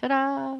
Ta-da!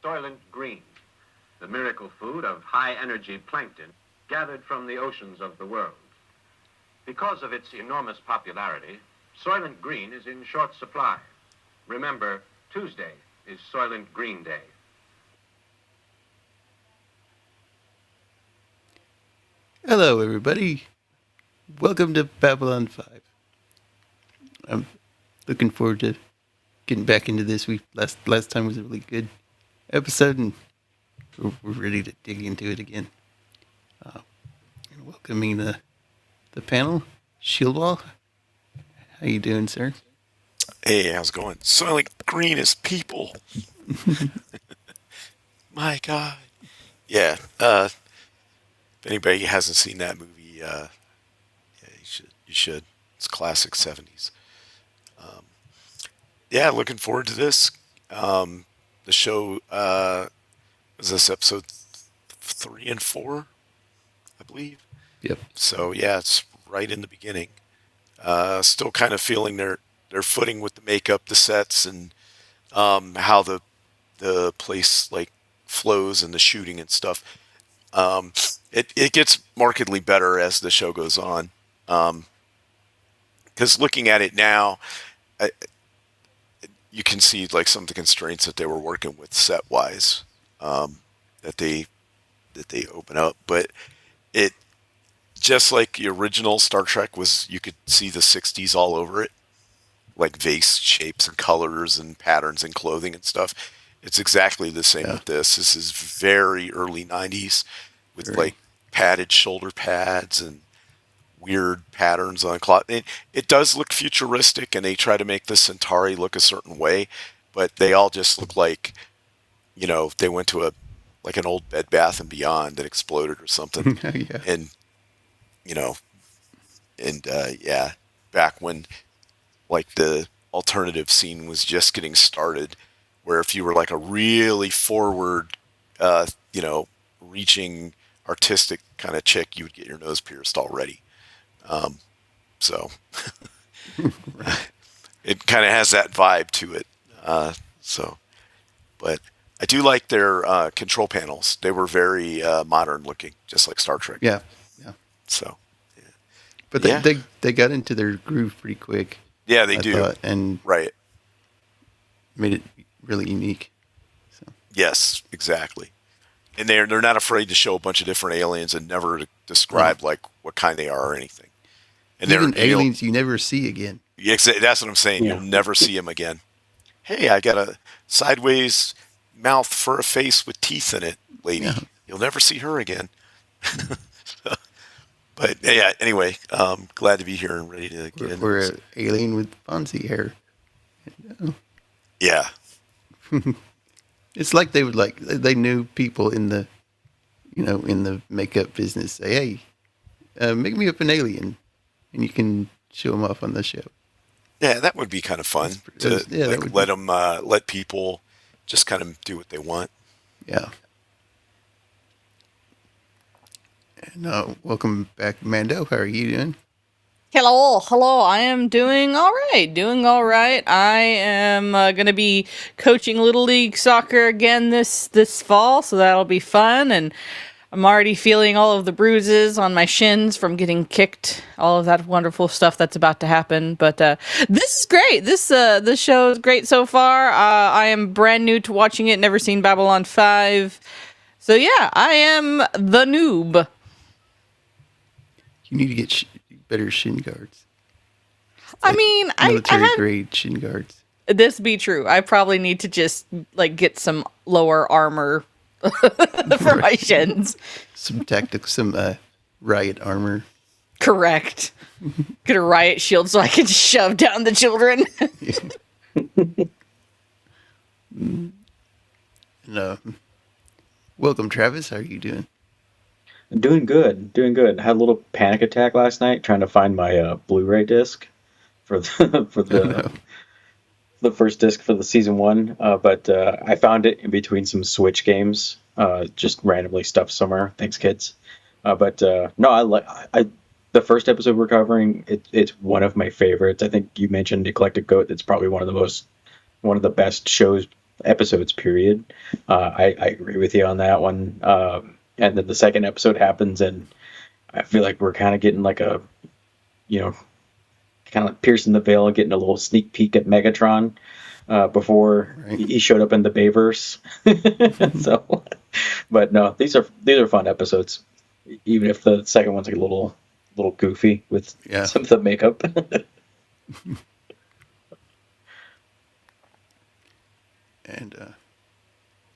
Soylent Green, the miracle food of high-energy plankton gathered from the oceans of the world. Because of its enormous popularity, Soylent Green is in short supply. Remember, Tuesday is Soylent Green Day. Hello, everybody. Welcome to Babylon 5. I'm looking forward to getting back into this. Last time was a really good episode, and we're ready to dig into it again. And welcoming the panel, Shieldwall. How you doing, sir? Hey, how's it going? Soylent Green is people. My God. Yeah. If anybody hasn't seen that movie, yeah, you should. It's classic 70s. Yeah, looking forward to this. The show was this episode 3 and 4, I believe. Yep. So yeah, it's right in the beginning. Still kind of feeling their footing with the makeup, the sets, and how the place like flows and the shooting and stuff. It gets markedly better as the show goes on. Because looking at it now, you can see like some of the constraints that they were working with set wise, that they open up. But it, just like the original Star Trek was, you could see the 60s all over it, like vase shapes and colors and patterns and clothing and stuff. It's exactly the same with this. This is very early 90s with like padded shoulder pads and weird patterns on cloth. It does look futuristic, and they try to make the Centauri look a certain way, but they all just look like, you know, they went to like an old Bed Bath and Beyond that exploded or something. Yeah. And, you know, and yeah, back when like the alternative scene was just getting started, where if you were like a really forward, you know, reaching artistic kind of chick, you would get your nose pierced already. So it kind of has that vibe to it. But I do like their control panels. They were very modern looking, just like Star Trek. Yeah. So, yeah. But Yeah. they got into their groove pretty quick. Yeah, they I do. thought, and Right. made it really unique. So. Yes, exactly. And they're not afraid to show a bunch of different aliens and never to describe like what kind they are or anything. And Even aliens you never see again. Yeah, that's what I'm saying. Yeah. You'll never see them again. Hey, I got a sideways mouth for a face with teeth in it, lady. Yeah. You'll never see her again. But yeah, anyway, glad to be here and ready to get into Or this. an alien with Fonzie hair. Yeah. It's like they knew people in the, in the makeup business. Say, hey, make me up an alien, and you can show them off on the show. Yeah, that would be kind of fun let people just kind of do what they want. Yeah. And welcome back, Mando. How are you doing? Hello. I am doing all right. I am going to be coaching Little League soccer again this fall, so that'll be fun. And I'm already feeling all of the bruises on my shins from getting kicked. All of that wonderful stuff that's about to happen. But this is great. This show is great so far. I am brand new to watching it. Never seen Babylon 5. So yeah, I am the noob. You need to get better shin guards. I mean, military grade shin guards. This be true. I probably need to just get some lower armor for my shins. Some riot armor. Correct. Get a riot shield so I can shove down the children. No. Welcome, Travis. How are you doing? Doing good. I had a little panic attack last night trying to find my Blu-ray disc for the first disc for the season 1. But I found it in between some Switch games, just randomly stuffed somewhere. Thanks, kids. But no, the first episode we're covering. It's one of my favorites. I think you mentioned Eclectic Goat. It's probably one of the best episodes. Period. I agree with you on that one. And then the second episode happens, and I feel like we're kind of getting like a, kind of piercing the veil, getting a little sneak peek at Megatron before he showed up in the Bayverse. So, but no, these are fun episodes, even if the second one's like a little goofy with some of the makeup. And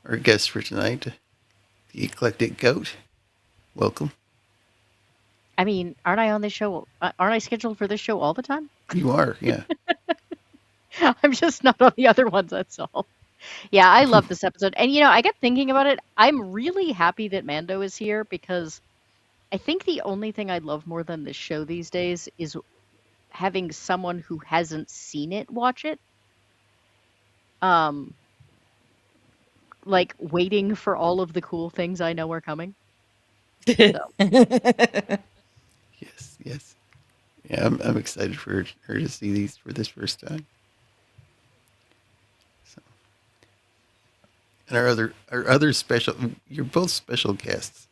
our guest for tonight, the Eclectic Goat. Welcome. I mean, aren't I on this show? Aren't I scheduled for this show all the time? You are, yeah. I'm just not on the other ones, that's all. Yeah, I love this episode. And, I get thinking about it. I'm really happy that Mando is here because I think the only thing I love more than this show these days is having someone who hasn't seen it watch it. Waiting for all of the cool things I know are coming. So. Yes. Yeah, I'm excited for her to see these for this first time. So, and our other special, you're both special guests.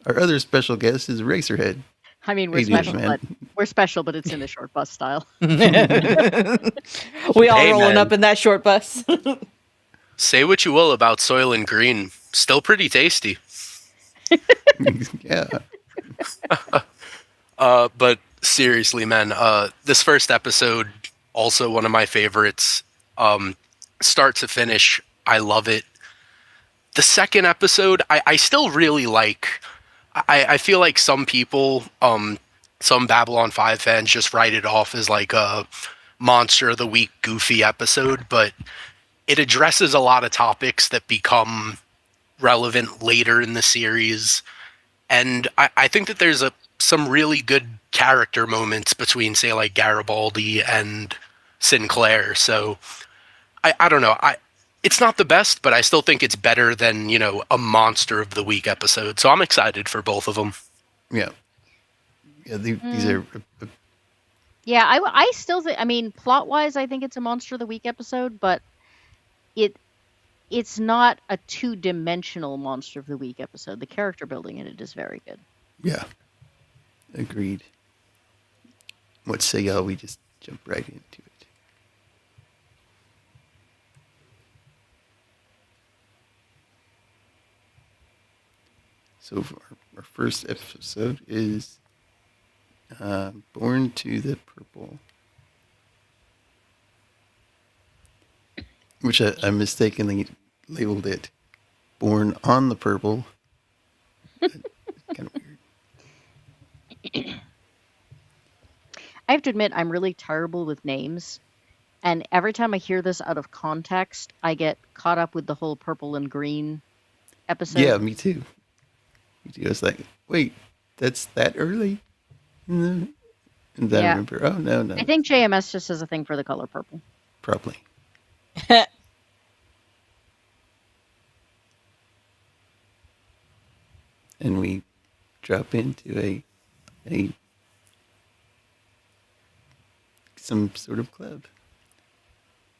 Our other special guest is Eraserhead. I mean, we're special, but it's in the short bus style. We all rolling up in that short bus. Say what you will about Soylent Green, still pretty tasty. Yeah. But seriously, man, this first episode, also one of my favorites. Start to finish, I love it. The second episode, I still really like. I feel like some people, some Babylon 5 fans just write it off as like a Monster of the Week goofy episode, but it addresses a lot of topics that become relevant later in the series. And I think that there's some really good character moments between, say, like Garibaldi and Sinclair. So I don't know. It's not the best, but I still think it's better than, a Monster of the Week episode. So I'm excited for both of them. Yeah. Yeah, these are... Yeah, I still think, plot-wise, I think it's a Monster of the Week episode, but it's not a two-dimensional Monster of the Week episode. The character building in it is very good. Yeah. Agreed. What say y'all? We just jump right into it. So our first episode is Born to the Purple, which I mistakenly labeled it Born on the Purple. Kind of weird. I have to admit, I'm really terrible with names. And every time I hear this out of context, I get caught up with the whole purple and green episode. Yeah, me too. I was like, wait, that's that early? And then I remember, oh, no. I think JMS just has a thing for the color purple. Probably. And we drop into a some sort of club.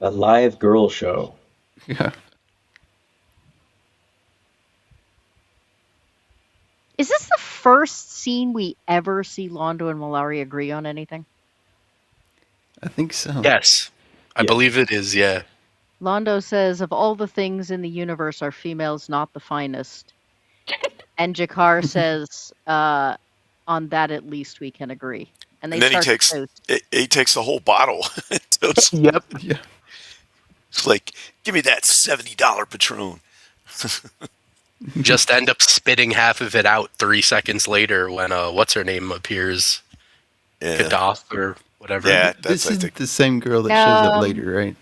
A live girl show. Yeah. Is this the first scene we ever see Londo and Malari agree on anything? I think so. Yes. I Yeah. believe it is, yeah. Londo says, of all the things in the universe, are females not the finest? And Jakar says, on that at least we can agree. And And then he takes the whole bottle. Yep. Yeah. It's like, give me that $70 Patron. Just end up spitting half of it out 3 seconds later when what's her name appears, Yeah, Kadath or whatever. yeah, This that's I is think. the same girl that shows up later, right?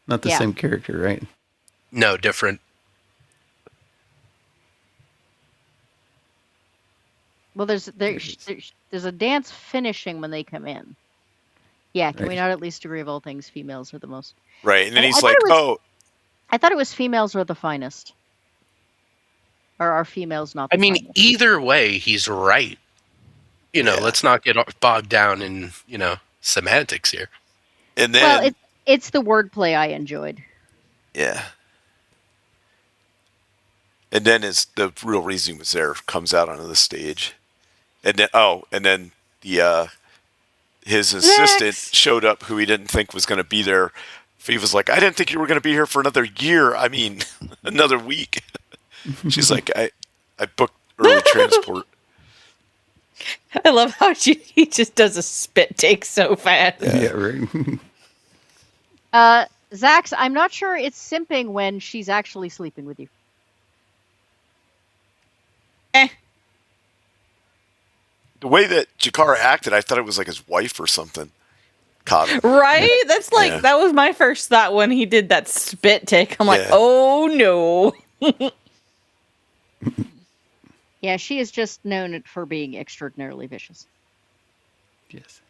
Not the yeah. same character, right? No, different. Well, there's a dance finishing when they come in. Yeah, can we Right. not at least agree of all things females are the most? Right, and then I he's thought like, it was- "Oh, I thought it was females are the finest. Or are females not the I mean, finest? either way, he's right. You know, Yeah. let's not get bogged down in, semantics here. and then Well, it's the wordplay I enjoyed. yeah, and then as the real reason he was there comes out onto the stage, and then the his assistant showed up, who he didn't think was going to be there. He was like, "I didn't think you were going to be here for another year. I mean, another week." She's like, "I booked early transport." I love how he just does a spit take so fast. Yeah, right. Zax, I'm not sure it's simping when she's actually sleeping with you. The way that Jakara acted, I thought it was like his wife or something. Caught him. Right? That's like, Yeah. that was my first thought when he did that spit take. I'm like, Yeah. oh no. Yeah, she is just known for being extraordinarily vicious. Yes.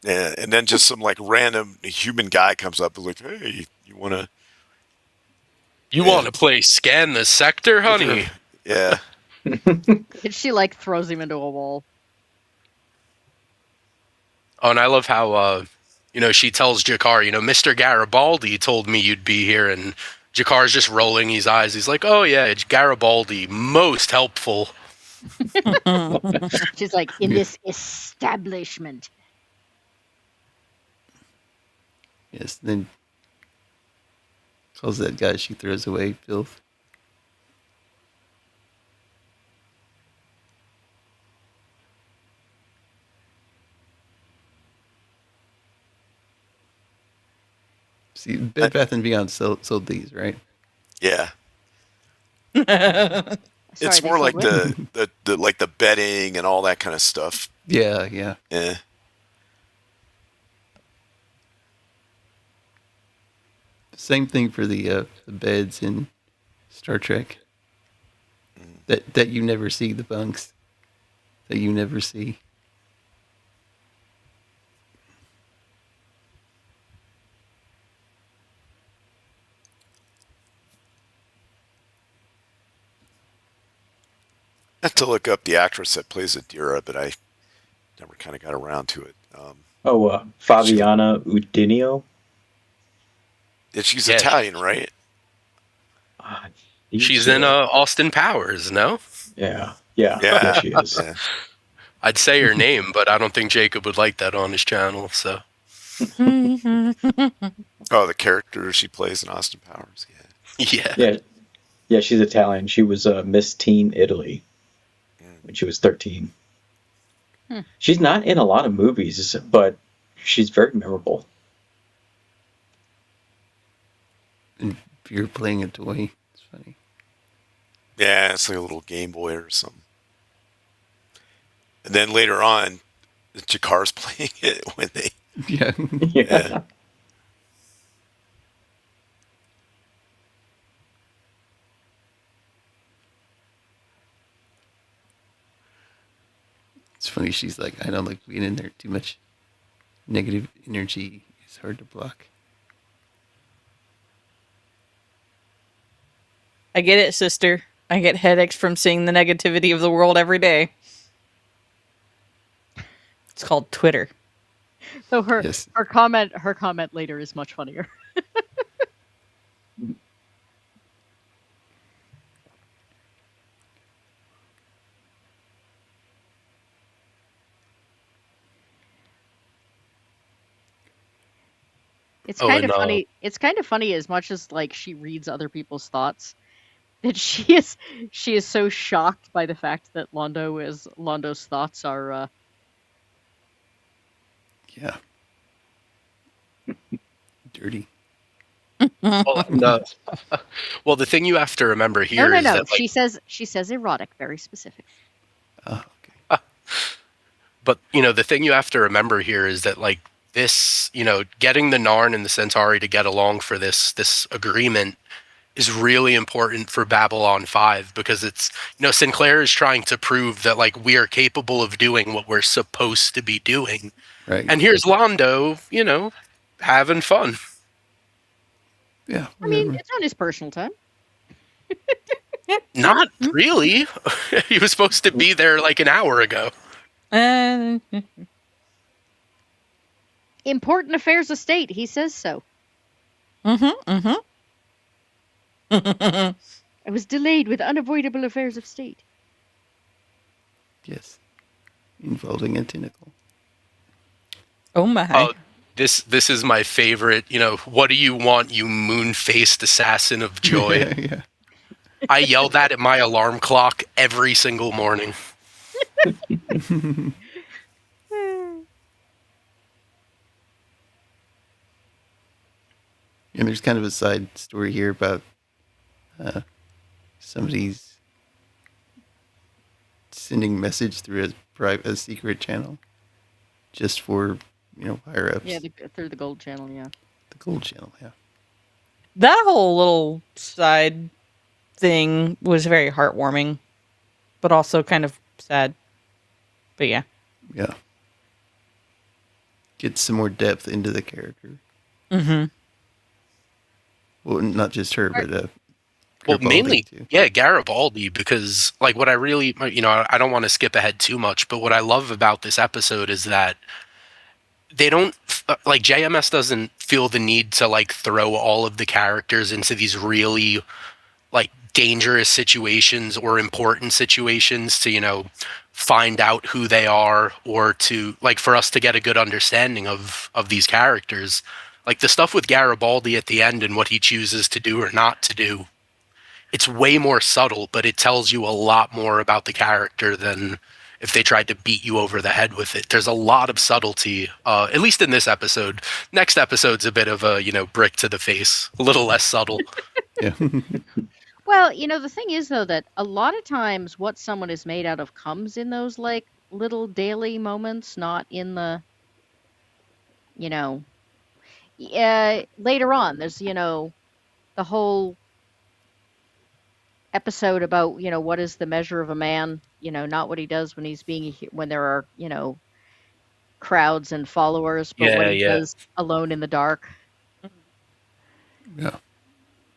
Yeah, and then just some like random human guy comes up and like, "Hey, you want to?" You Yeah. want to play Scan the Sector, honey? Yeah, And she like throws him into a wall. Oh, and I love how, she tells Jakar, Mr. Garibaldi told me you'd be here, and Jakar's just rolling his eyes. He's like, oh, yeah, it's Garibaldi, most helpful. She's like, in this establishment. Yes. Then calls that guy she throws away filth. See, Bed Bath and Beyond sold these, right? yeah. Sorry, It's they more sold like what? the like the bedding and all that kind of stuff. Yeah. Yeah, Same thing for the beds in Star Trek. That you never see, the bunks that you never see. I have to look up the actress that plays Adira, but I never kind of got around to it. Fabiana Udinio. Yeah, she's Yeah. Italian, right? Ah, She's in Austin Powers, no? Yeah, Yeah. she is. Yeah. I'd say her name, but I don't think Jacob would like that on his channel, so. Oh, the character she plays in Austin Powers. Yeah. Yeah. Yeah, Yeah, she's Italian. She was Miss Teen Italy when she was 13. She's not in a lot of movies, but she's very memorable. And if you're playing a toy, it's funny. Yeah, it's like a little Game Boy or something. And then later on, Jakar's playing it when they. Yeah. Yeah. It's funny. She's like, I don't like being in there too much. Negative energy is hard to block. I get it, sister. I get headaches from seeing the negativity of the world every day. It's called Twitter. So her Yes. her comment later is much funnier. It's Oh, kind of and, funny. It's kind of funny as much as like she reads other people's thoughts. That she is so shocked by the fact that Londo's thoughts are Yeah. Dirty. Well, and, well, the thing you have to remember here no. is that, like, She says erotic, very specific. Oh, okay. but the thing you have to remember here is that, like, this, getting the Narn and the Centauri to get along for this agreement is really important for Babylon 5, because it's, Sinclair is trying to prove that, like, we are capable of doing what we're supposed to be doing. Right. And here's Londo, having fun. Yeah. I mean, whatever. it's on his personal time. Not really. He was supposed to be there like an hour ago. Important affairs of state, he says so. I I was delayed with unavoidable affairs of state. Yes. Involving a tentacle. Oh my. Oh, this is my favorite. What do you want, you moon-faced assassin of joy? Yeah. I yell that at my alarm clock every single morning. And there's kind of a side story here about somebody's sending message through a secret channel just for higher ups. Yeah, through the gold channel, yeah. The gold channel, yeah. That whole little side thing was very heartwarming, but also kind of sad. But yeah. Yeah. Get some more depth into the character. Mm-hmm. Well, not just her, but Well, Garibaldi, mainly, too. yeah, Garibaldi, because, like, what I really, I don't want to skip ahead too much, but what I love about this episode is that they don't, like, JMS doesn't feel the need to, like, throw all of the characters into these really, like, dangerous situations or important situations to, find out who they are, or to, like, for us to get a good understanding of these characters. Like, the stuff with Garibaldi at the end and what he chooses to do or not to do, it's way more subtle, but it tells you a lot more about the character than if they tried to beat you over the head with it. There's a lot of subtlety, at least in this episode. Next episode's a bit of a, brick to the face, a little less subtle. Yeah. Well, the thing is, though, that a lot of times what someone is made out of comes in those, like, little daily moments, not in the, later on. There's, the whole episode about, what is the measure of a man, not what he does when he's when there are, crowds and followers, but what he does alone in the dark. Yeah.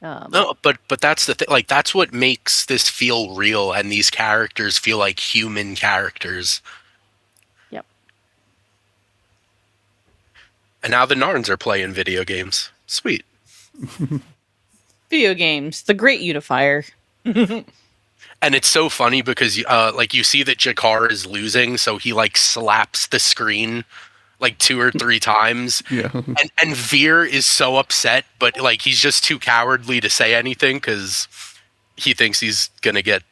No, but that's the thing. Like, that's what makes this feel real, and these characters feel like human characters. Yep. And now the Narns are playing video games. Sweet. Video games, the great unifier. And it's so funny because, like, you see that Jakar is losing, so he, like, slaps the screen like 2 or 3 times. Yeah. And Veer is so upset, but, like, he's just too cowardly to say anything because he thinks he's gonna get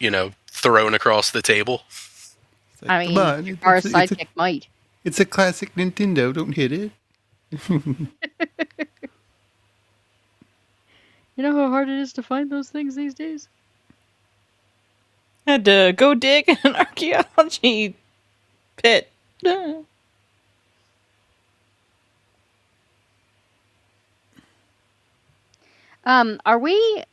thrown across the table. It's like, I come mean, on, your car sidekick might. it's a classic Nintendo. Don't hit it. You know how hard it is to find those things these days? Had to go dig an archaeology pit. Are we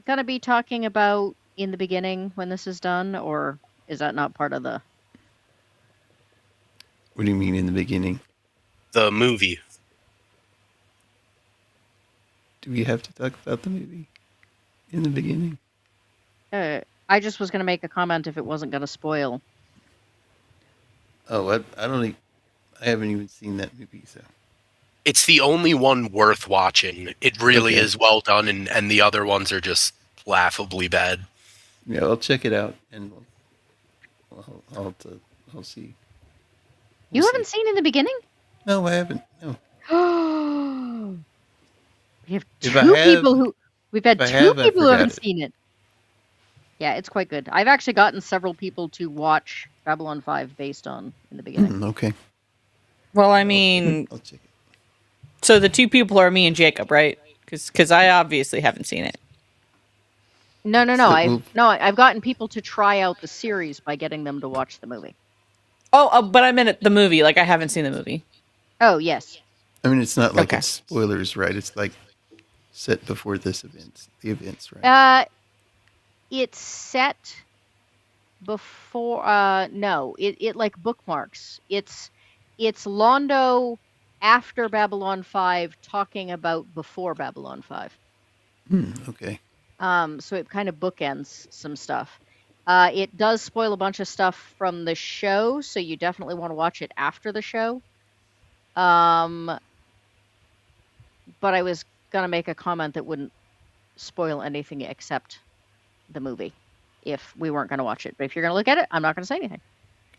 gonna be talking about in the beginning when this is done, or is that not part of the? What do you mean in the beginning? The movie. Do we have to talk about the movie in the beginning? I just was gonna make a comment if it wasn't gonna spoil. Oh, I don't think I haven't even seen that movie, so It's the only one worth watching. It really Okay. is well done, and the other ones are just laughably bad. yeah, I'll check it out and I'll see. You We'll haven't see. seen in the beginning? No, I haven't. No. We have If two I have- people who we've had if I two have, I people who forgot haven't it. seen it. Yeah, it's quite good. I've actually gotten several people to watch Babylon 5 based on in the beginning. Okay. Well, I mean, I'll check it. so the two people are me and Jacob, right? Because I obviously haven't seen it. No. So I've gotten people to try out the series by getting them to watch the movie. Oh, but I meant the movie. Like, I haven't seen the movie. Oh, yes. I mean, it's not like Okay. it's spoilers, right? It's like set before the events, right? It's set before no, it like bookmarks. It's Londo after Babylon 5 talking about before Babylon 5. Okay. So it kind of bookends some stuff. It does spoil a bunch of stuff from the show, so you definitely want to watch it after the show. But I was gonna make a comment that wouldn't spoil anything except the movie if we weren't gonna watch it. But if you're gonna look at it, I'm not gonna say anything.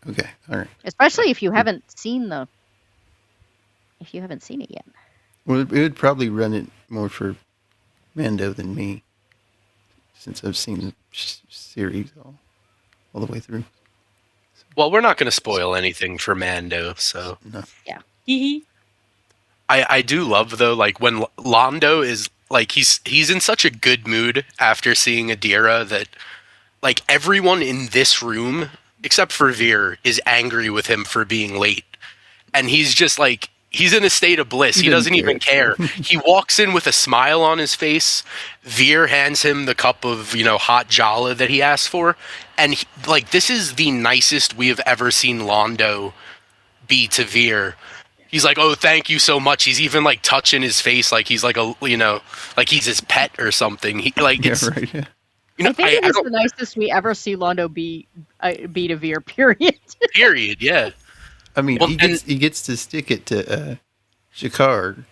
Okay. All right. Especially if you haven't seen it yet. Well, it would probably run it more for Mando than me, since I've seen the series all the way through. Well, we're not going to spoil anything for Mando, so No. I do love though, like when Londo is like he's in such a good mood after seeing Adira that like everyone in this room except for Veer is angry with him for being late, and he's just like he's in a state of bliss. He doesn't even care. He walks in with a smile on his face. Veer hands him the cup of hot Jala that he asked for, and like this is the nicest we have ever seen Londo be to Veer. He's like, oh, thank you so much. He's even like touching his face like he's like a like he's his pet or something. He like Yeah, it's right. Yeah. I think it is the nicest we ever see Londo be to Veer. Period. Period. Yeah. I mean, Well, he gets to stick it to Shakar,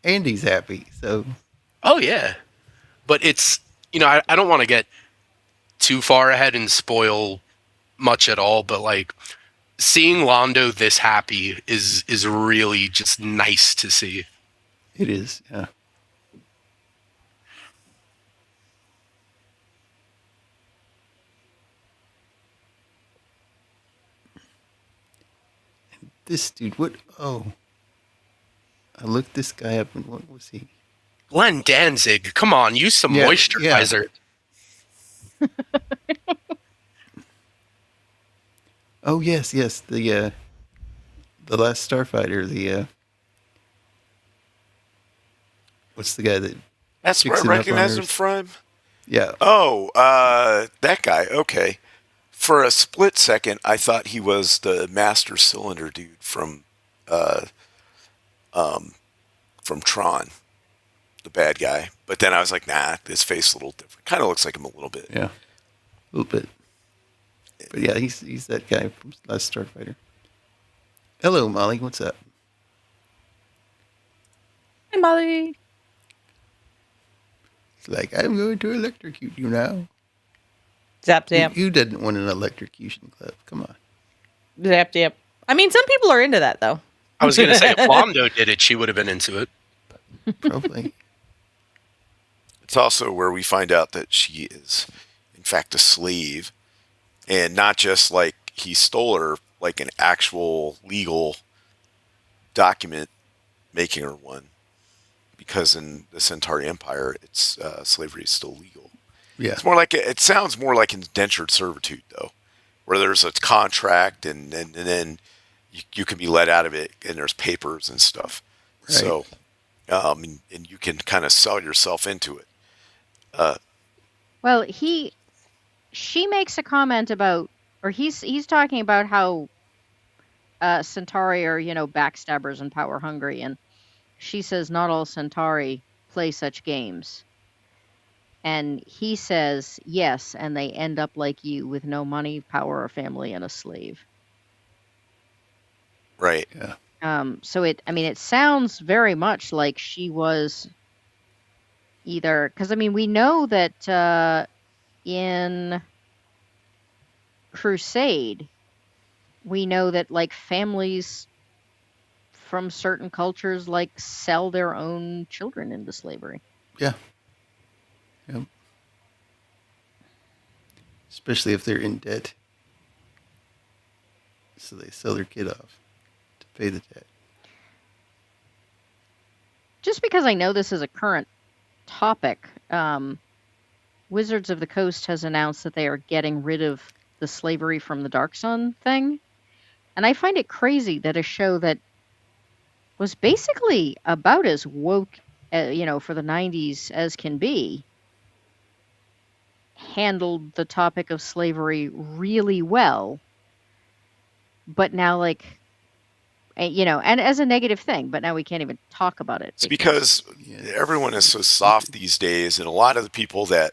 and he's happy. So. Oh yeah, but it's I don't want to get too far ahead and spoil much at all, but like seeing Londo this happy is really just nice to see. It is, yeah. And this dude, what? Oh. I looked this guy up, and what was he? Glenn Danzig, come on, use some Yeah, moisturizer. Oh yes, the last Starfighter, what's the guy that? That's where I Fixing up on recognize him Earth. from. Yeah. Oh, that guy. Okay. For a split second, I thought he was the Master Cylinder dude from Tron, the bad guy. But then I was like, nah, his face a little different. Kind of looks like him a little bit. Yeah. A little bit. But yeah, he's that guy from Last Starfighter. Hello, Molly. What's up? Hi, Molly. It's like, I'm going to electrocute you now. Zap zap. You didn't want an electrocution club. Come on. Zap zap. I mean, some people are into that, though. I was gonna say if Londo did it, she would have been into it. Probably. It's also where we find out that she is, in fact, a slave, and not just like he stole her, like an actual legal document making her one. Because in the Centauri Empire, it's slavery is still legal. Yeah. It's more like it sounds more like indentured servitude, though, where there's a contract and then you can be let out of it, and there's papers and stuff. Right. So, and you can kind of sell yourself into it. Well, she makes a comment about, or he's talking about how Centauri are, backstabbers and power hungry, and she says not all Centauri play such games. And he says, yes, and they end up like you with no money, power, or family, and a slave. Right. Yeah. So it sounds very much like she was either, because we know that in Crusade, we know that like families from certain cultures like sell their own children into slavery. Yeah. Yep. Especially if they're in debt. So they sell their kid off to pay the debt. Just because I know this is a current topic, Wizards of the Coast has announced that they are getting rid of the slavery from the Dark Sun thing. And I find it crazy that a show that was basically about as woke, for the 90s as can be, handled the topic of slavery really well. But now, and as a negative thing, but now we can't even talk about it. It's because everyone is so soft these days, and a lot of the people that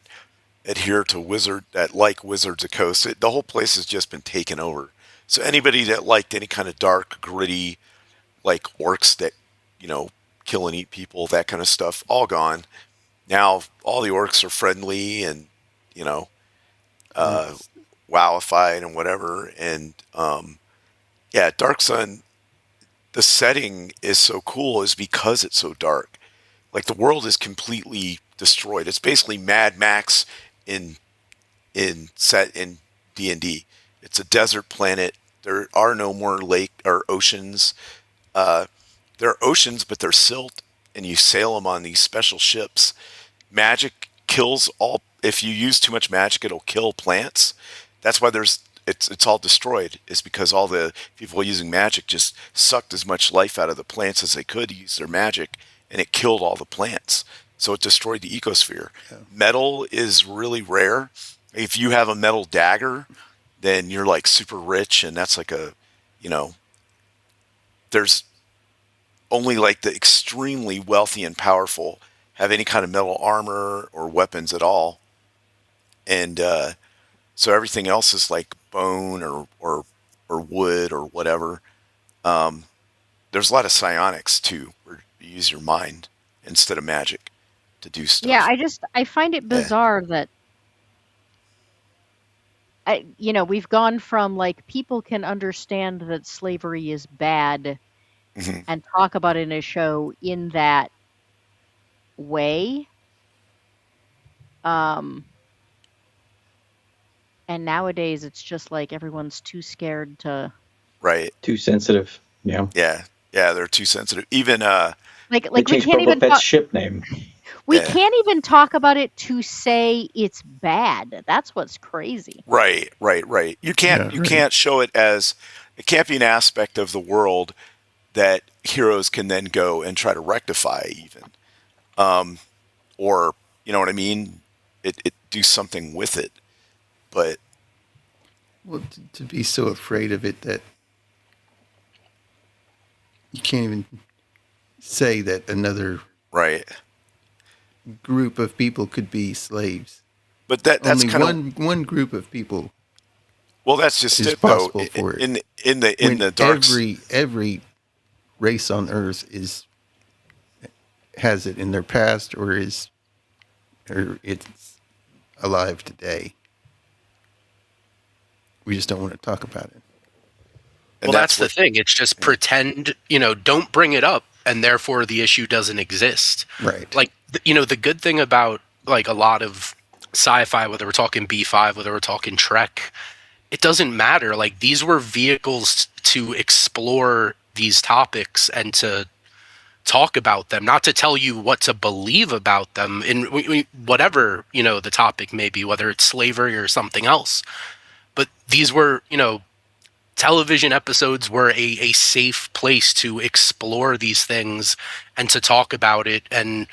adhere to Wizards of the Coast, the whole place has just been taken over. So anybody that liked any kind of dark, gritty, like orcs that, kill and eat people, that kind of stuff, all gone. Now all the orcs are friendly and, wowified and whatever. And Dark Sun, the setting is so cool is because it's so dark. Like the world is completely destroyed. It's basically Mad Max in D&D. It's a desert planet. There are no more lake or oceans. There are oceans, but they're silt, and you sail them on these special ships. Magic kills all. If you use too much magic, it'll kill plants. That's why it's all destroyed. It's because all the people using magic just sucked as much life out of the plants as they could to use their magic, and it killed all the plants. So it destroyed the ecosphere. Yeah. Metal is really rare. If you have a metal dagger, then you're like super rich, and that's like there's only like the extremely wealthy and powerful have any kind of metal armor or weapons at all. And so everything else is like bone or wood or whatever. There's a lot of psionics too, where you use your mind instead of magic to do stuff. Yeah, I find it bizarre that we've gone from like people can understand that slavery is bad and talk about it in a show in that way. And nowadays it's just like everyone's too scared to. Right. Too sensitive. Yeah. Yeah. Yeah, they're too sensitive. Even they we can't even Fett's ship name. We can't even talk about it to say it's bad. That's what's crazy. Right. You can't show it as it can't be an aspect of the world that heroes can then go and try to rectify even. Or you know what I mean? It do something with it. But to be so afraid of it that you can't even say that another group of people could be slaves. But that's only kind of one group of people. Well, that's just is it, possible though. For it. In the dark. Every race on Earth has it in their past or it's alive today. We just don't want to talk about it. Well, that's the thing. It's just pretend, don't bring it up, and therefore the issue doesn't exist. Right. Like, the good thing about like a lot of sci-fi, whether we're talking B5, whether we're talking Trek, it doesn't matter. Like, these were vehicles to explore these topics and to talk about them, not to tell you what to believe about them in whatever, the topic may be, whether it's slavery or something else. But these were, television episodes were a safe place to explore these things and to talk about it and,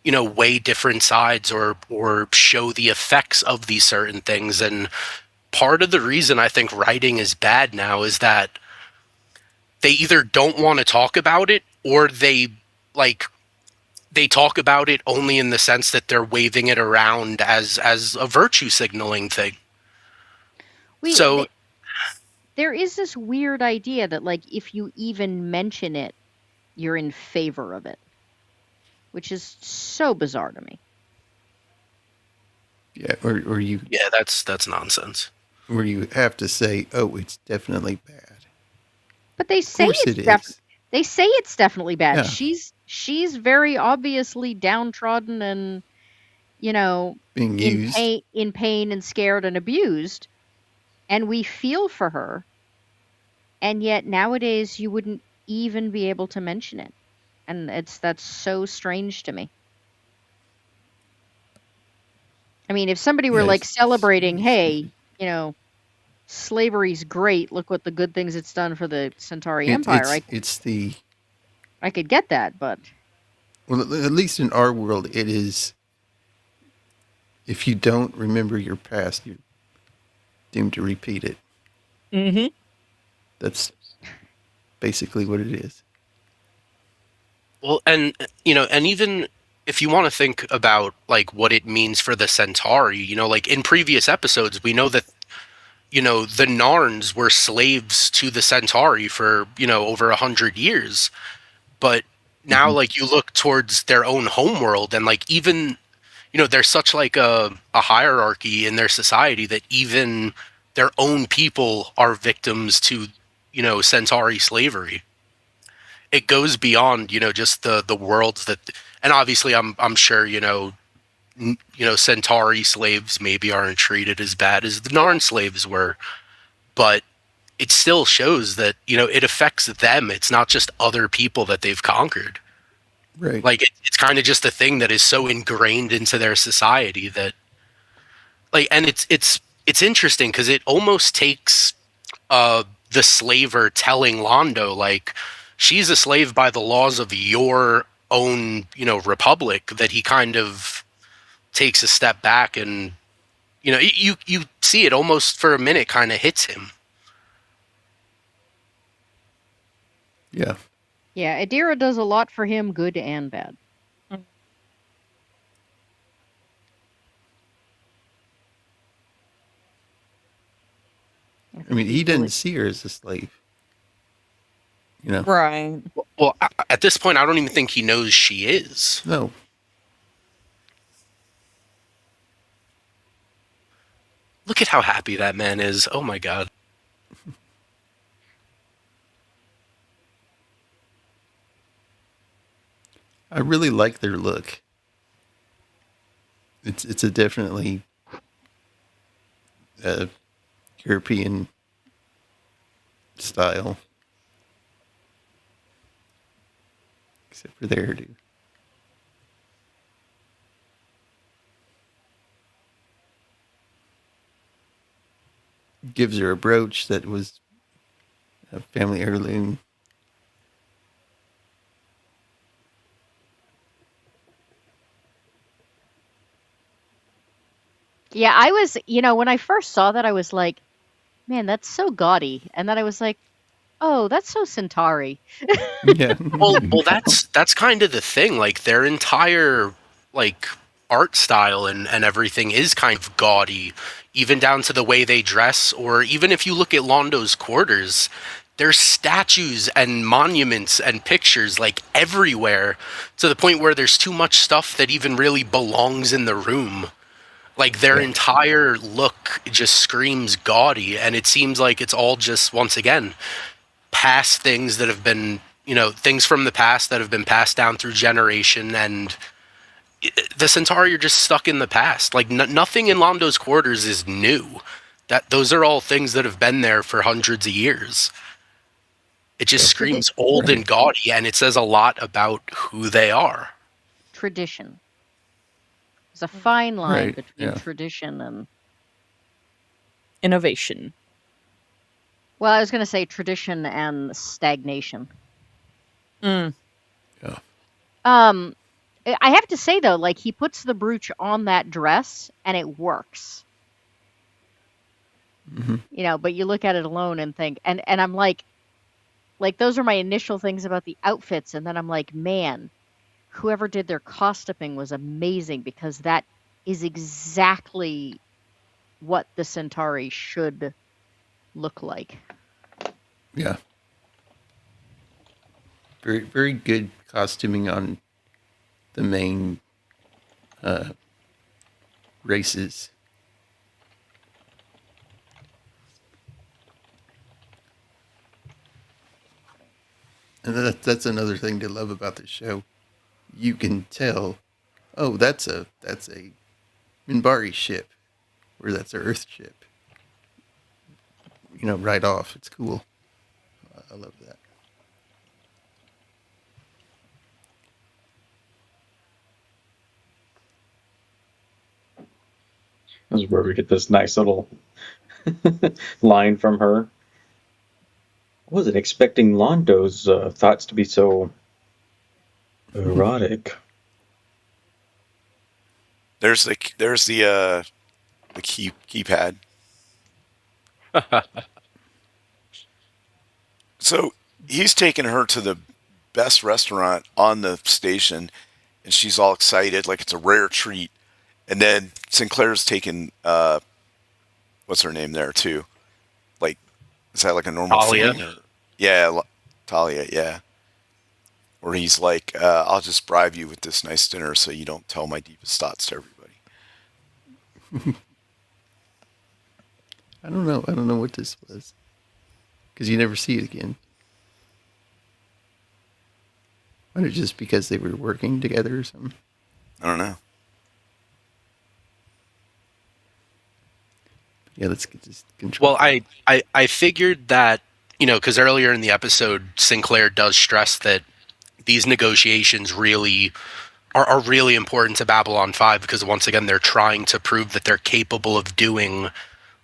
weigh different sides or show the effects of these certain things. And part of the reason I think writing is bad now is that they either don't want to talk about it, or they talk about it only in the sense that they're waving it around as a virtue signaling thing. There is this weird idea that, like, if you even mention it, you're in favor of it, which is so bizarre to me. Yeah, or you. Yeah, that's nonsense. Where you have to say, "Oh, it's definitely bad." But they say they say it's definitely bad. Yeah. She's very obviously downtrodden and, being used, in pain and scared and abused, and we feel for her. And yet nowadays you wouldn't even be able to mention it, and that's so strange to me. I mean, if somebody were like celebrating, hey, slavery's great, look what the good things it's done for the Centauri Empire, I could get that, but well, at least in our world, it is. If you don't remember your past, you're doomed to repeat it. Mm-hmm. That's basically what it is. Well, and even if you want to think about like what it means for the Centauri, like in previous episodes, we know that the Narns were slaves to the Centauri for over 100 years, but now like you look towards their own homeworld, and like even there's such like a hierarchy in their society that even their own people are victims to Centauri slavery. It goes beyond just the worlds that, and obviously I'm sure Centauri slaves maybe aren't treated as bad as the Narn slaves were, but it still shows that it affects them. It's not just other people that they've conquered. Right. Like it's kind of just a thing that is so ingrained into their society that, like, and it's interesting because it almost takes the slaver telling Londo, like, she's a slave by the laws of your own, republic, that he kind of takes a step back and, you see it almost for a minute kind of hits him. Yeah. Yeah, Adira does a lot for him, good and bad. I mean, he didn't see her as a slave. Right. Well, at this point, I don't even think he knows she is. No. Look at how happy that man is. Oh my God. I really like their look. It's a definitely European style, except for their hairdo. Gives her a brooch that was a family heirloom. Yeah, I was, when I first saw that, I was like, man, that's so gaudy. And then I was like, oh, that's so Centauri. Yeah. well, that's kind of the thing. Like, their entire, like, art style and everything is kind of gaudy, even down to the way they dress, or even if you look at Londo's quarters, there's statues and monuments and pictures like everywhere, to the point where there's too much stuff that even really belongs in the room. Like, their entire look just screams gaudy, and it seems like it's all just, once again, past things that have been, things from the past that have been passed down through generation, and, the Centauri are just stuck in the past. Like nothing in Londo's quarters is new. That those are all things that have been there for hundreds of years. It just screams old and gaudy, and it says a lot about who they are. Tradition. There's a fine line Right, between yeah. tradition and... Innovation. Well, I was going to say tradition and stagnation. Mm. Yeah. I have to say, though, like, he puts the brooch on that dress, and it works. Mhm. You know, but you look at it alone and think... And I'm like, those are my initial things about the outfits, and then I'm like, man, whoever did their costuming was amazing, because that is exactly what the Centauri should look like. Yeah. Very, very good costuming on the main races. And that's another thing to love about the show. You can tell, oh, that's a Minbari ship, or that's a Earth ship. You know, right off. It's cool. I love that. This is where we get this nice little line from her. I wasn't expecting Londo's thoughts to be so erotic. There's the keypad. So he's taking her to the best restaurant on the station, and she's all excited, like it's a rare treat. And then Sinclair's taking what's her name there too? Like, is that like a normal Talia. thing? Or? Yeah, Talia. Yeah. Where he's like, I'll just bribe you with this nice dinner so you don't tell my deepest thoughts to everybody. I don't know what this was, because you never see it again. Or just because they were working together or something. I don't know. Yeah, let's get this control. Well, I figured that, you know, because earlier in the episode, Sinclair does stress that these negotiations really are really important to Babylon 5, because once again, they're trying to prove that they're capable of doing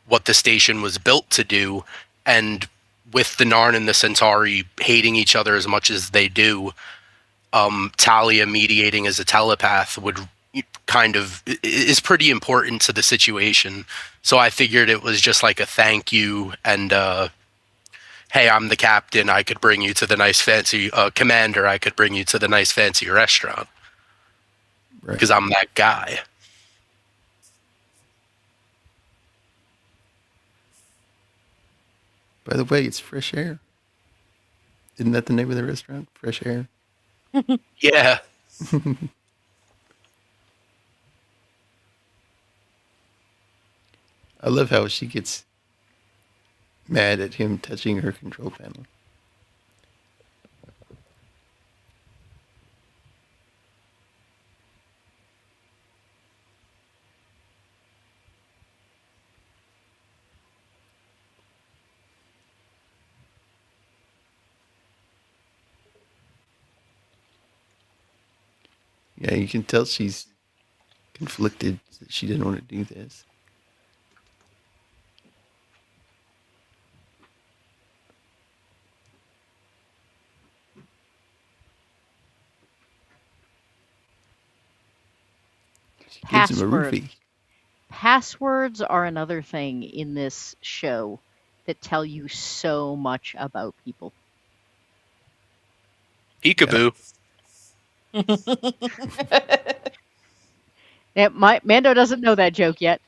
what the station was built to do. And with the Narn and the Centauri hating each other as much as they do, Talia mediating as a telepath would kind of is pretty important to the situation. So I figured it was just like a thank you, and hey, I'm the captain, I could bring you to the nice fancy commander, I could bring you to the nice fancy restaurant, because I'm that guy. By the way, it's Fresh Air. Isn't that the name of the restaurant? Fresh Air? Yeah. I love how she gets mad at him touching her control panel. Yeah, you can tell she's conflicted that she didn't want to do this. She gives him a roofie. Passwords are another thing in this show that tell you so much about people. Peekaboo. Yeah, Mando doesn't know that joke yet.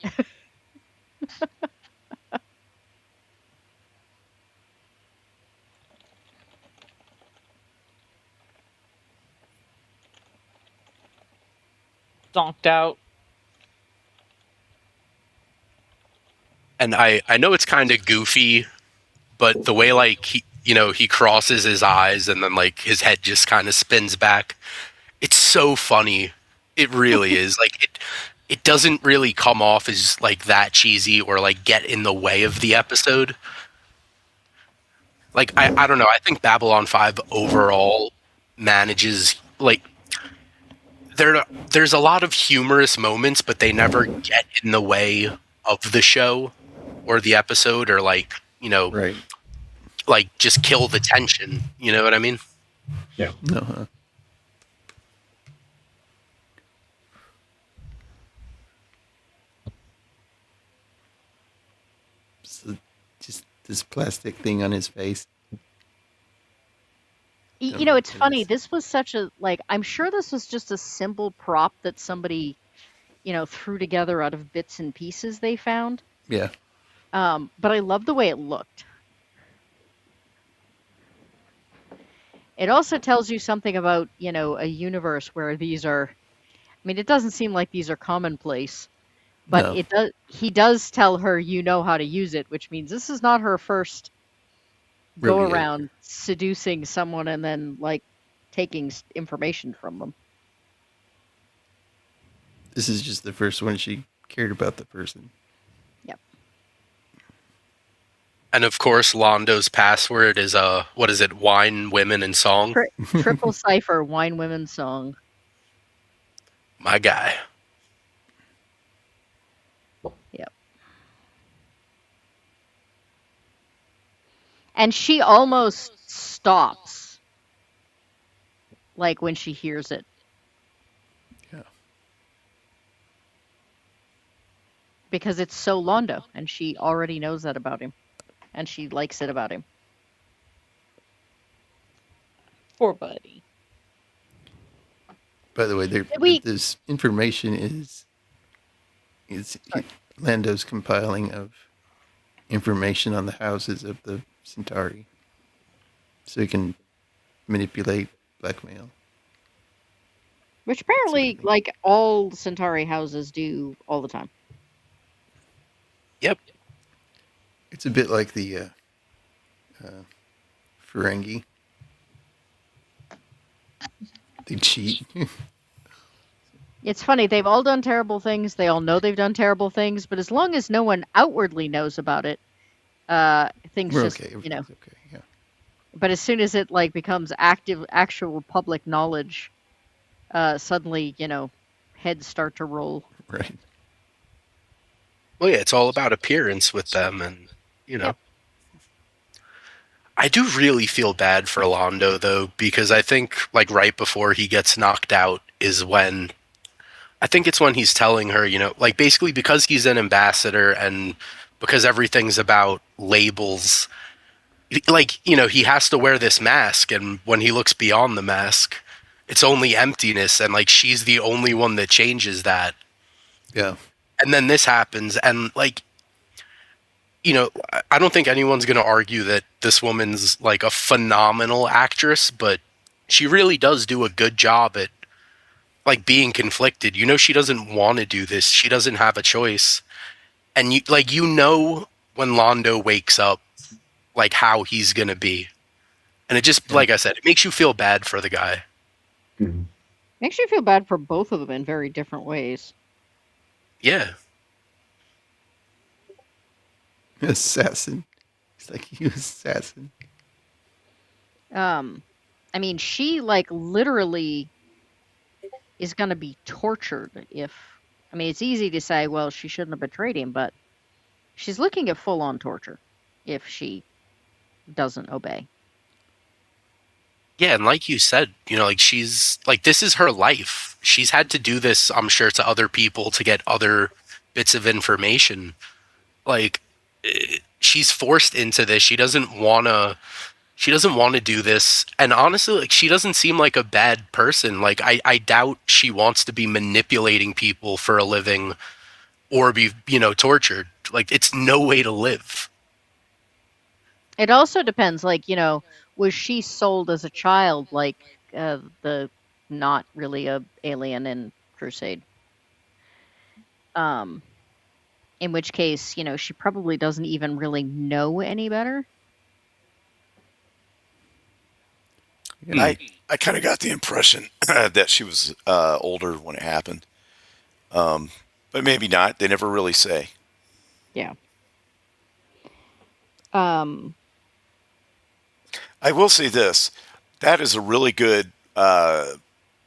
Donked out. And I know it's kind of goofy, but the way, like, he crosses his eyes and then, like, his head just kind of spins back. It's so funny. It really is. Like it doesn't really come off as like that cheesy or like get in the way of the episode. Like I don't know. I think Babylon 5 overall manages like there's a lot of humorous moments, but they never get in the way of the show or the episode or like, Right. like just kill the tension. You know what I mean? Yeah. No. So just this plastic thing on his face. You know, it's funny. This was such a, like, I'm sure this was just a simple prop that somebody, threw together out of bits and pieces they found. Yeah. But I love the way it looked. It also tells you something about, a universe where these are, I mean, it doesn't seem like these are commonplace, but No. he does tell her, how to use it, which means this is not her first go Rodeo. around seducing someone and then, like, taking information from them. This is just the first one she cared about the person. Yep. And of course, Londo's password is what is it? Wine, women, and song. Triple cipher, wine, women, song. My guy. Yep. And she almost stops, like when she hears it. Yeah. Because it's so Londo, and she already knows that about him, and she likes it about him. Poor buddy. By the way, this information is Lando's compiling of information on the houses of the Centauri, so he can manipulate, blackmail. Which apparently, like, all Centauri houses do all the time. Yep. It's a bit like the Ferengi. They cheat. It's funny, they've all done terrible things, they all know they've done terrible things, but as long as no one outwardly knows about it, things We're just, okay. Okay, Yeah. But as soon as it, like, becomes actual public knowledge, suddenly, heads start to roll. Right. Well, yeah, it's all about appearance with them, and Yep. I do really feel bad for Londo though, because I think like right before he gets knocked out is when I think it's when he's telling her, like basically because he's an ambassador and because everything's about labels, like, he has to wear this mask, and when he looks beyond the mask, it's only emptiness, and like she's the only one that changes that. Yeah. And then this happens, and like, I don't think anyone's going to argue that this woman's like a phenomenal actress, but she really does do a good job at like being conflicted. She doesn't want to do this. She doesn't have a choice. And when Londo wakes up, like how he's going to be. And it just, like I said, it makes you feel bad for the guy. Mhm. Makes you feel bad for both of them in very different ways. Yeah. Assassin. It's like, you assassin. I mean, she, like, literally is going to be tortured if, I mean, it's easy to say, well, she shouldn't have betrayed him, but she's looking at full-on torture if she doesn't obey. Yeah, and like you said, like she's like, this is her life. She's had to do this, I'm sure, to other people to get other bits of information. Like, she's forced into this. She doesn't want to do this. And honestly, like, she doesn't seem like a bad person. Like, I doubt she wants to be manipulating people for a living or be, tortured. Like, it's no way to live. It also depends, like, was she sold as a child, like the not really a alien in Crusade? In which case, she probably doesn't even really know any better. Yeah. I kind of got the impression that she was older when it happened, but maybe not. They never really say. Yeah. Um, I will say this: that is a really good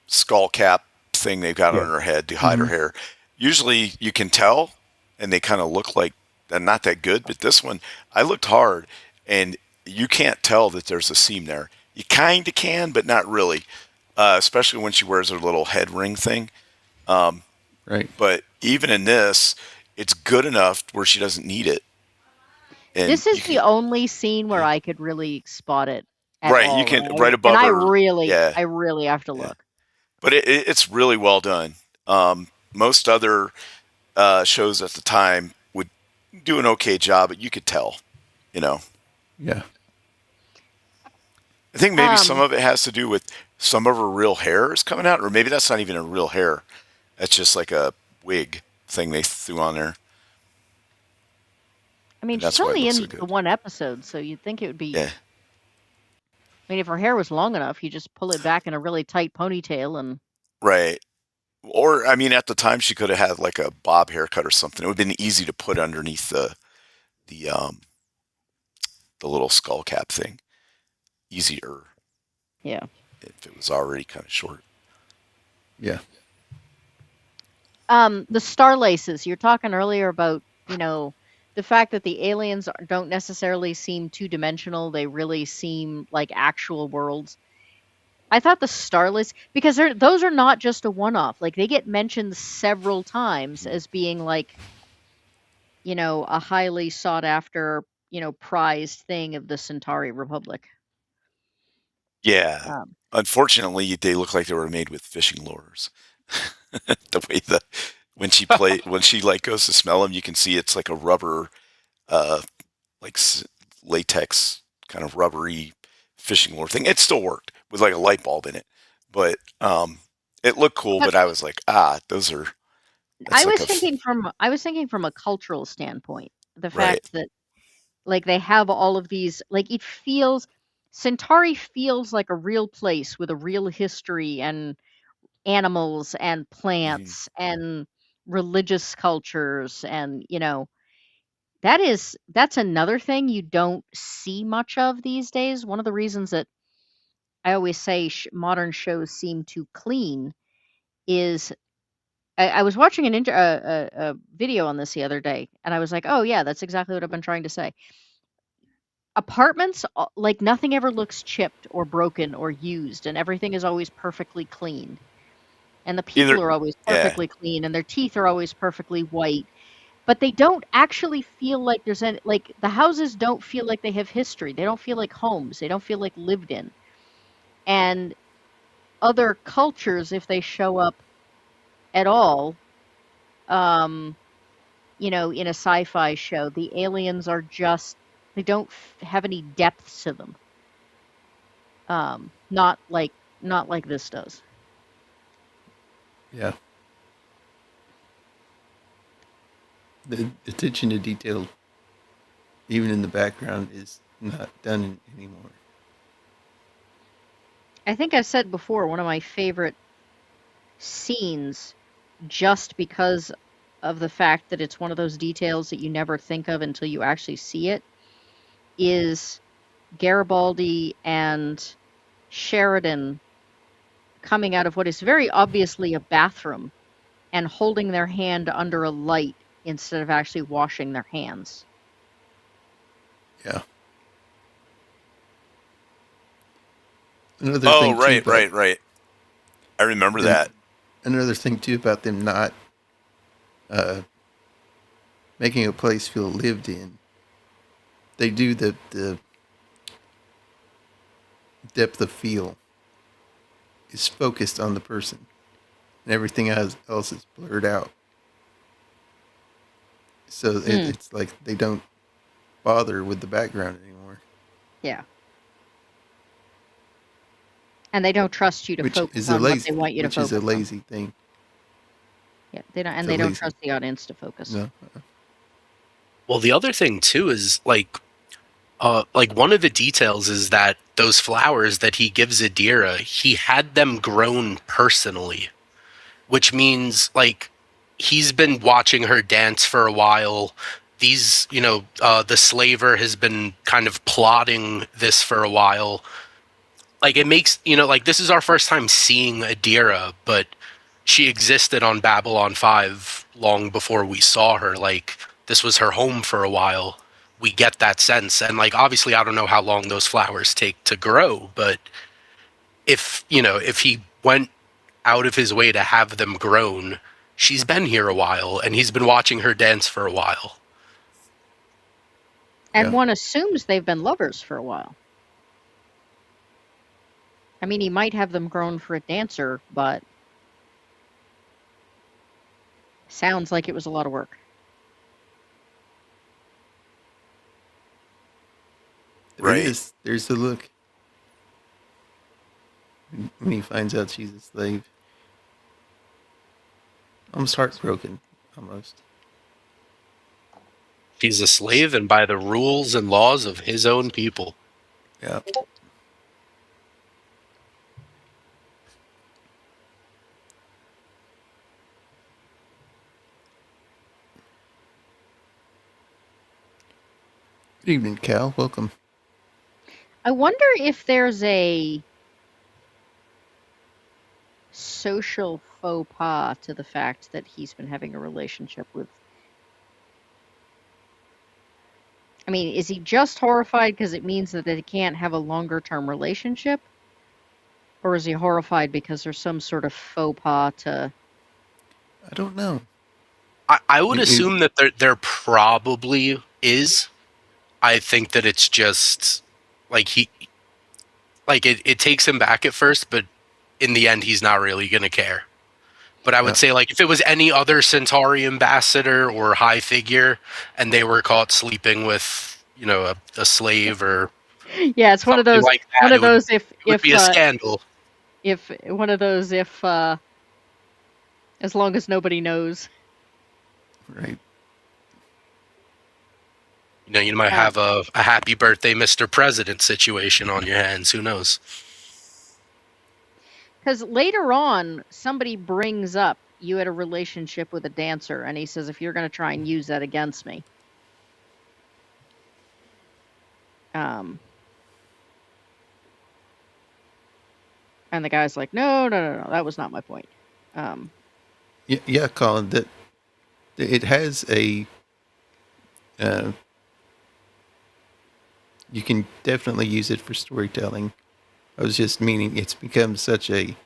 skull cap thing they've got on Yeah. her head to hide her hair. Usually, you can tell, and they kind of look like they're not that good. But this one, I looked hard, and you can't tell that there's a seam there. You kind of can, but not really. Especially when she wears her little head ring thing. Right. But even in this, it's good enough where she doesn't need it. And this you is can, the only scene where yeah. I could really spot it at Right, you all, can right and above her. Yeah, I really have to yeah. look. But it's really well done. Most other shows at the time would do an okay job, but you could tell, you know. Yeah. I think maybe some Um, of it has to do with some of her real hair is coming out, or maybe that's not even a real hair. That's just like a wig thing they threw on there, I mean, and she's that's why it only looks so in the good. one episode, so you'd think it would be. Yeah, I mean, if her hair was long enough, you just pull it back in a really tight ponytail, and right. Or I mean, at the time she could have had like a bob haircut or something. It would have been easy to put underneath the the little skull cap thing. Easier yeah. if it was already kind of short. Yeah. The star laces. You're talking earlier about, the fact that the aliens don't necessarily seem two-dimensional. They really seem like actual worlds. I thought the starless, because those are not just a one-off. Like, they get mentioned several times as being like, a highly sought after, prized thing of the Centauri Republic. Yeah. Um, Unfortunately, they look like they were made with fishing lures. The way when she like goes to smell them, you can see it's like a rubber, uh, like latex kind of rubbery fishing lure thing. It still worked with like a light bulb in it, but it looked cool. but But I was like, those are that's I like was a thinking from a cultural standpoint, the right. fact that like they have all of these, like it feels, Centauri feels like a real place with a real history and animals and Mhm. plants and religious cultures, and that's another thing you don't see much of these days. One of the reasons that I always say modern shows seem too clean is I was watching a video on this the other day, and I was like, oh yeah, that's exactly what I've been trying to say. Apartments, like nothing ever looks chipped or broken or used, and everything is always perfectly clean. And the Either people are always yeah. perfectly clean, and their teeth are always perfectly white. But they don't actually feel like there's any, like the houses don't feel like they have history. They don't feel like homes. They don't feel like lived in. And other cultures, if they show up at all, um, in a sci-fi show, the aliens are just, they don't have any depth to them. Not like this does. Yeah. The attention to detail, even in the background, is not done anymore. I think I've said before, one of my favorite scenes, just because of the fact that it's one of those details that you never think of until you actually see it, is Garibaldi and Sheridan coming out of what is very obviously a bathroom and holding their hand under a light instead of actually washing their hands. Yeah. Another Oh, thing too right, about right, right. I remember them. that. Another thing too about them not uh, making a place feel lived in. They do the depth of feel is focused on the person, and everything else is blurred out. So Hmm. it's like they don't bother with the background anymore, Yeah. And they don't trust you to which focus is a on what lazy, they want you to which is a focus on. lazy thing. Yeah, they don't, It's and a they don't lazy. trust the audience to focus. No, Well, the other thing too is like like one of the details is that those flowers that he gives Adira, he had them grown personally, which means like he's been watching her dance for a while. These, the slaver has been kind of plotting this for a while. Like it makes, like this is our first time seeing Adira, but she existed on Babylon 5 long before we saw her. Like this was her home for a while. We get that sense. And like obviously I don't know how long those flowers take to grow, but if he went out of his way to have them grown, she's been here a while and he's been watching her dance for a while. And Yeah. one assumes they've been lovers for a while. I mean, he might have them grown for a dancer, but sounds like it was a lot of work. Right. There's the look. When he finds out she's a slave. Almost heartbroken. Almost. He's a slave and by the rules and laws of his own people. Yeah. Good evening, Cal. Welcome. I wonder if there's a social faux pas to the fact that he's been having a relationship with. I mean, is he just horrified because it means that they can't have a longer term relationship? Or is he horrified because there's some sort of faux pas to. I don't know. I would assume that there probably is. I think that it's just like it takes him back at first, but in the end he's not really gonna care. But I would say like if it was any other Centauri ambassador or high figure and they were caught sleeping with, a slave or Yeah, it's one of those. like that, one of those. it would be a scandal. If one of those. If as long as nobody knows. Right. You might have a happy birthday, Mr. President situation on your hands. Who knows? Because later on, somebody brings up you had a relationship with a dancer, and he says, if you're going to try and use that against me. And the guy's like, no, that was not my point. Yeah, Colin, that it has a you can definitely use it for storytelling. I was just meaning it's become such a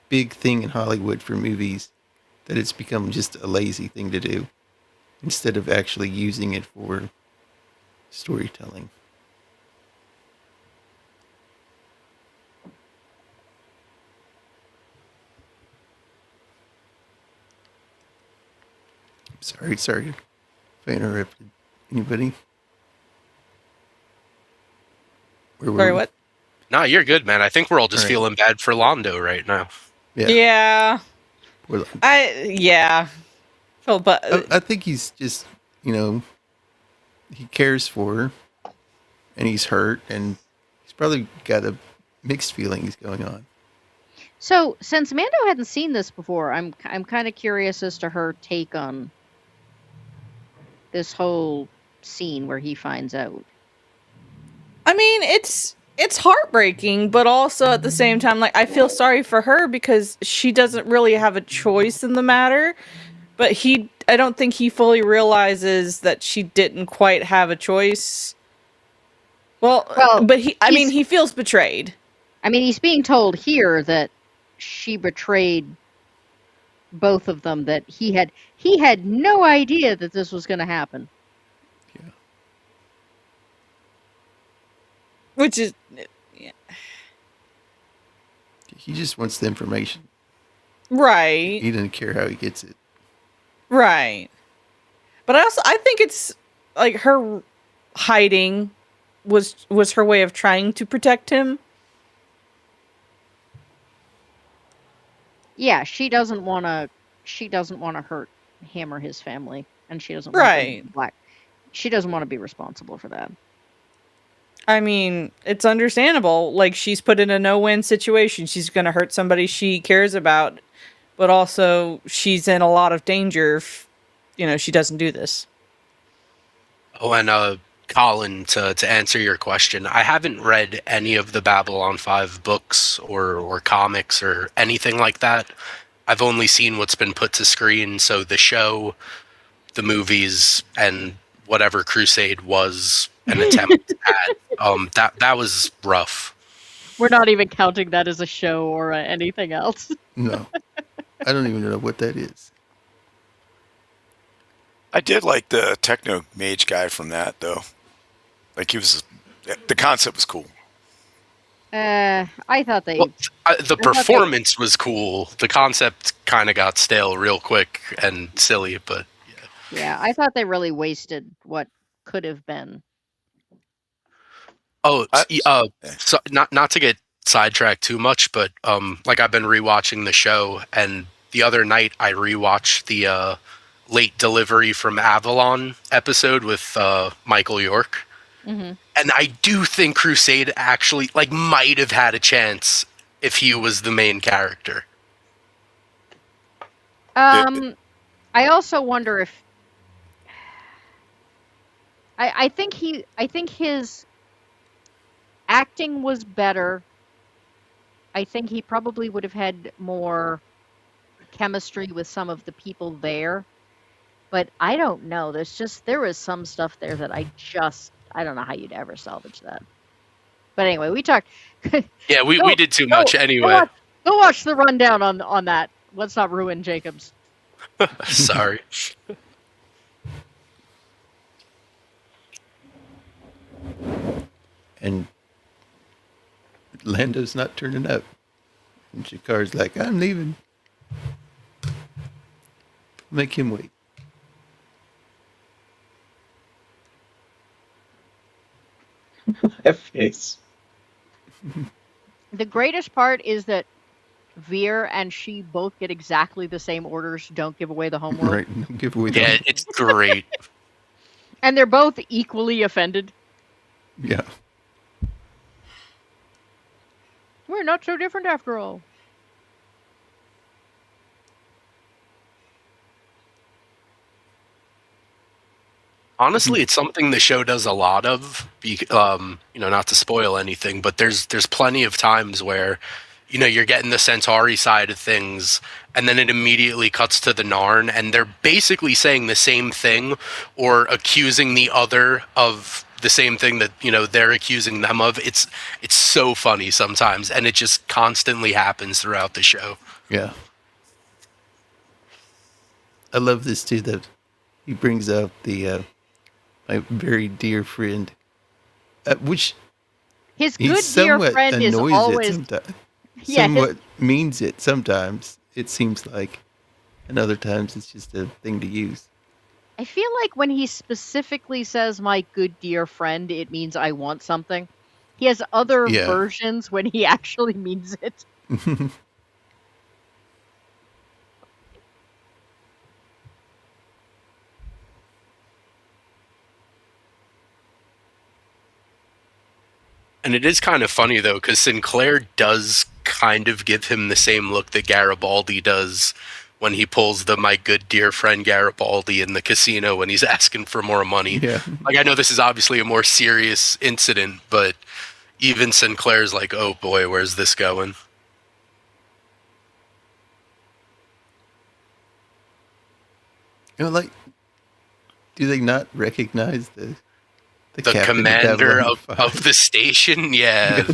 big thing in Hollywood for movies that it's become just a lazy thing to do instead of actually using it for storytelling. Sorry if I interrupted anybody. Sorry, what? No, you're good, man. I think we're all just All right. feeling bad for Londo right now. Yeah. Well, Yeah. Oh, but I think he's just, he cares for her and he's hurt and he's probably got a mixed feelings going on. So, since Mando hadn't seen this before, I'm kind of curious as to her take on this whole scene where he finds out. I mean, it's heartbreaking, but also at the same time, like, I feel sorry for her because she doesn't really have a choice in the matter. But I don't think he fully realizes that she didn't quite have a choice. Well, but he feels betrayed. I mean, he's being told here that she betrayed both of them, that he had no idea that this was going to happen. Yeah. Which is... He just wants the information. Right. He doesn't care how he gets it. Right. But I think it's like her hiding was her way of trying to protect him. Yeah, she doesn't want to hurt him or his family, and she doesn't Right. She doesn't want to be responsible for that. I mean, it's understandable. Like, she's put in a no-win situation. She's going to hurt somebody she cares about, but also she's in a lot of danger if, she doesn't do this. Oh, and Colin, to answer your question, I haven't read any of the Babylon 5 books or comics or anything like that. I've only seen what's been put to screen, so the show, the movies, and whatever Crusade was an attempt at, that was rough. We're not even counting that as a show or anything else. No. I don't even know what that is. I did like the techno mage guy from that, though. Like, the concept was cool. I thought they. Well, the performance was cool. The concept kind of got stale real quick and silly, but yeah. Yeah, I thought they really wasted what could have been. Oh, so not to get sidetracked too much, but like I've been rewatching the show, and the other night I rewatched the Late Delivery from Avalon episode with Michael York. Mm-hmm. And I do think Crusade actually might have had a chance if he was the main character. I also wonder if I think his acting was better. I think he probably would have had more chemistry with some of the people there. But I don't know. There was some stuff there that I don't know how you'd ever salvage that. But anyway, we talked. Yeah, we did too much anyway. Go watch the rundown on that. Let's not ruin Jacob's. Sorry. And Lando's not turning up. And Shakar's like, I'm leaving. Make him wait. That face. The greatest part is that Veer and she both get exactly the same orders. Don't give away the homeworld. Right. Don't give away the Yeah, it's great. And they're both equally offended. Yeah. We're not so different after all. Honestly, it's something the show does a lot of. Not to spoil anything, but there's plenty of times where, you're getting the Centauri side of things, and then it immediately cuts to the Narn, and they're basically saying the same thing or accusing the other of the same thing that they're accusing them of. It's so funny sometimes, and it just constantly happens throughout the show. Yeah. I love this too, that he brings up the my very dear friend, which his he good dear somewhat friend is annoys always it sometimes. Yeah, Somewhat means it sometimes, it seems like, and other times it's just a thing to use. I feel like when he specifically says my good dear friend, it means I want something. He has other versions when he actually means it. And it is kind of funny, though, because Sinclair does kind of give him the same look that Garibaldi does when he pulls the my good dear friend Garibaldi in the casino when he's asking for more money. Yeah. I know this is obviously a more serious incident, but even Sinclair's like, oh boy, where's this going? Do they not recognize the commander of the station? Yeah.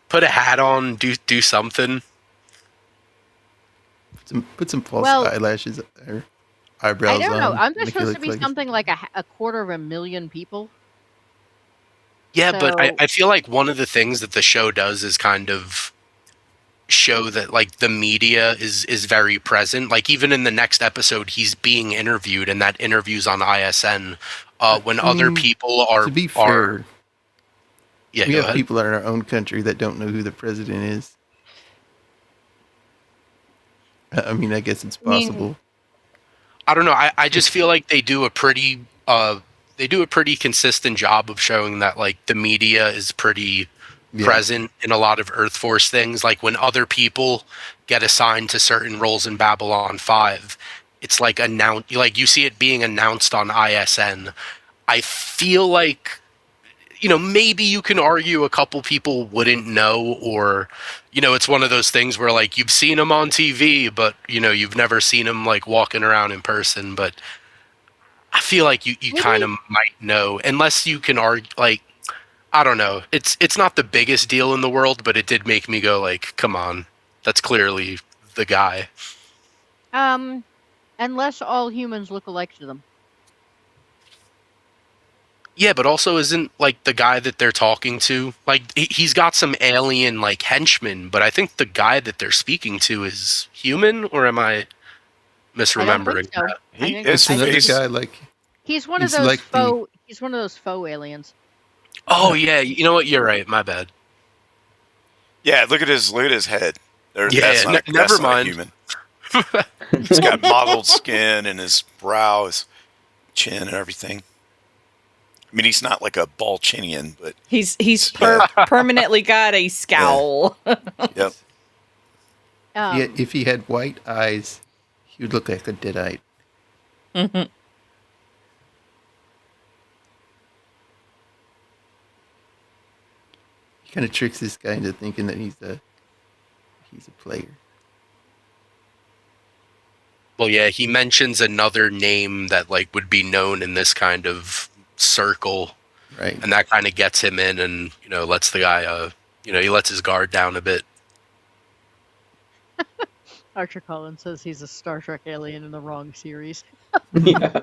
Put a hat on, do something. Put some false eyelashes or eyebrows on. I don't know. Aren't there supposed to be something like a 250,000 people? Yeah, but I feel like one of the things that the show does is kind of show that the media is very present. Even in the next episode, he's being interviewed, and that interview's on ISN. When other people are, to be fair, yeah, we have people in our own country that don't know who the president is. I mean, I guess it's possible. I don't know. I just feel like they do a pretty they do a pretty consistent job of showing that like the media is pretty present in a lot of Earth Force things. Like when other people get assigned to certain roles in Babylon 5, it's like you see it being announced on ISN. I feel like, maybe you can argue a couple people wouldn't know, or, it's one of those things where like you've seen them on TV, but you've never seen them like walking around in person. But I feel like you kind of might know, unless you can argue, like, I don't know. It's not the biggest deal in the world, but it did make me go like, come on, that's clearly the guy. Unless all humans look alike to them. Yeah, but also isn't like the guy that they're talking to, like he's got some alien like henchman, but I think the guy that they're speaking to is human, or am I misremembering? I don't think so. That? It's another guy like he's one of he's those like faux. He's one of those faux aliens. Oh yeah, you know what? You're right. My bad. Yeah, look at his head. Yeah, that's not, never that's not mind. human. He's got mottled skin and his brow, his chin, and everything. I mean, he's not like a Balchinian, but He's permanently got a scowl. yep. if he had white eyes, he would look like a deadite. Mhm. He kind of tricks this guy into thinking that he's a player. Well, yeah, he mentions another name that like would be known in this kind of circle, Right. and that kind of gets him in, and lets the guy, he lets his guard down a bit. Archer Collins says he's a Star Trek alien in the wrong series. Yeah.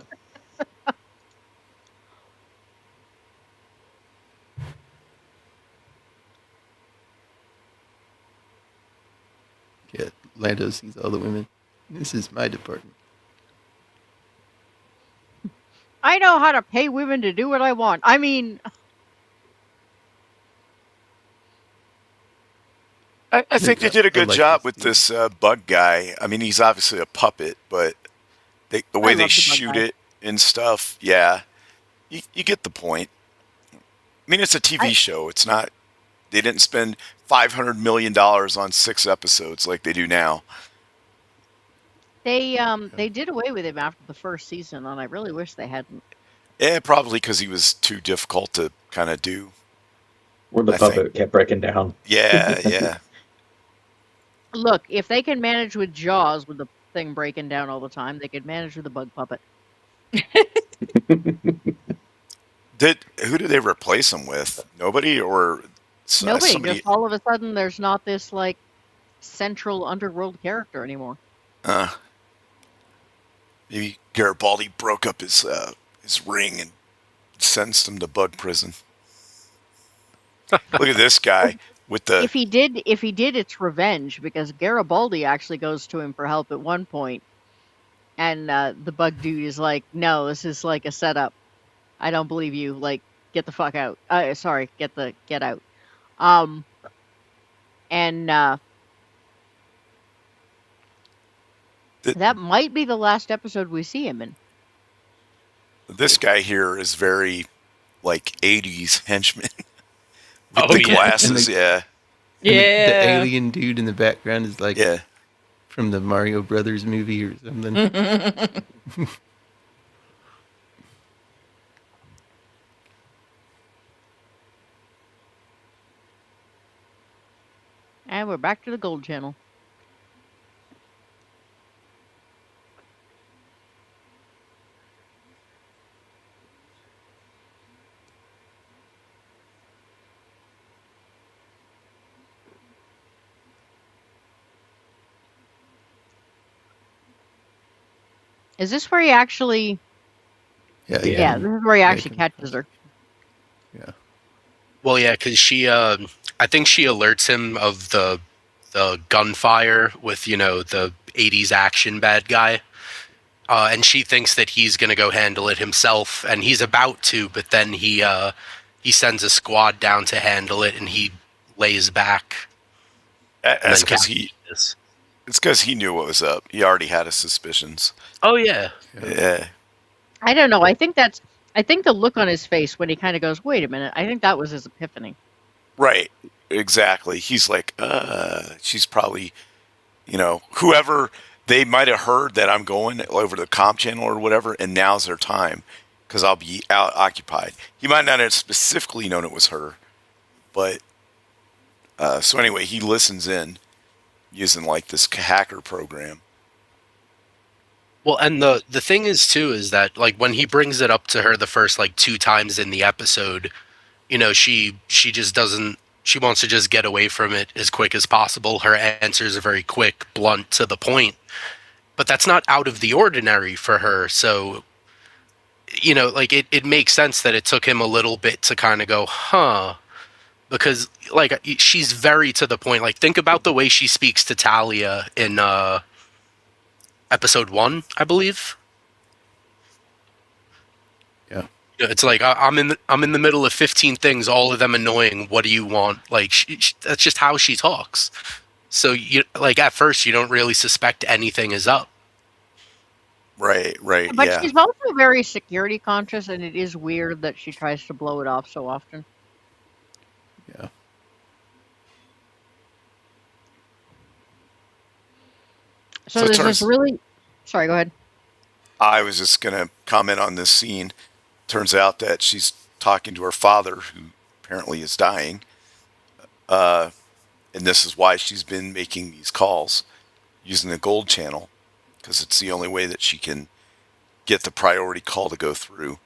Yeah, Lando sees all the women. This is my department. I know how to pay women to do what I want. I mean, I think they did a good like job this with this bug guy. I mean, he's obviously a puppet, but the way they love the bug shoot guy. it and stuff, yeah, you get the point. I mean, it's a TV show. It's not. They didn't spend $500 million on 6 episodes like they do now. they did away with him after the first season, and I really wish they hadn't. Yeah, probably because he was too difficult to kind of do. Where the I puppet think. kept breaking down. Yeah. Look, if they can manage with Jaws with the thing breaking down all the time, they could manage with the bug puppet. Who did they replace him with? Nobody or Nobody. somebody? Just all of a sudden, there's not this like central underworld character anymore. Maybe Garibaldi broke up his ring and sentenced him to bug prison. Look at this guy with the. If he did, it's revenge, because Garibaldi actually goes to him for help at one point, and the bug dude is like, "No, this is like a setup. I don't believe you. Like, get the fuck out. Sorry, get out." That might be the last episode we see him in. This guy here is very like 80s henchman with Oh, the yeah. glasses. And Yeah. And Yeah. the alien dude in the background is like Yeah. from the Mario Brothers movie or something. And we're back to the Gold Channel. Is this where he actually? Yeah. Yeah, this is where he actually can- catches her. Yeah. Well, yeah, because she, I think she alerts him of the gunfire with the '80s action bad guy, and she thinks that he's gonna go handle it himself, and he's about to, but then he sends a squad down to handle it, and he lays back. That's then because catches. It's because he knew what was up. He already had his suspicions. Oh yeah. Yeah. I don't know. I think that's I think the look on his face when he kind of goes, "Wait a minute," I think that was his epiphany. Right. Exactly. He's like, she's probably, whoever, they might have heard that I'm going over the comp channel or whatever, and now's their time because I'll be out occupied. He might not have specifically known it was her, but so anyway, he listens in using like this hacker program. Well, and the thing is too is that like when he brings it up to her the first like 2 times in the episode, she just doesn't. She wants to just get away from it as quick as possible. Her answers are very quick, blunt, to the point. But that's not out of the ordinary for her. So, like it makes sense that it took him a little bit to kind of go, huh? Because like she's very to the point. Like think about the way she speaks to Talia in episode 1, I believe. Yeah. It's like I'm in the middle of 15 things, all of them annoying. What do you want? Like that's just how she talks. So you like at first you don't really suspect anything is up. Right. But Yeah. she's also very security conscious, and it is weird that she tries to blow it off so often. Yeah. So So it there's turns- this really. Sorry, go ahead. I was just going to comment on this scene. Turns out that she's talking to her father, who apparently is dying. And this is why she's been making these calls using the gold channel, because it's the only way that she can get the priority call to go through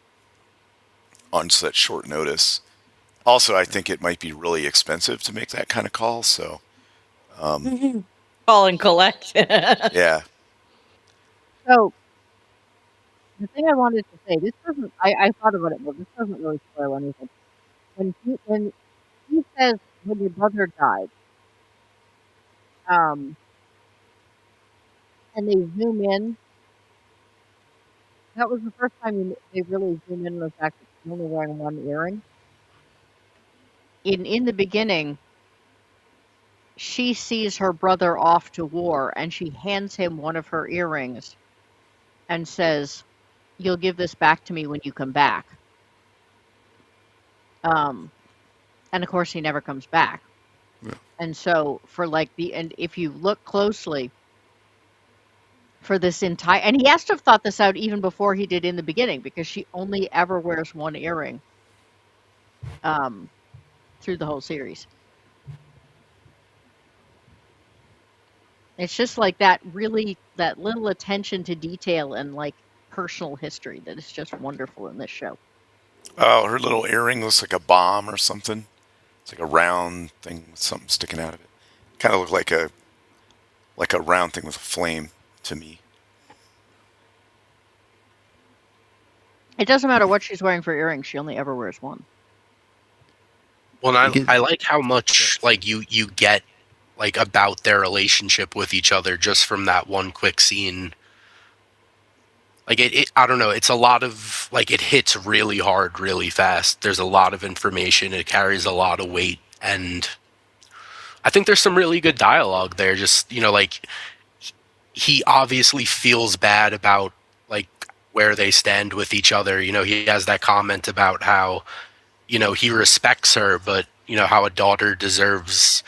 on such short notice. Also, I think it might be really expensive to make that kind of call. So, Call and collect. yeah. So the thing I wanted to say, this doesn't. I thought about it, but this doesn't really spoil anything. When he says when your brother died, and they zoom in. That was the first time they really zoom in on the fact that she's only wearing one earring. In the beginning, she sees her brother off to war, and she hands him one of her earrings, and says, "You'll give this back to me when you come back." And of course, he never comes back. Yeah. And so, and if you look closely, for this entire, and he has to have thought this out even before he did in the beginning, because she only ever wears one earring through the whole series. It's just like that little attention to detail and like personal history that is just wonderful in this show. Oh, her little earring looks like a bomb or something. It's like a round thing with something sticking out of it. Kind of look like a round thing with a flame to me. It doesn't matter what she's wearing for earrings; she only ever wears one. Well, I like how much like you get like about their relationship with each other just from that one quick scene. Like it I don't know, it's a lot of like it hits really hard, really fast. There's a lot of information, it carries a lot of weight, and I think there's some really good dialogue there. Just like he obviously feels bad about like where they stand with each other. He has that comment about how he respects her, but how a daughter deserves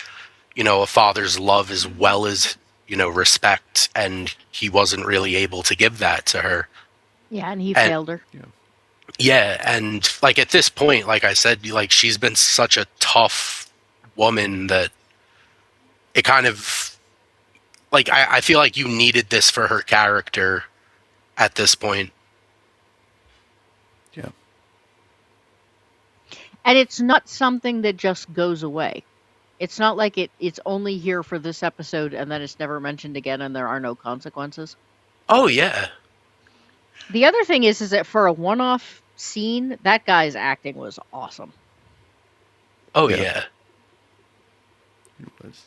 a father's love as well as respect, and he wasn't really able to give that to her. Yeah, and he failed her. Yeah, and like at this point, like I said, like she's been such a tough woman that it kind of like I feel like you needed this for her character at this point. Yeah. And it's not something that just goes away. It's not like it's only here for this episode and then it's never mentioned again and there are no consequences. Oh yeah. The other thing is that for a one-off scene, that guy's acting was awesome. Oh Yeah. yeah. It was.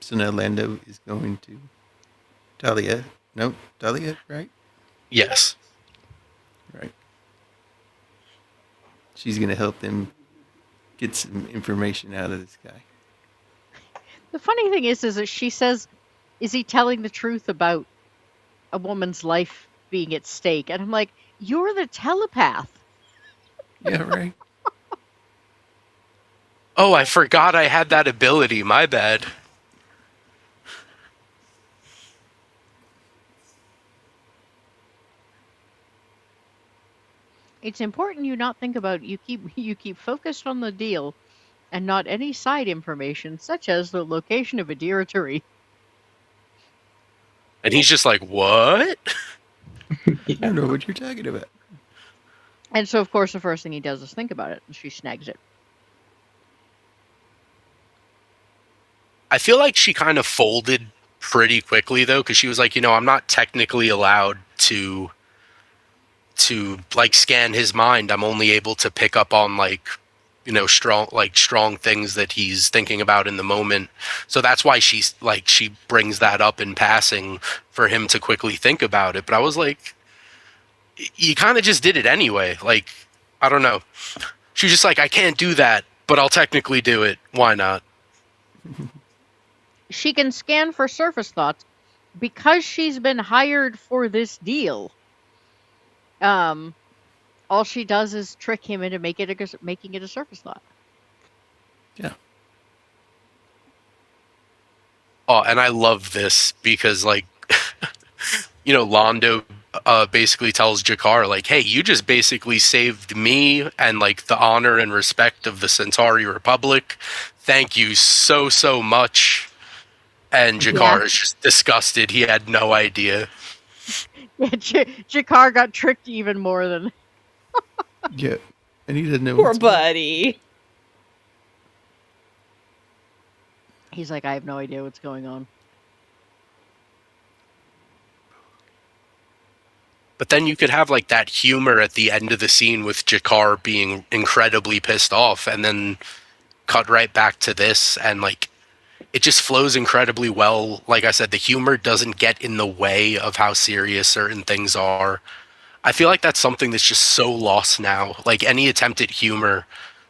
So now Lando is going to Talia. No, Talia, right? Yes. Right. She's going to help them get some information out of this guy. The funny thing is that she says, "Is he telling the truth about a woman's life being at stake. And I'm like, you're the telepath. Yeah, right. Oh, I forgot I had that ability. My bad. It's important you not think about you keep focused on the deal and not any side information, such as the location of a deer or tree. And he's just like, what? I don't know what you're talking about. And so, of course, the first thing he does is think about it, and she snags it. I feel like she kind of folded pretty quickly though, because she was like, I'm not technically allowed to like scan his mind. I'm only able to pick up on like strong things that he's thinking about in the moment. So that's why she brings that up in passing for him to quickly think about it. But I was like, you kind of just did it anyway. Like, I don't know. She was just like, I can't do that, but I'll technically do it. Why not? She can scan for surface thoughts because she's been hired for this deal. All she does is trick him into making it a surface thought. Yeah. Oh, and I love this because, like, Londo basically tells Jakar, like, hey, you just basically saved me and, like, the honor and respect of the Centauri Republic. Thank you so, so much. And Jakar is just disgusted. He had no idea. Yeah, Jakar got tricked even more than... Yeah. And he didn't know. Poor buddy. He's like, I have no idea what's going on. But then you could have like that humor at the end of the scene with Jakar being incredibly pissed off, and then cut right back to this, and like it just flows incredibly well. Like I said, the humor doesn't get in the way of how serious certain things are. I feel like that's something that's just so lost now. Like any attempt at humor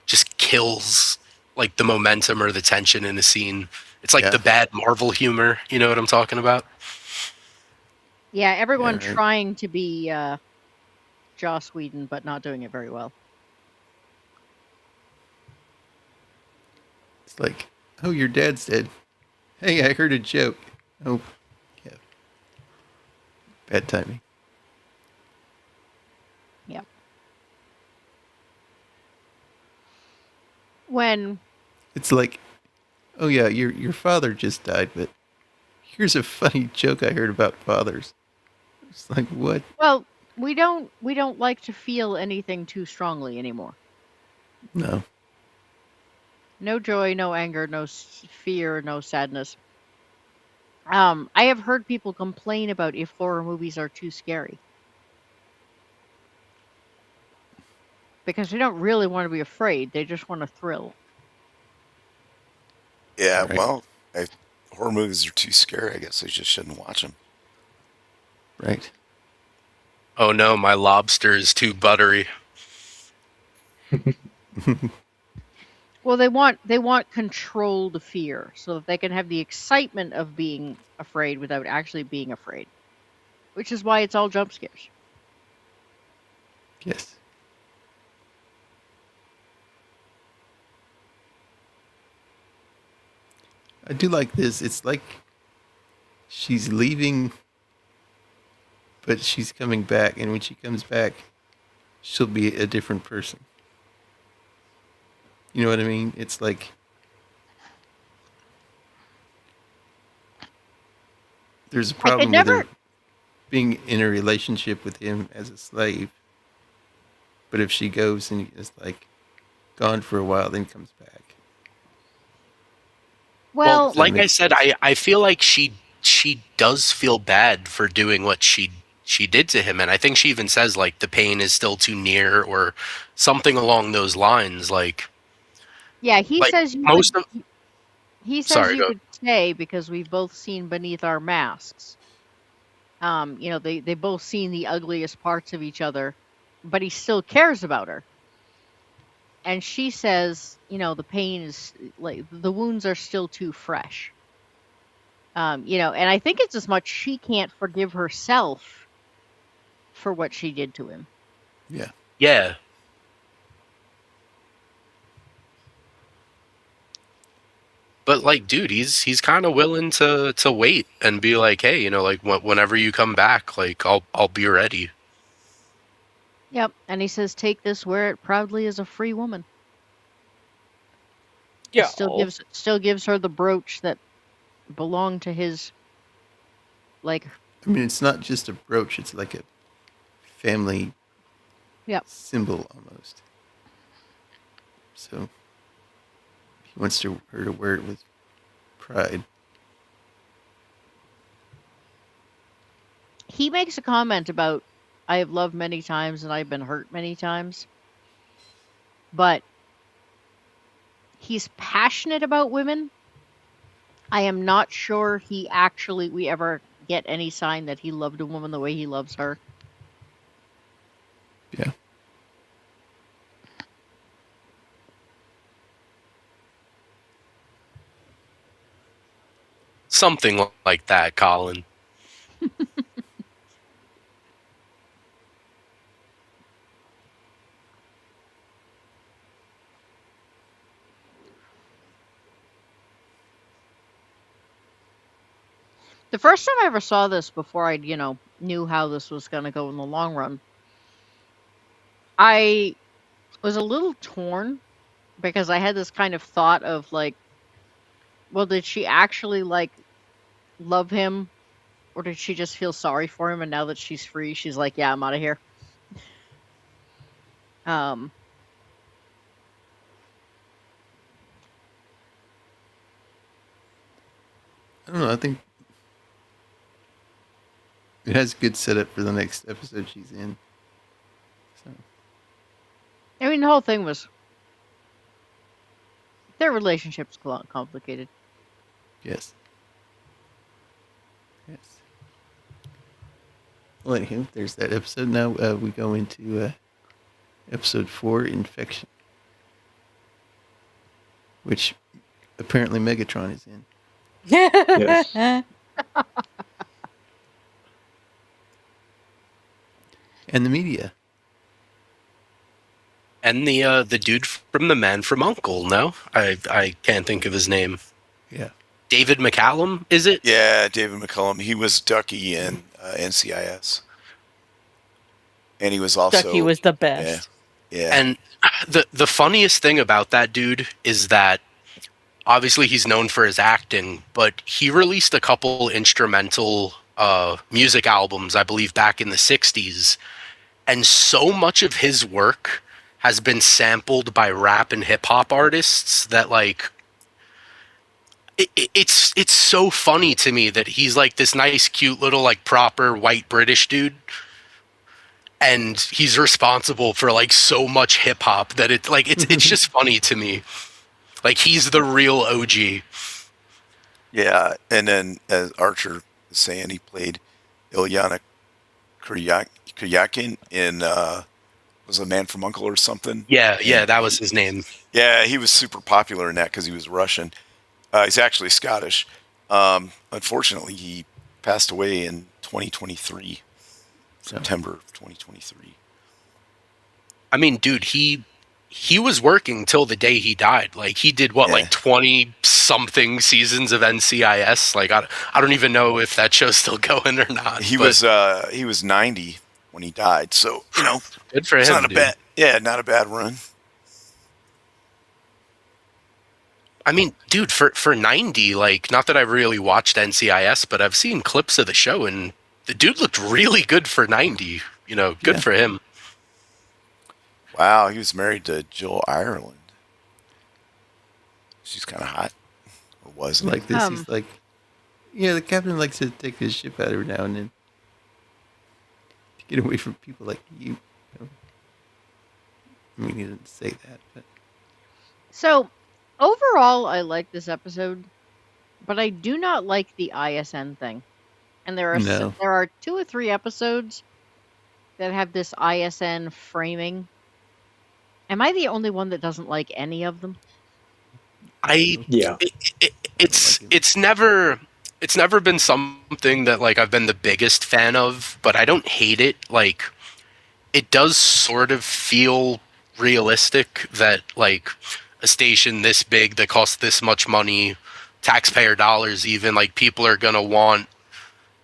just kills like the momentum or the tension in a scene. It's like the bad Marvel humor. You know what I'm talking about? Yeah, everyone trying to be Joss Whedon, but not doing it very well. It's like, oh, your dad's dead. Hey, I heard a joke. Oh, yeah. Bad timing. Yep. When... It's like, oh yeah, your father just died, but here's a funny joke I heard about fathers. It's like, what? Well, we don't like to feel anything too strongly anymore. No. No joy, no anger, no fear, no sadness. I have heard people complain about if horror movies are too scary. Because they don't really want to be afraid, they just want to thrill. Yeah, well, horror movies are too scary. I guess I just shouldn't watch them. Right. Oh no, my lobster is too buttery. Well, they want controlled fear, so that they can have the excitement of being afraid without actually being afraid. Which is why it's all jump scares. Yes. I do like this. It's like she's leaving, but she's coming back, and when she comes back, she'll be a different person. You know what I mean? It's like there's a problem with her being in a relationship with him as a slave. But if she goes and is like gone for a while, then comes back. Well, like I said, I feel like she does feel bad for doing what she did to him, and I think she even says like the pain is still too near or something along those lines. Like, yeah, he like says he says you could stay because we've both seen beneath our masks. They both seen the ugliest parts of each other, but he still cares about her. And she says, the pain is like the wounds are still too fresh. And I think it's as much she can't forgive herself for what she did to him. Yeah. Yeah. But like, dude, he's kind of willing to wait and be like, hey, you know, like whenever you come back, like I'll be ready. Yep. And he says, "Take this, wear it proudly as a free woman." He Yeah. still gives her the brooch that belonged to his, like, I mean, it's not just a brooch; it's like a family Yep. symbol almost. So he wants her to wear it with pride. He makes a comment about, "I have loved many times and I've been hurt many times." But he's passionate about women. I am not sure we ever get any sign that he loved a woman the way he loves her. Yeah. Something like that, Colin. The first time I ever saw this, before I, knew how this was going to go in the long run, I was a little torn because I had this kind of thought of like, well, did she actually like love him, or did she just feel sorry for him? And now that she's free, she's like, yeah, I'm out of here. I don't know. I think it has good setup for the next episode she's in. So I mean, the whole thing was, their relationship's complicated. yes. Yes. Well, anywho, there's that episode. Now we go into episode 4, Infection, which apparently Megatron is in. Yes. And the media. And the dude from The Man from U.N.C.L.E., no? I can't think of his name. Yeah. David McCallum, is it? Yeah, David McCullum. He was Ducky in NCIS. And he was also... Ducky was the best. Yeah. And the funniest thing about that dude is that obviously he's known for his acting, but he released a couple instrumental music albums, I believe, back in the 60s. And so much of his work has been sampled by rap and hip hop artists that, like, it's so funny to me that he's like this nice, cute little, like, proper white British dude, and he's responsible for like so much hip hop that it's just funny to me. Like, he's the real OG. Yeah, and then as Archer was saying, he played Ilyana Kuryakin in was a Man from U.N.C.L.E. or something. Yeah, that was his name. Yeah, he was super popular in that because he was Russian. He's actually Scottish. Unfortunately, he passed away in 2023, September of 2023. I mean, dude, he was working till the day he died. Like, he did like 20 something seasons of NCIS. Like, I don't even know if that show's still going or not. He was 90 when he died, so good for him. It's not not a bad run. I mean, dude, for 90, like, not that I've really watched NCIS, but I've seen clips of the show, and the dude looked really good for 90. Good for him. Wow, he was married to Jill Ireland. She's kind of hot. Or wasn't like this. He's like, yeah, the captain likes to take his ship out every now and then to get away from people like you. I mean, he didn't say that, but So, overall, I like this episode, but I do not like the ISN thing. And there are 2 or 3 episodes that have this ISN framing. Am I the only one that doesn't like any of them? It's never it's never been something that like I've been the biggest fan of, but I don't hate it. Like it does sort of feel realistic that like a station this big that costs this much money, taxpayer dollars even, like people are going to want,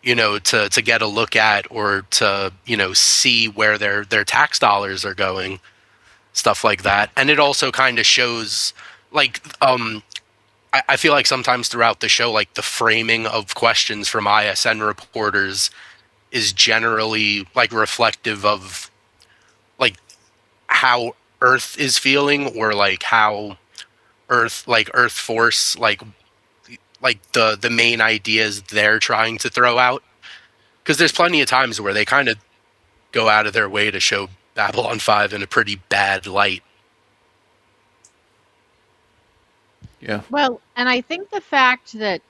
to get a look at or to, see where their tax dollars are going, stuff like that. And it also kind of shows like I feel like sometimes throughout the show, like the framing of questions from ISN reporters is generally like reflective of like how Earth is feeling, or like how Earth Force, like the main ideas they're trying to throw out. Because there's plenty of times where they kind of go out of their way to show Babylon 5 in a pretty bad light. Yeah. Well, and I think the fact that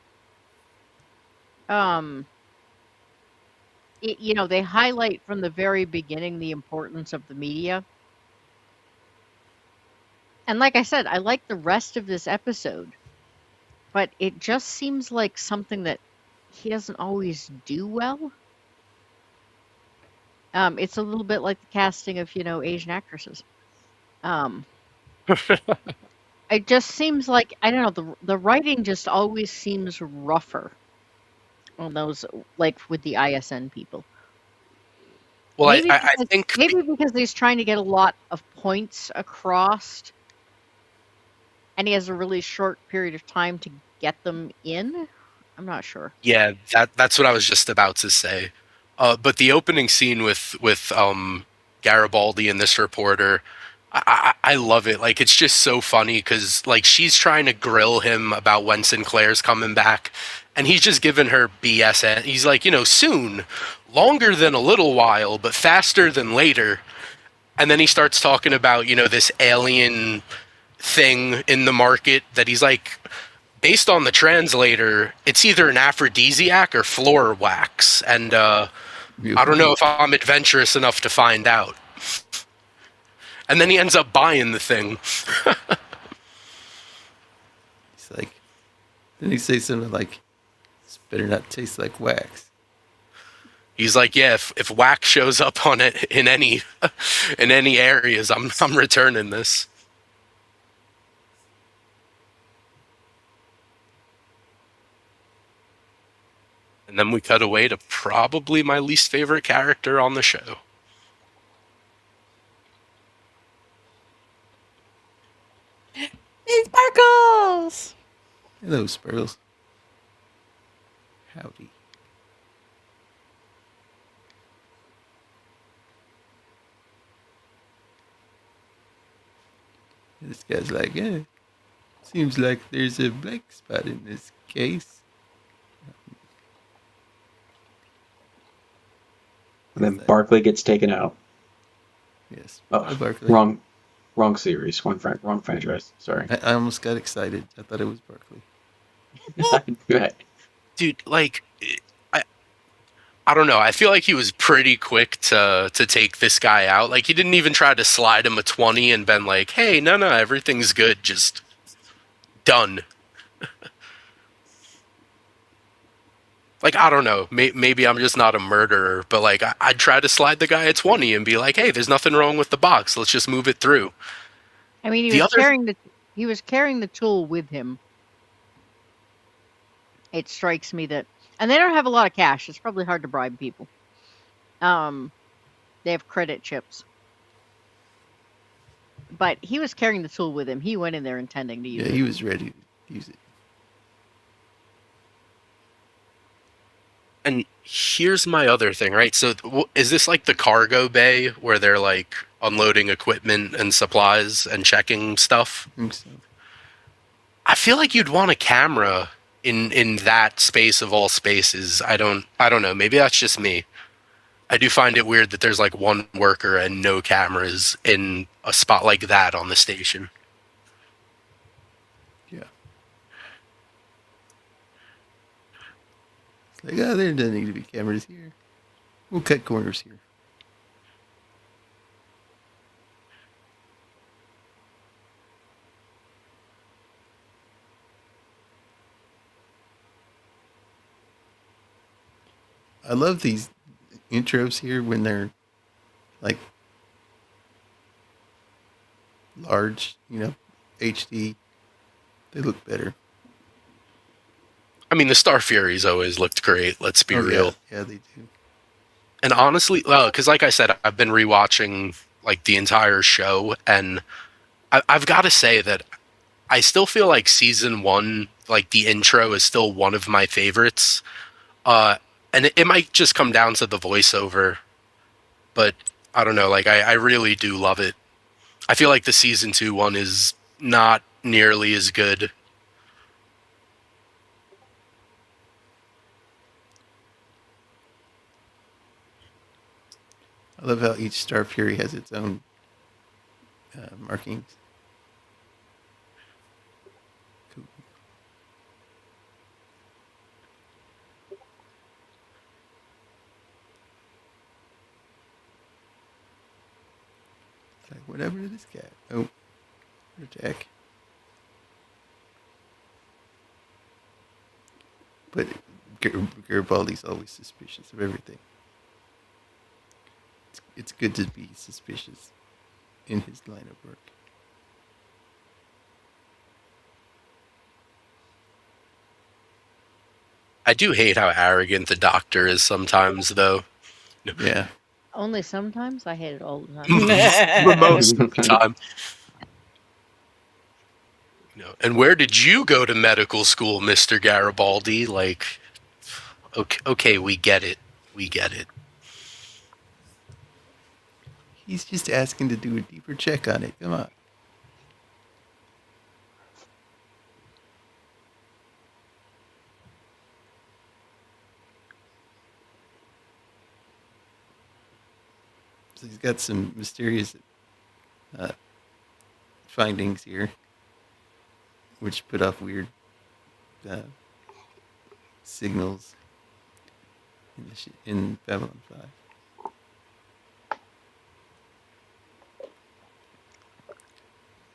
um they highlight from the very beginning the importance of the media. And like I said, I like the rest of this episode, but it just seems like something that he doesn't always do well. It's a little bit like the casting of, Asian actresses. It just seems like, I don't know, the writing just always seems rougher on those, like with the ISN people. Well, Maybe I because think maybe because he's trying to get a lot of points across, and he has a really short period of time to get them in. I'm not sure. yeah, that's what I was just about to say. But the opening scene with Garibaldi and this reporter, I love it. Like it's just so funny because like she's trying to grill him about when Sinclair's coming back, and he's just giving her BS. And he's like, soon, longer than a little while, but faster than later. And then he starts talking about this alien thing in the market that he's like, based on the translator, it's either an aphrodisiac or floor wax, and I don't know if I'm adventurous enough to find out. And then he ends up buying the thing. He's like, then he say something like, "This better not taste like wax." He's like, yeah, if wax shows up on it in any in any areas, I'm returning this. And then we cut away to probably my least favorite character on the show. Hey, Sparkles! Hello, Sparkles. Howdy. This guy's like, yeah, seems like there's a black spot in this case. And then Barkley gets taken out. Yes. Oh, Hi, Barkley. wrong series. Wrong franchise. Sorry. I almost got excited. I thought it was Barkley. Go ahead. Dude, like, I don't know. I feel like he was pretty quick to take this guy out. Like, he didn't even try to slide him a 20 and been like, hey, no, everything's good. Just done. Like, I don't know. Maybe I'm just not a murderer, but like, I'd try to slide the guy a 20 and be like, hey, there's nothing wrong with the box. Let's just move it through. I mean, The other- he was carrying the tool with him. It strikes me that, and they don't have a lot of cash. It's probably hard to bribe people. They have credit chips. But he was carrying the tool with him. He went in there intending to use it. Yeah, he was ready to use it. And here's my other thing, right? So is this like the cargo bay where they're like unloading equipment and supplies and checking stuff? I think so. I feel like you'd want a camera in that space of all spaces. I don't know. Maybe that's just me. I do find it weird that there's like one worker and no cameras in a spot like that on the station. Yeah. It's like, oh, there doesn't need to be cameras here. We'll cut corners here. I love these intros here when they're like large, HD. They look better. I mean, the Star Furies always looked great. Let's be real. Yeah, they do. And honestly, because like I said, I've been rewatching like the entire show, and I've got to say that I still feel like season 1, like the intro, is still one of my favorites. Uh, and it might just come down to the voiceover, but I don't know. Like I really do love it. I feel like the season 2 one is not nearly as good. I love how each Star Fury has its own markings. Cool. It's like, whatever to this cat. Oh, attack. But Garibaldi's always suspicious of everything. It's good to be suspicious in his line of work. I do hate how arrogant the Doctor is sometimes, though. Yeah. Only sometimes. I hate it all the time. Most of the time. And where did you go to medical school, Mr. Garibaldi? Like, okay, we get it. We get it. He's just asking to do a deeper check on it. Come on. So he's got some mysterious findings here, which put off weird signals in Babylon 5.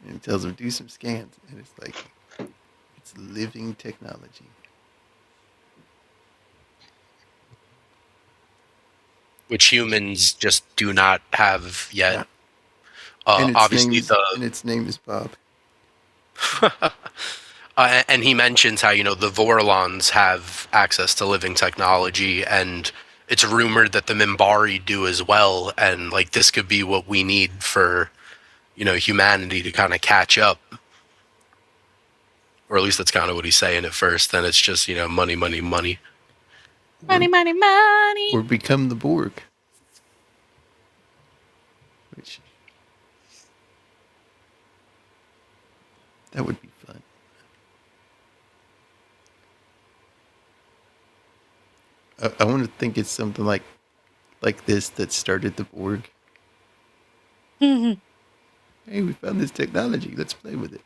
And he tells him, do some scans. And it's like, it's living technology. Which humans just do not have yet. And Obviously, its name is Bob. And he mentions how, the Vorlons have access to living technology, and it's rumored that the Minbari do as well, and like this could be what we need for, humanity to kind of catch up. Or at least that's kind of what he's saying at first. Then it's just, money, money, money. Money, money, money. Or become the Borg. Which, that would be fun. I want to think it's something like this that started the Borg. Hey, we found this technology. Let's play with it.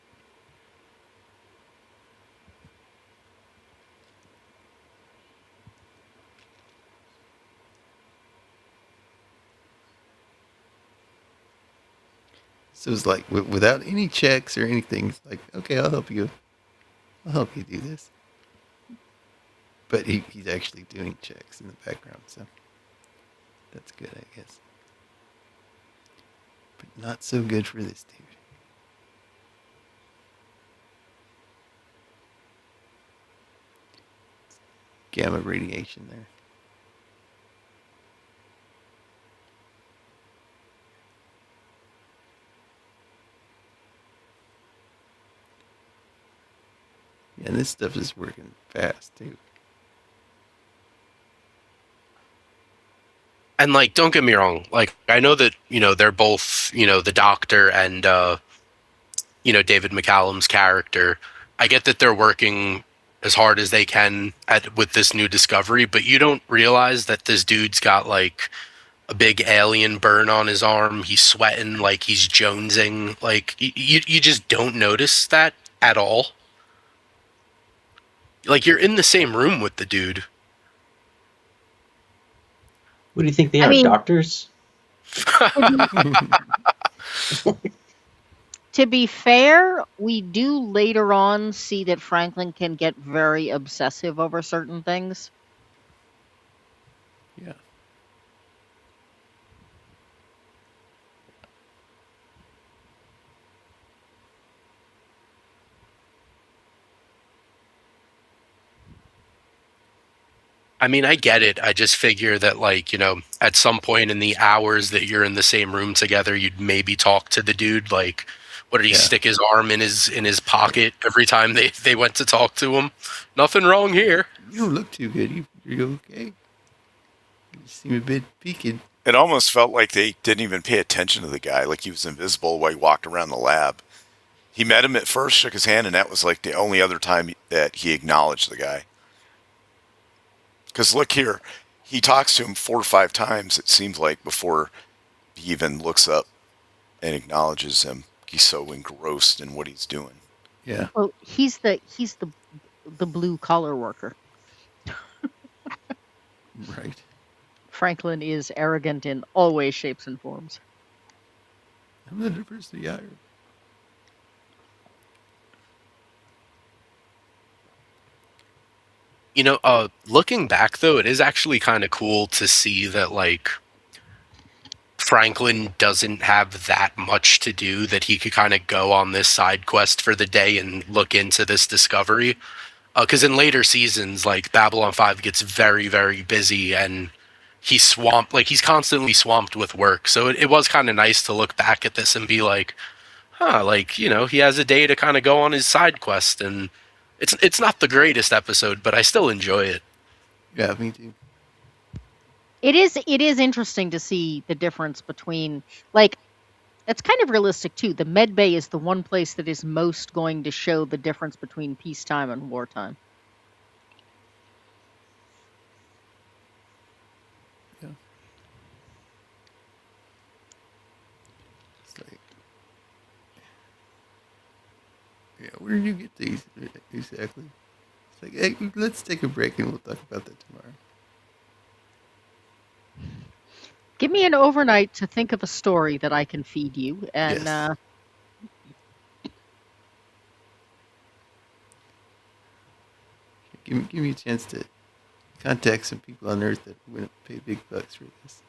So it's like, without any checks or anything, it's like, okay, I'll help you. I'll help you do this. But he's actually doing checks in the background, so that's good, I guess. But not so good for this dude. Gamma radiation there. Yeah, and this stuff is working fast, too. And like, don't get me wrong. Like, I know that, they're both, the Doctor and, David McCallum's character. I get that they're working as hard as they can with this new discovery, but you don't realize that this dude's got like a big alien burn on his arm. He's sweating, like he's jonesing. Like you just don't notice that at all. Like, you're in the same room with the dude. What do you think they I are, mean- doctors? To be fair, we do later on see that Franklin can get very obsessive over certain things. I mean, I get it. I just figure that, like, you know, at some point in the hours that you're in the same room together, you'd maybe talk to the dude. Like, what did he stick his arm in his pocket every time they went to talk to him? Nothing wrong here. You don't look too good. You okay? You seem a bit peaked. It almost felt like they didn't even pay attention to the guy, like he was invisible while he walked around the lab. He met him at first, shook his hand, and that was like the only other time that he acknowledged the guy. Because look here, he talks to him 4 or 5 times, it seems like, before he even looks up and acknowledges him. He's so engrossed in what he's doing. Yeah. Well, he's the blue collar worker. Right. Franklin is arrogant in all ways, shapes, and forms. I'm the diversity hire. You know, looking back though, it is actually kind of cool to see that, like, Franklin doesn't have that much to do, that he could kind of go on this side quest for the day and look into this discovery. Because in later seasons, like, Babylon 5 gets very, very busy, and he's swamped. Like, he's constantly swamped with work. So it was kind of nice to look back at this and be like, huh, like, you know, he has a day to kind of go on his side quest, and it's not the greatest episode, but I still enjoy it. Yeah, me too. It is interesting to see the difference between, like, it's kind of realistic too. The med bay is the one place that is most going to show the difference between peacetime and wartime. Yeah. It's like, yeah, where did you get these exactly? It's like, hey, let's take a break and we'll talk about that tomorrow. Give me an overnight to think of a story that I can feed you, and Yes. Give me a chance to contact some people on Earth that wouldn't pay big bucks for this.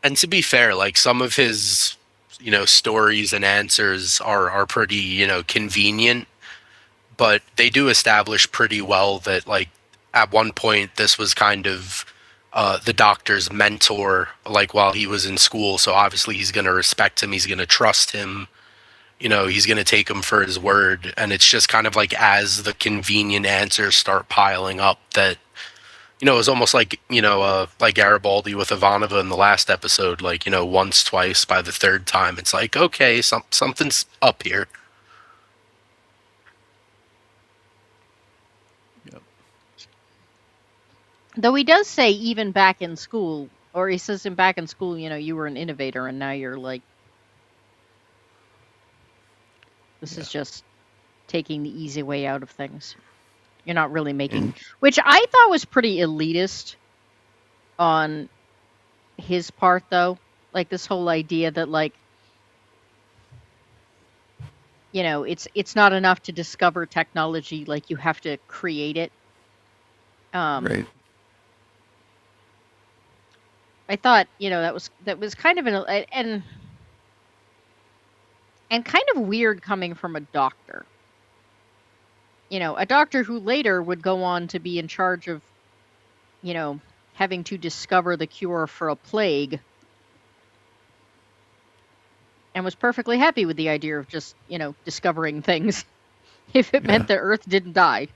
And to be fair, like, some of his, you know, stories and answers are pretty, you know, convenient, but they do establish pretty well that, like, at one point this was kind of the doctor's mentor, like, while he was in school. So obviously he's going to respect him, he's going to trust him, you know, he's going to take him for his word. And it's just kind of like, as the convenient answers start piling up, that, you know, it was almost like, you know, like Garibaldi with Ivanova in the last episode, like, you know, once, twice, by the third time, it's like, okay, something's up here. Yep. though he does say even back in school, or he says in back in school, you know, you were an innovator, and now you're like, this is just taking the easy way out of things. You're not really making, which I thought was pretty elitist on his part, though. Like, this whole idea that, like, you know, it's not enough to discover technology, like, you have to create it. Right. I thought, you know, that was kind of and kind of weird coming from a doctor. You know, a doctor who later would go on to be in charge of, you know, having to discover the cure for a plague, and was perfectly happy with the idea of just, you know, discovering things if it meant the Earth didn't die.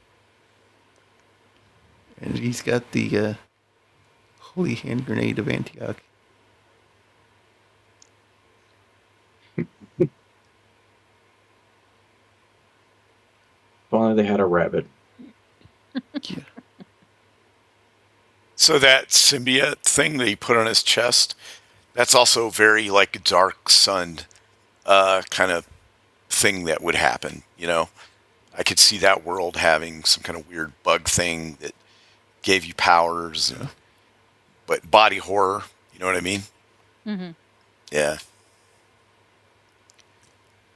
And he's got the holy hand grenade of Antioch. If only they had a rabbit. Yeah. So that symbiote thing that he put on his chest, that's also very like dark sunned kind of thing that would happen, you know. I could see that world having some kind of weird bug thing that gave you powers, but body horror, you know what I mean? Mm-hmm. Yeah.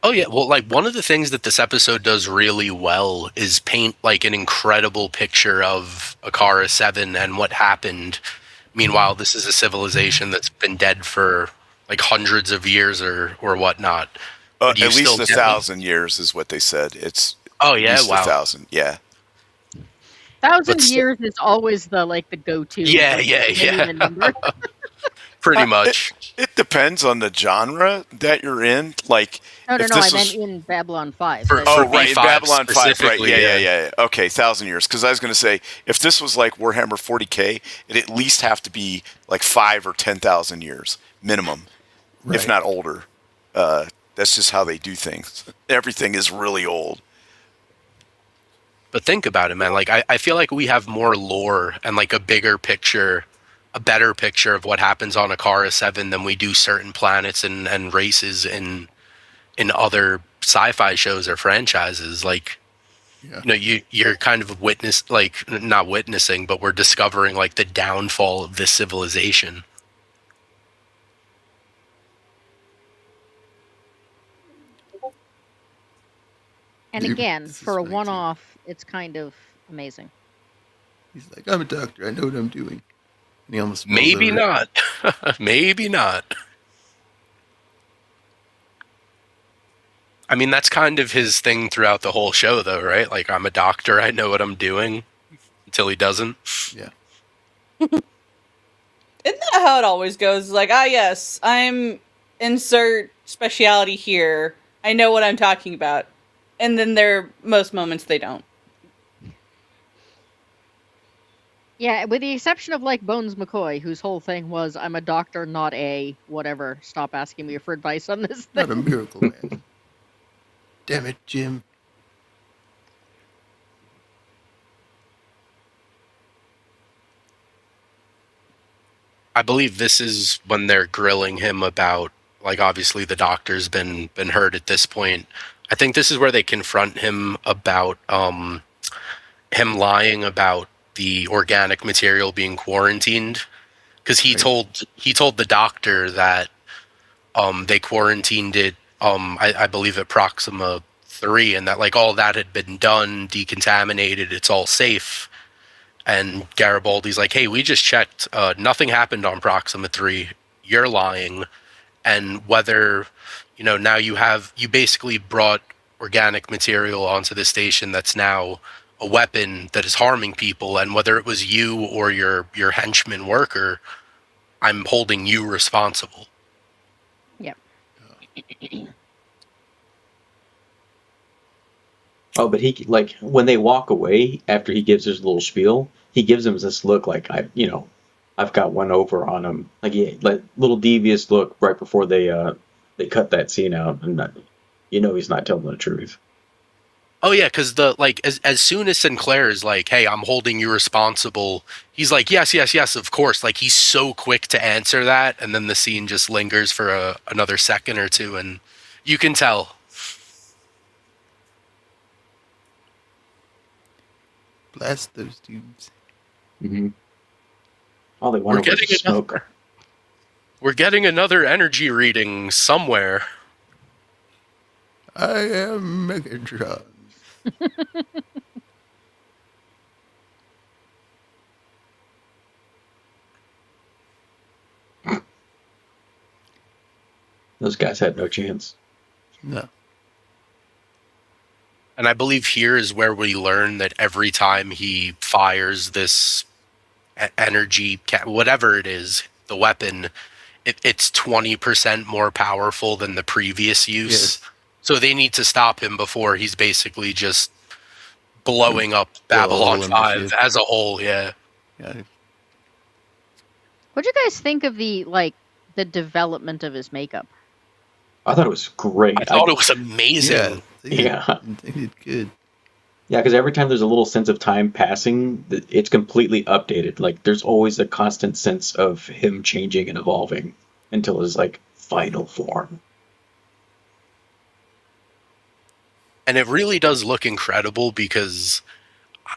Oh yeah, well, like, one of the things that this episode does really well is paint, like, an incredible picture of Akara 7 and what happened. Meanwhile, this is a civilization that's been dead for, like, hundreds of years or whatnot. Or do you At least still get me? 1,000 years is what they said. It's Oh at yeah, least wow. 1,000. Yeah. 1,000 But years is always the go-to. Yeah, like, yeah, name yeah. and number. Pretty Uh, much. it depends on the genre that you're in. Like, No, if I this meant was in Babylon 5. For Oh, B5 right, in Babylon 5, right, specifically, yeah. Okay, 1,000 years. Because I was going to say, if this was like Warhammer 40K, it'd at least have to be like 5 or 10,000 years minimum, if Right. not older. That's just how they do things. Everything is really old. But think about it, man. Like, I feel like we have more lore and like a bigger picture, a better picture of what happens on Akara 7 than we do certain planets and races in other sci-fi shows or franchises. Like, Yeah. you know, you're kind of not witnessing, but we're discovering like the downfall of this civilization. And Dude, again, this is for a funny, too. one-off, it's kind of amazing. He's like, I'm a doctor. I know what I'm doing. And he almost falls Maybe over. not. Maybe not. I mean, that's kind of his thing throughout the whole show, though, right? Like, I'm a doctor. I know what I'm doing. Until he doesn't. Yeah. Isn't that how it always goes? Like, yes, I'm insert speciality here. I know what I'm talking about. And then most moments they don't. Yeah, with the exception of like Bones McCoy, whose whole thing was, I'm a doctor, not a whatever. Stop asking me for advice on this thing. Not a miracle man. Damn it, Jim. I believe this is when they're grilling him about, like, obviously the doctor's been hurt at this point. I think this is where they confront him about him lying about the organic material being quarantined, because he told the doctor that they quarantined it, I believe at Proxima 3, and that like all that had been done, decontaminated, it's all safe. And Garibaldi's like, hey, we just checked. Nothing happened on Proxima 3. You're lying. And whether, now you basically brought organic material onto the station that's now a weapon that is harming people. And whether it was you or your henchman worker, I'm holding you responsible. Yep. Oh, but he like when they walk away after he gives his little spiel, he gives him this look like I've got one over on him. Like little devious look right before they cut that scene out, and he's not telling the truth. Oh yeah, because as soon as Sinclair is like, hey, I'm holding you responsible, he's like, yes, of course. Like, he's so quick to answer that, and then the scene just lingers for another second or two, and you can tell. Blast those dudes. Mm-hmm. All they wanted was to smoke. We're getting another energy reading somewhere. I am Megatron. Those guys had no chance. No. And I believe here is where we learn that every time he fires this energy, whatever it is, the weapon, it's 20% more powerful than the previous use. Yes. So they need to stop him before he's basically just blowing up Babylon 5 as a whole. Yeah. What'd you guys think of the development of his makeup? I thought it was great. I thought it was amazing. Yeah. They did good. Yeah, because every time there's a little sense of time passing, it's completely updated. Like, there's always a constant sense of him changing and evolving until his, final form. And it really does look incredible, because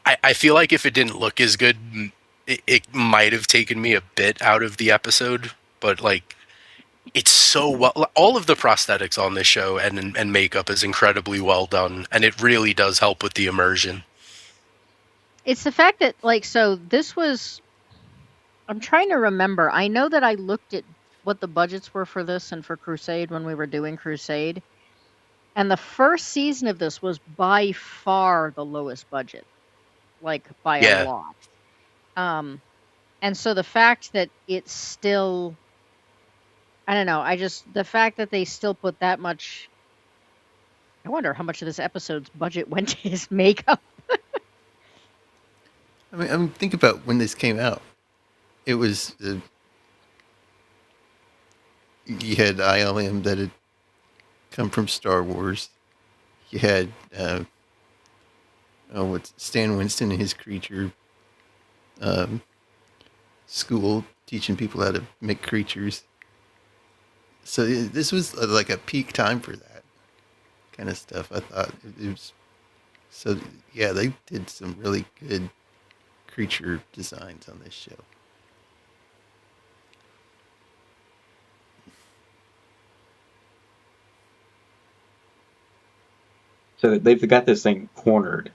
I feel like if it didn't look as good, it might have taken me a bit out of the episode. But, it's so well. All of the prosthetics on this show and makeup is incredibly well done, and it really does help with the immersion. It's the fact that so this was. I'm trying to remember. I know that I looked at what the budgets were for this and for Crusade when we were doing Crusade, And the first season of this was by far the lowest budget, like by a Yeah. lot. And so the fact that it's still, I don't know, the fact that they still put that much, I wonder how much of this episode's budget went to his makeup. I mean, think about when this came out. It was you had ILM that had come from Star Wars. You had what's Stan Winston and his creature school teaching people how to make creatures. So this was like a peak time for that kind of stuff. I thought it was so. Yeah, they did some really good creature designs on this show. So they've got this thing cornered,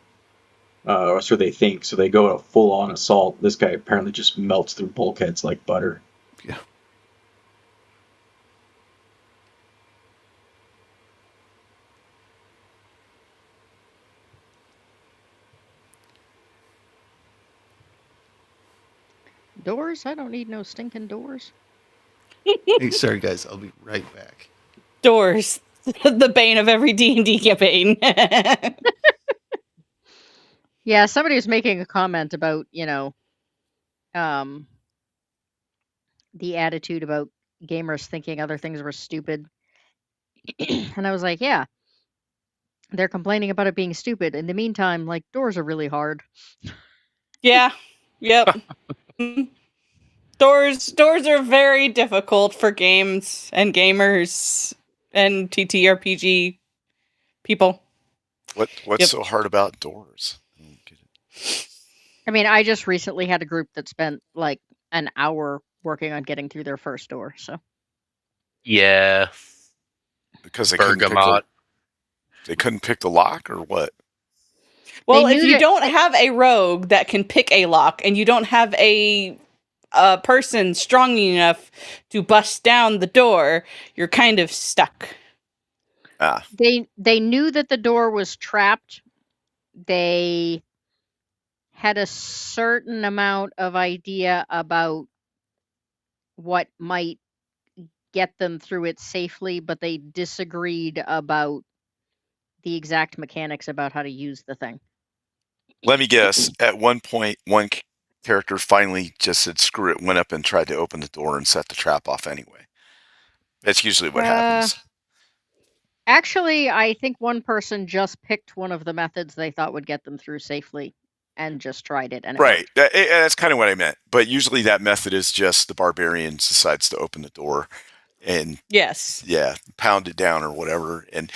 or so they think. So they go a full-on assault. This guy apparently just melts through bulkheads like butter. Yeah. Doors? I don't need no stinking doors. Hey, sorry guys, I'll be right back. Doors, the bane of every D&D campaign. Yeah, somebody was making a comment about, the attitude about gamers thinking other things were stupid. And I was like, yeah, they're complaining about it being stupid. In the meantime, like, doors are really hard. Yeah. Yep. Doors are very difficult for games and gamers and TTRPG people. What's Yep. so hard about doors? I don't get it. I mean, I just recently had a group that spent like an hour working on getting through their first door. So Yeah. Because Bergamot. they couldn't pick the lock, or what? Well, They if knew you that- don't have a rogue that can pick a lock and you don't have a person strong enough to bust down the door, you're kind of stuck. Ah, they knew that the door was trapped. They had a certain amount of idea about what might get them through it safely, but they disagreed about the exact mechanics about how to use the thing. let me guess. At one point, one character finally just said, "Screw it," went up and tried to open the door and set the trap off anyway. That's usually what happens. Actually, I think one person just picked one of the methods they thought would get them through safely and just tried it. And it Right. worked. That's kind of what I meant. But usually that method is just the barbarian decides to open the door and, Yes. yeah, pound it down or whatever. And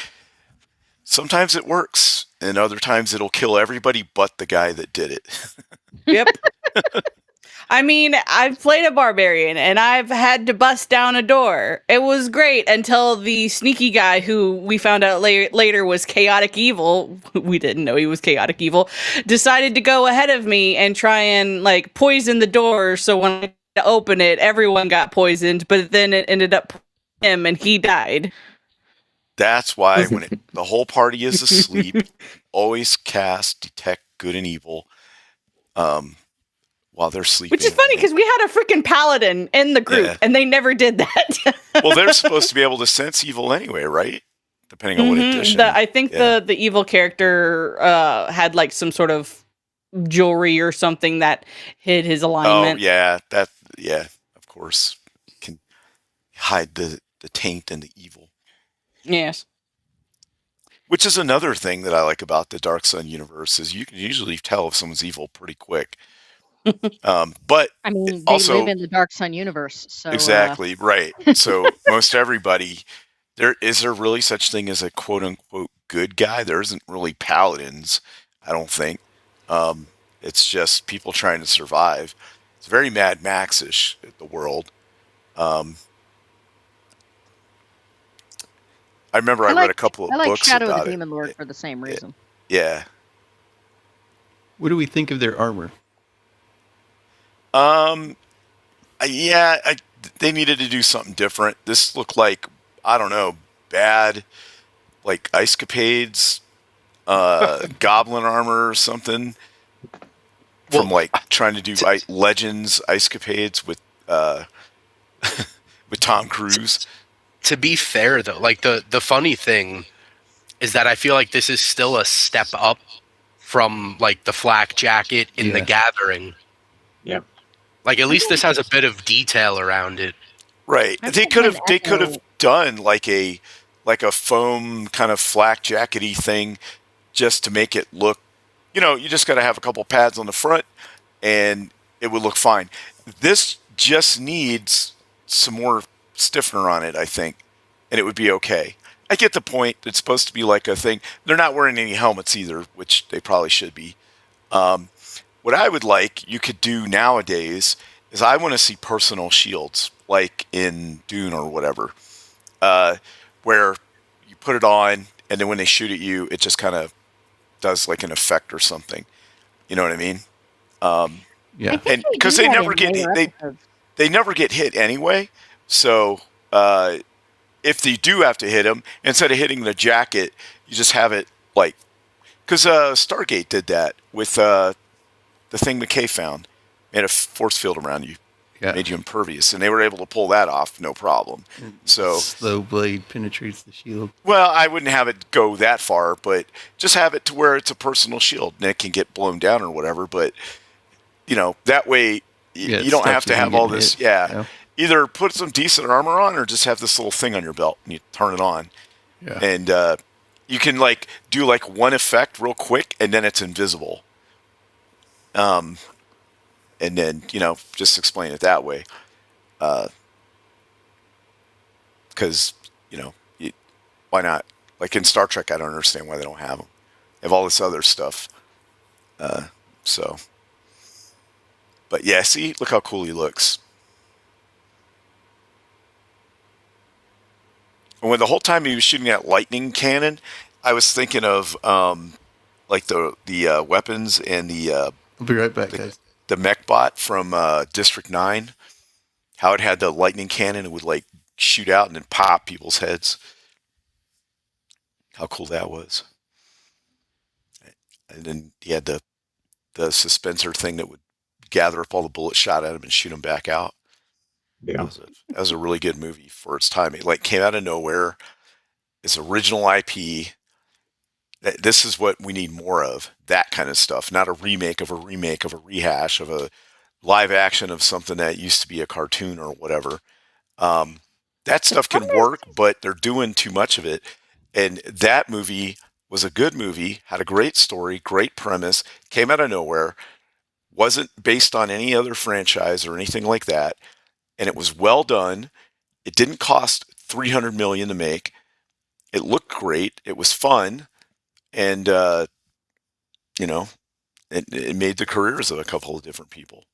sometimes it works, and other times it'll kill everybody but the guy that did it. Yep. I mean, I've played a barbarian and I've had to bust down a door. It was great until the sneaky guy who we found out later was chaotic evil. We didn't know he was chaotic evil. Decided to go ahead of me and try and like poison the door. So when I opened it, everyone got poisoned. But then it ended up him and he died. That's why when the whole party is asleep, always cast Detect Good and Evil while they're sleeping. Which is funny because we had a freaking paladin in the group, Yeah. and they never did that. Well, they're supposed to be able to sense evil anyway, right? Depending on what edition. I think the evil character had like some sort of jewelry or something that hid his alignment. Oh, yeah. Of course. Can hide the taint and the evil. Yes. Which is another thing that I like about the Dark Sun universe is you can usually tell if someone's evil pretty quick. But I mean, they also live in the Dark Sun universe, so exactly right. So most everybody, is there really such thing as a quote unquote good guy? There isn't really paladins, I don't think. It's just people trying to survive. It's very Mad Max-ish, the world. I remember I read a couple of I like books Shadow of about the it. Demon Lord for the same reason. Yeah. What do we think of their armor? They needed to do something different. This looked like, I don't know, bad like ice capades, goblin armor or something from Well, like trying to do Legends ice capades with Tom Cruise. to be fair though, like the funny thing is that I feel like this is still a step up from like the flak jacket in The Yeah. Gathering. Yeah. Like at least this has a bit of detail around it. Right. I They read could an have echo. done like a foam kind of flak jackety thing just to make it look, you just got to have a couple pads on the front and it would look fine. This just needs some more stiffener on it, I think, and it would be okay. I get the point. It's supposed to be like a thing. They're not wearing any helmets either, which they probably should be. What I would like you could do nowadays is I want to see personal shields, like in Dune or whatever, where you put it on and then when they shoot at you, it just kind of does like an effect or something. You know what I mean? I Yeah. think And they because do they that never in get later they episodes. they never get hit anyway. So if they do have to hit them, instead of hitting the jacket, you just have it like because Stargate did that with the thing McKay found, made a force field around you, Yeah. made you impervious, and they were able to pull that off no problem. So, Slow blade penetrates the shield. well, I wouldn't have it go that far, but just have it to where it's a personal shield and it can get blown down or whatever. But that way Yeah, you don't stops have you to from have all getting this. hit, Yeah, either put some decent armor on or just have this little thing on your belt and you turn it on, Yeah. and you can like do like one effect real quick and then it's invisible. And then just explain it that way, because why not? Like in Star Trek, I don't understand why they don't have them. They have all this other stuff. So, but yeah, see, look how cool he looks. And when the whole time he was shooting that lightning cannon, I was thinking of like the weapons and I'll be right back, the guys. the mech bot from District 9. How it had the lightning cannon and would like shoot out and then pop people's heads. How cool that was. And then he had the suspensor thing that would gather up all the bullets shot at him and shoot them back out. Yeah. That was a really good movie for its time. It like came out of nowhere. It's original IP. This is what we need more of. That kind of stuff, not a remake of a rehash of a live action of something that used to be a cartoon or whatever. That stuff can work, but they're doing too much of it. And that movie was a good movie, had a great story, great premise, came out of nowhere, wasn't based on any other franchise or anything like that, and it was well done. It didn't cost $300 million to make. It looked great. It was fun, and it made the careers of a couple of different people.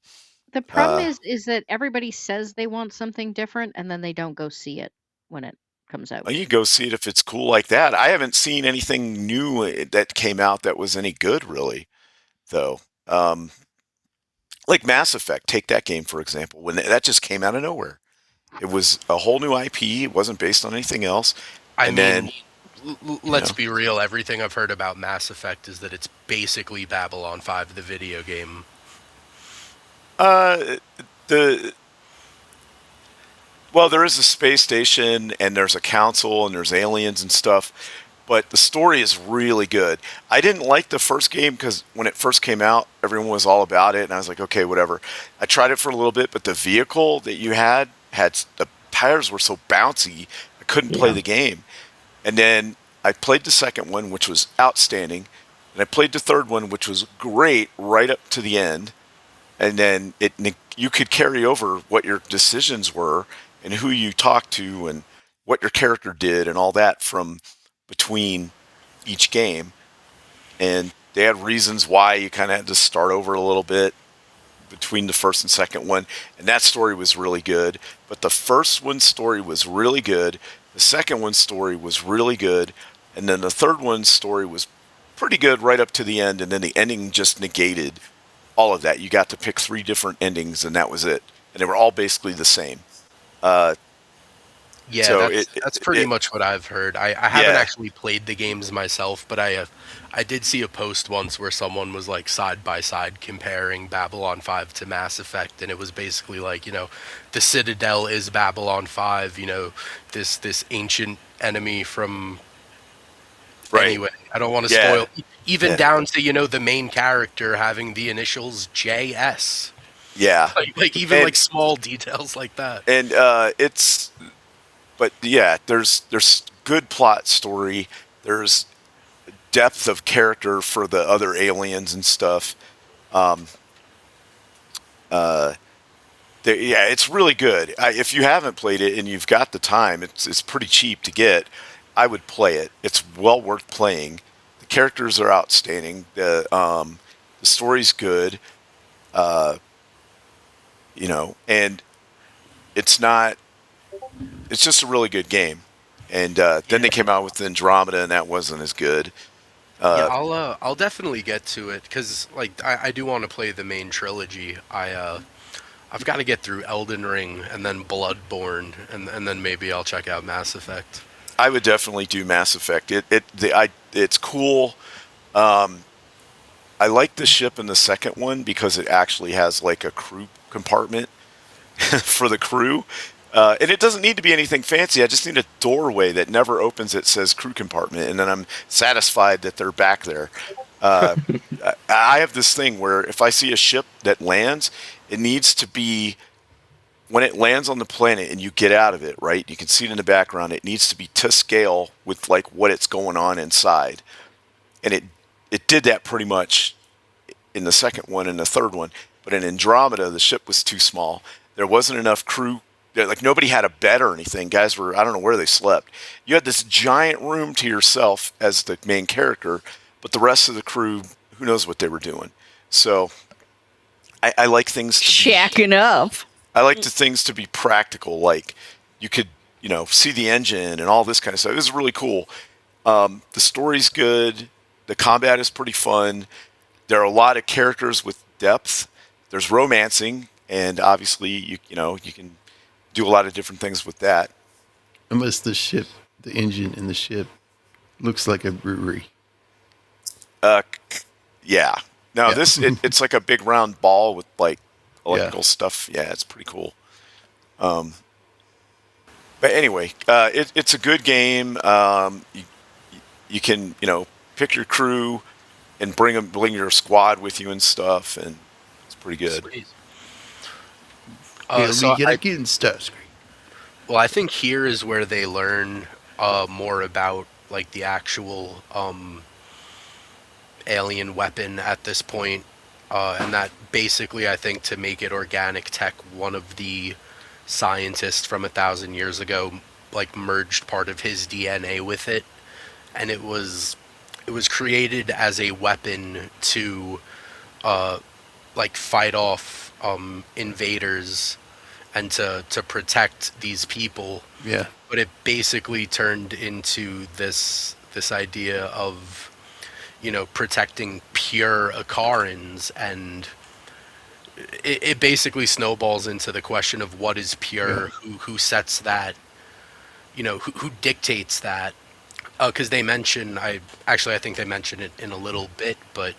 The problem is that everybody says they want something different and then they don't go see it when it comes out. Well, you go see it if it's cool like that. I haven't seen anything new that came out that was any good, really, though. Like Mass Effect, take that game for example. When that just came out of nowhere, it was a whole new IP. It wasn't based on anything else. I And mean, then, let's be real. Everything I've heard about Mass Effect is that it's basically Babylon 5, the video game. Well, there is a space station and there's a council and there's aliens and stuff, but the story is really good. I didn't like the first game because when it first came out, everyone was all about it, and I was like, okay, whatever. I tried it for a little bit, but the vehicle that you had the tires were so bouncy, I couldn't play Yeah. the game. And then I played the second one, which was outstanding, and I played the third one, which was great right up to the end. And then you could carry over what your decisions were and who you talked to and what your character did and all that from between each game. And they had reasons why you kind of had to start over a little bit between the first and second one, and that story was really good. But the first one's story was really good, the second one's story was really good, and then the third one's story was pretty good right up to the end, and then the ending just negated all of that. You got to pick 3 different endings, and that was it. And they were all basically the same. Yeah, So that's pretty much what I've heard. I haven't actually played the games myself, but I did see a post once where someone was like side by side comparing Babylon 5 to Mass Effect, and it was basically like, the Citadel is Babylon 5, this ancient enemy from right. anyway. I don't want to Yeah. spoil even down to, the main character having the initials JS. Yeah. Like even like small details like that. And but yeah, there's good plot story. There's depth of character for the other aliens and stuff. Yeah, it's really good. If you haven't played it and you've got the time, it's pretty cheap to get. I would play it. It's well worth playing. The characters are outstanding. The story's good. And it's not. It's just a really good game. And then they came out with Andromeda, and that wasn't as good. Yeah, I'll definitely get to it because like I do want to play the main trilogy. I've got to get through Elden Ring and then Bloodborne, and then maybe I'll check out Mass Effect. I would definitely do Mass Effect. It's cool. I like the ship in the second one because it actually has like a crew compartment for the crew. And it doesn't need to be anything fancy. I just need a doorway that never opens that says crew compartment, and then I'm satisfied that they're back there. I have this thing where if I see a ship that lands, it needs to be, when it lands on the planet and you get out of it, right? You can see it in the background. It needs to be to scale with like what it's going on inside. And it did that pretty much in the second one and the third one. But in Andromeda, the ship was too small. There wasn't enough crew. Like nobody had a bed or anything. Guys were, I don't know where they slept. You had this giant room to yourself as the main character, but the rest of the crew, who knows what they were doing. So I like things to shacking up. I like the things to be practical. Like you could, see the engine and all this kind of stuff. This is really cool. The story's good. The combat is pretty fun. There are a lot of characters with depth. There's romancing, and obviously you can do a lot of different things with that. Unless the engine in the ship looks like a brewery. Yeah. No, it's like a big round ball with like electrical stuff. Yeah, it's pretty cool. But anyway, it's a good game. You can pick your crew and bring your squad with you and stuff, and it's pretty good. Sweet. So I get in Starscream. Well, I think here is where they learn more about like the actual alien weapon at this point, and that basically I think to make it organic tech, one of the scientists from 1,000 years ago like merged part of his DNA with it, and it was created as a weapon to like fight off invaders and to protect these people. Yeah. But it basically turned into this idea of protecting pure Akarans, and it basically snowballs into the question of what is pure, who sets that, who dictates that. Because they mention, I think they mention it in a little bit, but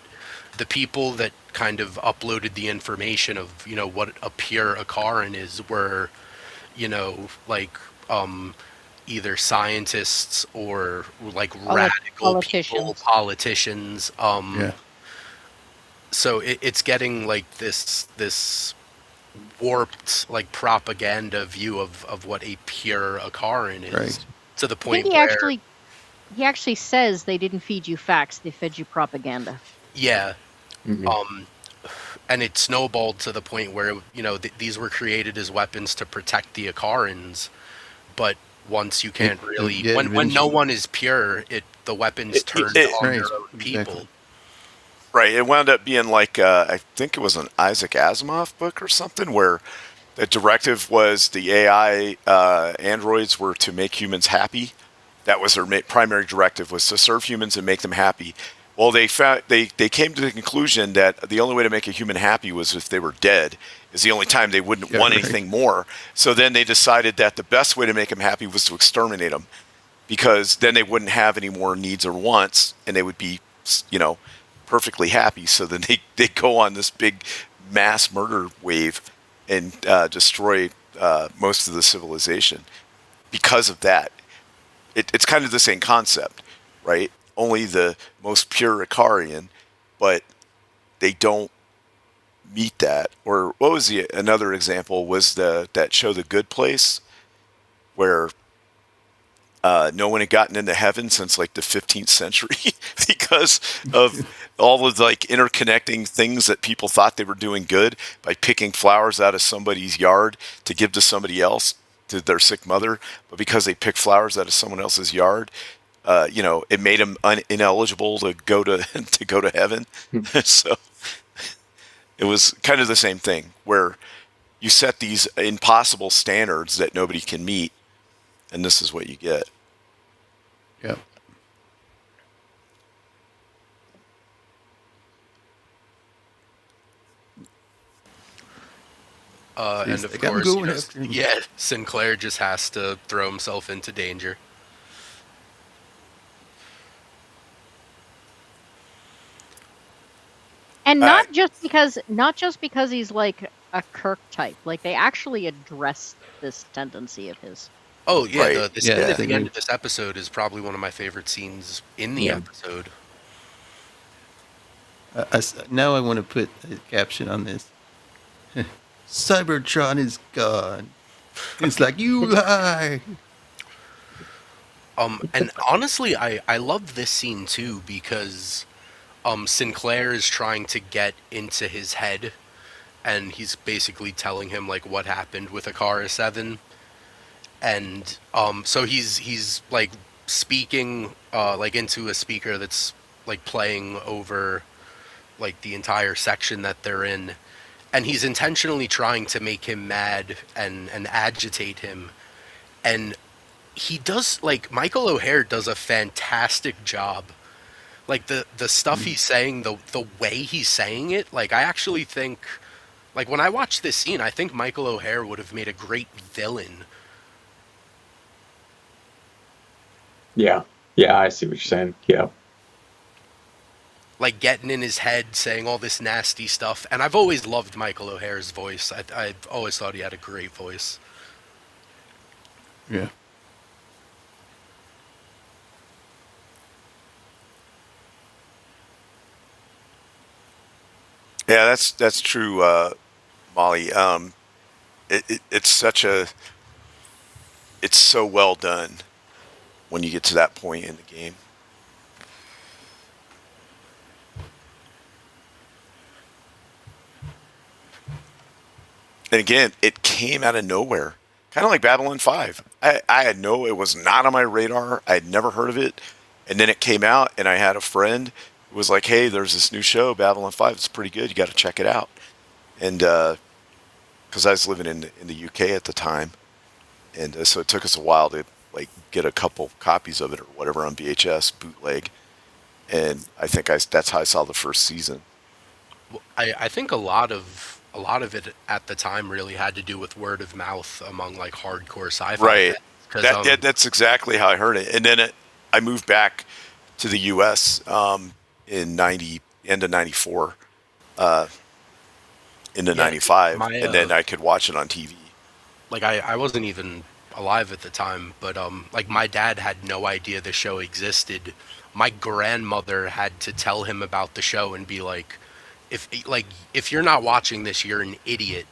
the people that kind of uploaded the information of what a pure Akaran is were either scientists or like radical politicians. So it's getting like this warped like propaganda view of what a pure Akaran is, right, to the point he where actually says they didn't feed you facts, they fed you propaganda. Yeah. Mm-hmm. And it snowballed to the point where these were created as weapons to protect the Akarans, but once you can't really, when no one is pure, the weapons turned on their own people. Exactly. Right. It wound up being like I think it was an Isaac Asimov book or something, where the directive was the AI androids were to make humans happy. That was their primary directive, was to serve humans and make them happy. Well, they came to the conclusion that the only way to make a human happy was if they were dead, is the only time they wouldn't want anything more. So then they decided that the best way to make them happy was to exterminate them, because then they wouldn't have any more needs or wants, and they would be, perfectly happy. So then they go on this big mass murder wave and destroy most of the civilization because of that. It's kind of the same concept, right? Only the most pure Ikarian, but they don't meet that. Or what was another example was that show The Good Place, where no one had gotten into heaven since like the 15th century because of all of like interconnecting things that people thought they were doing good by picking flowers out of somebody's yard to give to somebody else, to their sick mother. But because they picked flowers out of someone else's yard, it made them ineligible to go to to go to heaven. So it was kind of the same thing, where you set these impossible standards that nobody can meet, and this is what you get. Yeah. And of course, Sinclair just has to throw himself into danger. And not just because he's like a Kirk type. Like, they actually address this tendency of his. Oh yeah, Right. the scene at the end of this episode is probably one of my favorite scenes in the episode. Now I want to put a caption on this. Cybertron is gone. It's like, you lie. And honestly, I love this scene too, because Sinclair is trying to get into his head, and he's basically telling him like what happened with Akara 7. And so he's like speaking like into a speaker that's like playing over like the entire section that they're in, and he's intentionally trying to make him mad and agitate him. And he does, like, Michael O'Hare does a fantastic job. Like the stuff he's saying, the way he's saying it, like, I actually think, like, when I watched this scene, I think Michael O'Hare would have made a great villain. Yeah, I see what you're saying. Yeah. Like, getting in his head, saying all this nasty stuff. And I've always loved Michael O'Hare's voice. I've always thought he had a great voice. Yeah. Yeah, that's true, Molly. It's so well done when you get to that point in the game. And again, it came out of nowhere, kind of like Babylon 5. I had it was not on my radar. I had never heard of it, and then it came out, and I had a friend who was like, "Hey, there's this new show, Babylon 5. It's pretty good. You got to check it out." And because I was living in the UK at the time, and so it took us a while to like get a couple copies of it or whatever on VHS bootleg, and I think that's how I saw the first season. I think a lot of it at the time really had to do with word of mouth among like hardcore sci-fi. Right. That's exactly how I heard it. And then I moved back to the U.S. In end of '94, into '95, and then I could watch it on TV. Like I wasn't even alive at the time, but like my dad had no idea the show existed. My grandmother had to tell him about the show and be like, if you're not watching this, you're an idiot.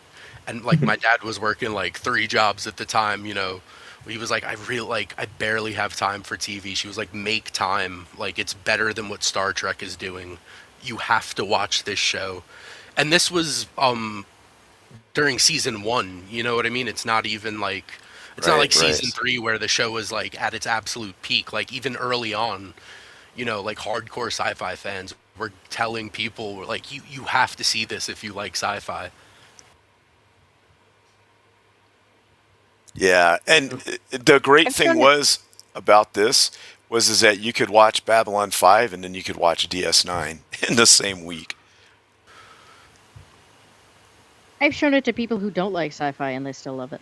And like my dad was working like 3 jobs at the time, you know. He was like, I barely have time for TV. She was like, make time. Like, it's better than what Star Trek is doing. You have to watch this show. And this was during season 1, you know what I mean? It's not even like not like season 3 where the show was like at its absolute peak. Like even early on, you know, like hardcore sci-fi fans were telling people like you have to see this if you like sci-fi. Yeah, and the great thing about this was that you could watch Babylon 5 and then you could watch DS9 in the same week. I've shown it to people who don't like sci-fi and they still love it.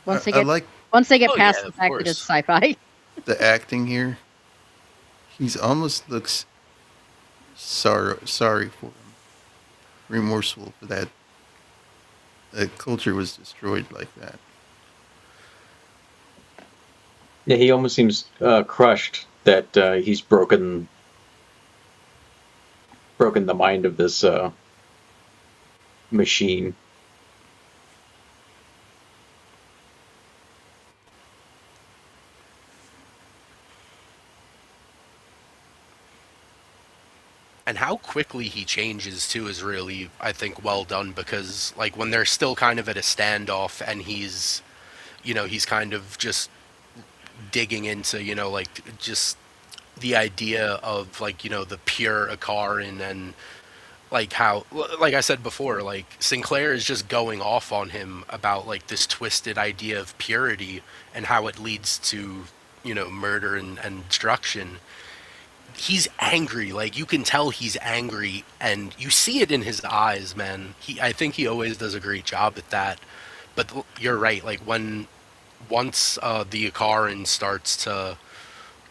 Once they I get like Oh past yeah, the of fact that it's course. sci-fi. the acting here. He's almost looks sorry for him, remorseful for that. The culture was destroyed like that. Yeah, he almost seems crushed that he's broken the mind of this machine. And how quickly he changes too is really, I think, well done, because like when they're still kind of at a standoff and he's kind of just digging into, like just the idea of like, the pure Akarin, and like how, like I said before, like Sinclair is just going off on him about like this twisted idea of purity and how it leads to, murder and destruction. He's angry. Like you can tell he's angry, and you see it in his eyes, man. I think he always does a great job at that. But you're right. Like when once the Akaran starts to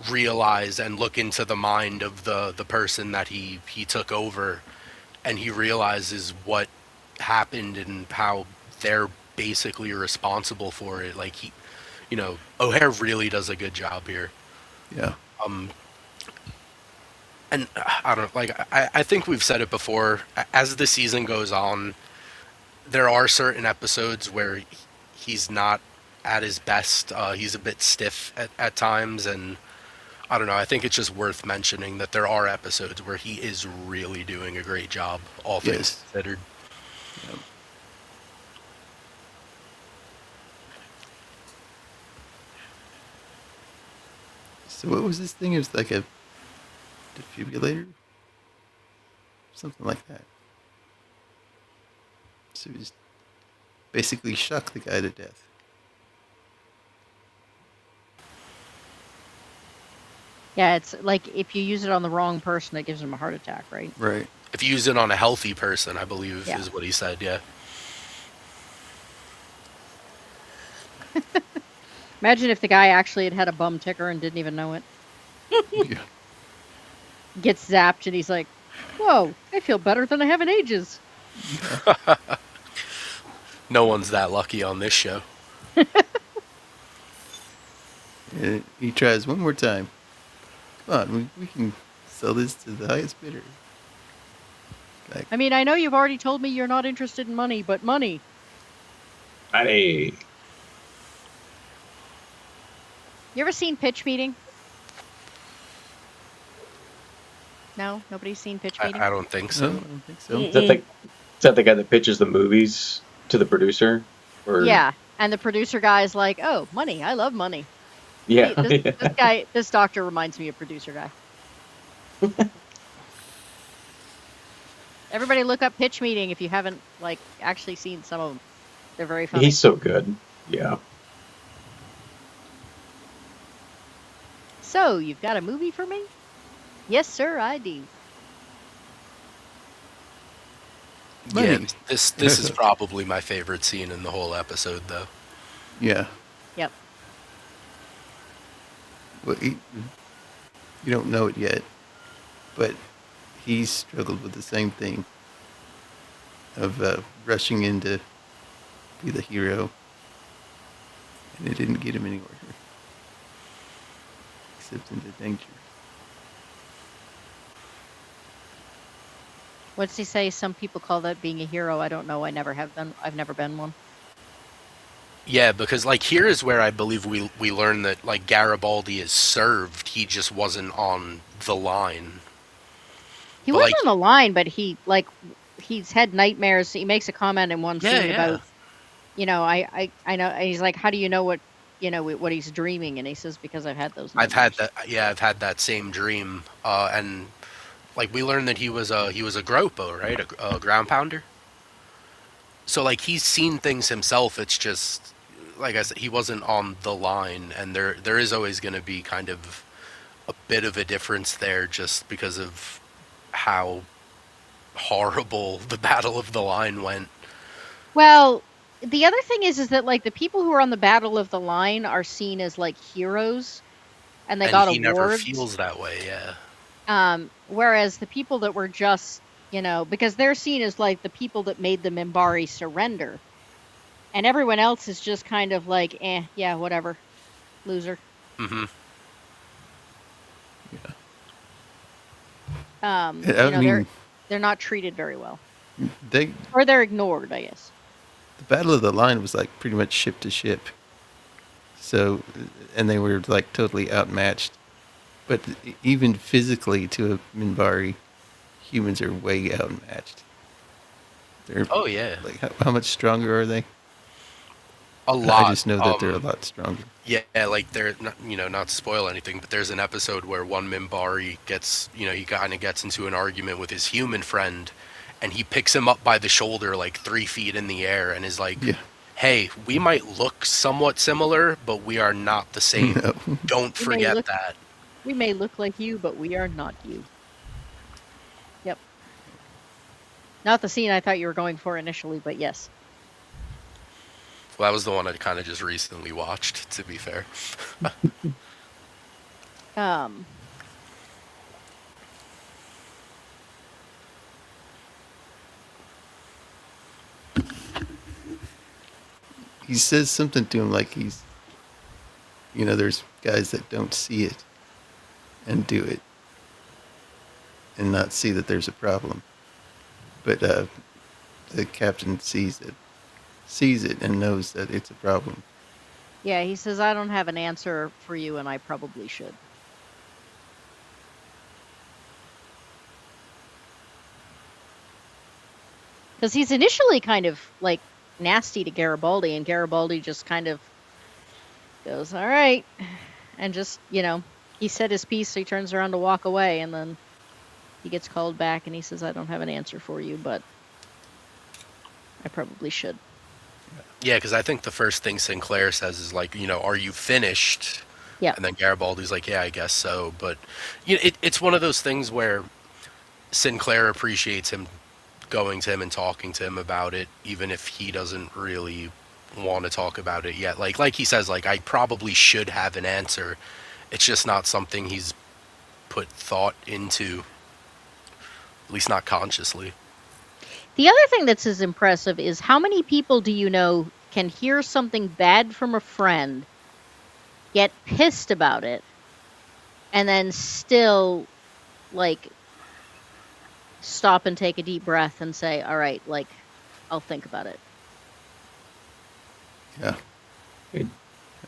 realize and look into the mind of the person that he took over, and he realizes what happened and how they're basically responsible for it. Like O'Hare really does a good job here. Yeah. Um, and I don't know, like I think we've said it before. As the season goes on, there are certain episodes where he's not at his best. He's a bit stiff at times, and I don't know. I think it's just worth mentioning that there are episodes where he is really doing a great job, all things Yes. considered. Yep. So what was this thing? It was like a defibrillator, something like that. So he just basically shocked the guy to death. Yeah, it's like if you use it on the wrong person, it gives them a heart attack, right? Right. If you use it on a healthy person, I believe Yeah. is what he said. Yeah. Imagine if the guy actually had a bum ticker and didn't even know it. Yeah. Gets zapped and he's like, "Whoa, I feel better than I have in ages." No one's that lucky on this show. And he tries one more time. Come on, we can sell this to the highest bidder. Like, I mean, I know you've already told me you're not interested in money, but money. Hey, You ever seen Pitch Meeting? No, nobody's seen Pitch Meeting. I don't think no, so. I don't think so. is that the guy that pitches the movies to the producer? Or Yeah, and the producer guy is like, "Oh, money! I love money." yeah, This doctor reminds me of producer guy. Everybody, look up Pitch Meeting if you haven't like actually seen some of them. They're very funny. He's so good. Yeah. So, you've got a movie for me? Yes, sir, I do. Money. Yeah, this is probably my favorite scene in the whole episode, though. Yeah. Yep. Well, you don't know it yet, but he's struggled with the same thing of rushing in to be the hero, and it didn't get him anywhere, except into danger. What's he say? Some people call that being a hero. I don't know. I never have been. I've never been one. Yeah, because like here is where I believe we learn that like Garibaldi is served. He just wasn't on the line. He But, wasn't like- on the line, but he's had nightmares. He makes a comment in one scene about, I know. And he's like, "How do you know what he's dreaming?" And he says, "Because I've had those nightmares." I've had that. Yeah, I've had that same dream. And like we learned that he was a Gropo, right? A ground pounder. So like he's seen things himself. It's just like I said, he wasn't on the line, and there is always going to be kind of a bit of a difference there, just because of how horrible the Battle of the Line went. Well, the other thing is that like the people who are on the Battle of the Line are seen as like heroes, and they And got he never awards. feels that way, yeah. Whereas the people that were just, because they're seen as like the people that made the Minbari surrender, and everyone else is just kind of like, yeah, whatever, loser. Hmm. I mean, They're not treated very well, they or they're ignored, I guess. the Battle of the Line was like pretty much ship to ship. So, and they were like totally outmatched. But even physically to a Minbari, humans are way outmatched. They're Oh yeah, like, how much stronger are they? a I lot. just know that they're a lot stronger. Yeah, like they're not, not to spoil anything, but there's an episode where one Minbari gets, he kind of gets into an argument with his human friend, and he picks him up by the shoulder like 3 feet in the air and is like, Yeah. "Hey, we might look somewhat similar, but we are not the same. No. Don't We may forget look- that." We may look like you, but we are not you. Yep. Not the scene I thought you were going for initially, but yes. Well, that was the one I kind of just recently watched, to be fair. Um, He says something to him like there's guys that don't see it and do it and not see that there's a problem. But the captain sees it and knows that it's a problem. yeah, he says, I don't have an answer for you, and I probably should. Because he's initially kind of like nasty to Garibaldi, and Garibaldi just kind of goes, all right, and just, he said his piece, so he turns around to walk away, and then he gets called back, and he says, I don't have an answer for you, but I probably should. Yeah, because I think the first thing Sinclair says is like, are you finished? Yeah. And then Garibaldi's like, yeah, I guess so. But it's one of those things where Sinclair appreciates him going to him and talking to him about it, even if he doesn't really want to talk about it yet. Like he says, like, I probably should have an answer. It's just not something he's put thought into, at least not consciously. The other thing that's as impressive is how many people do you know can hear something bad from a friend, get pissed about it, and then still, like, stop and take a deep breath and say, all right, like, I'll think about it. Yeah.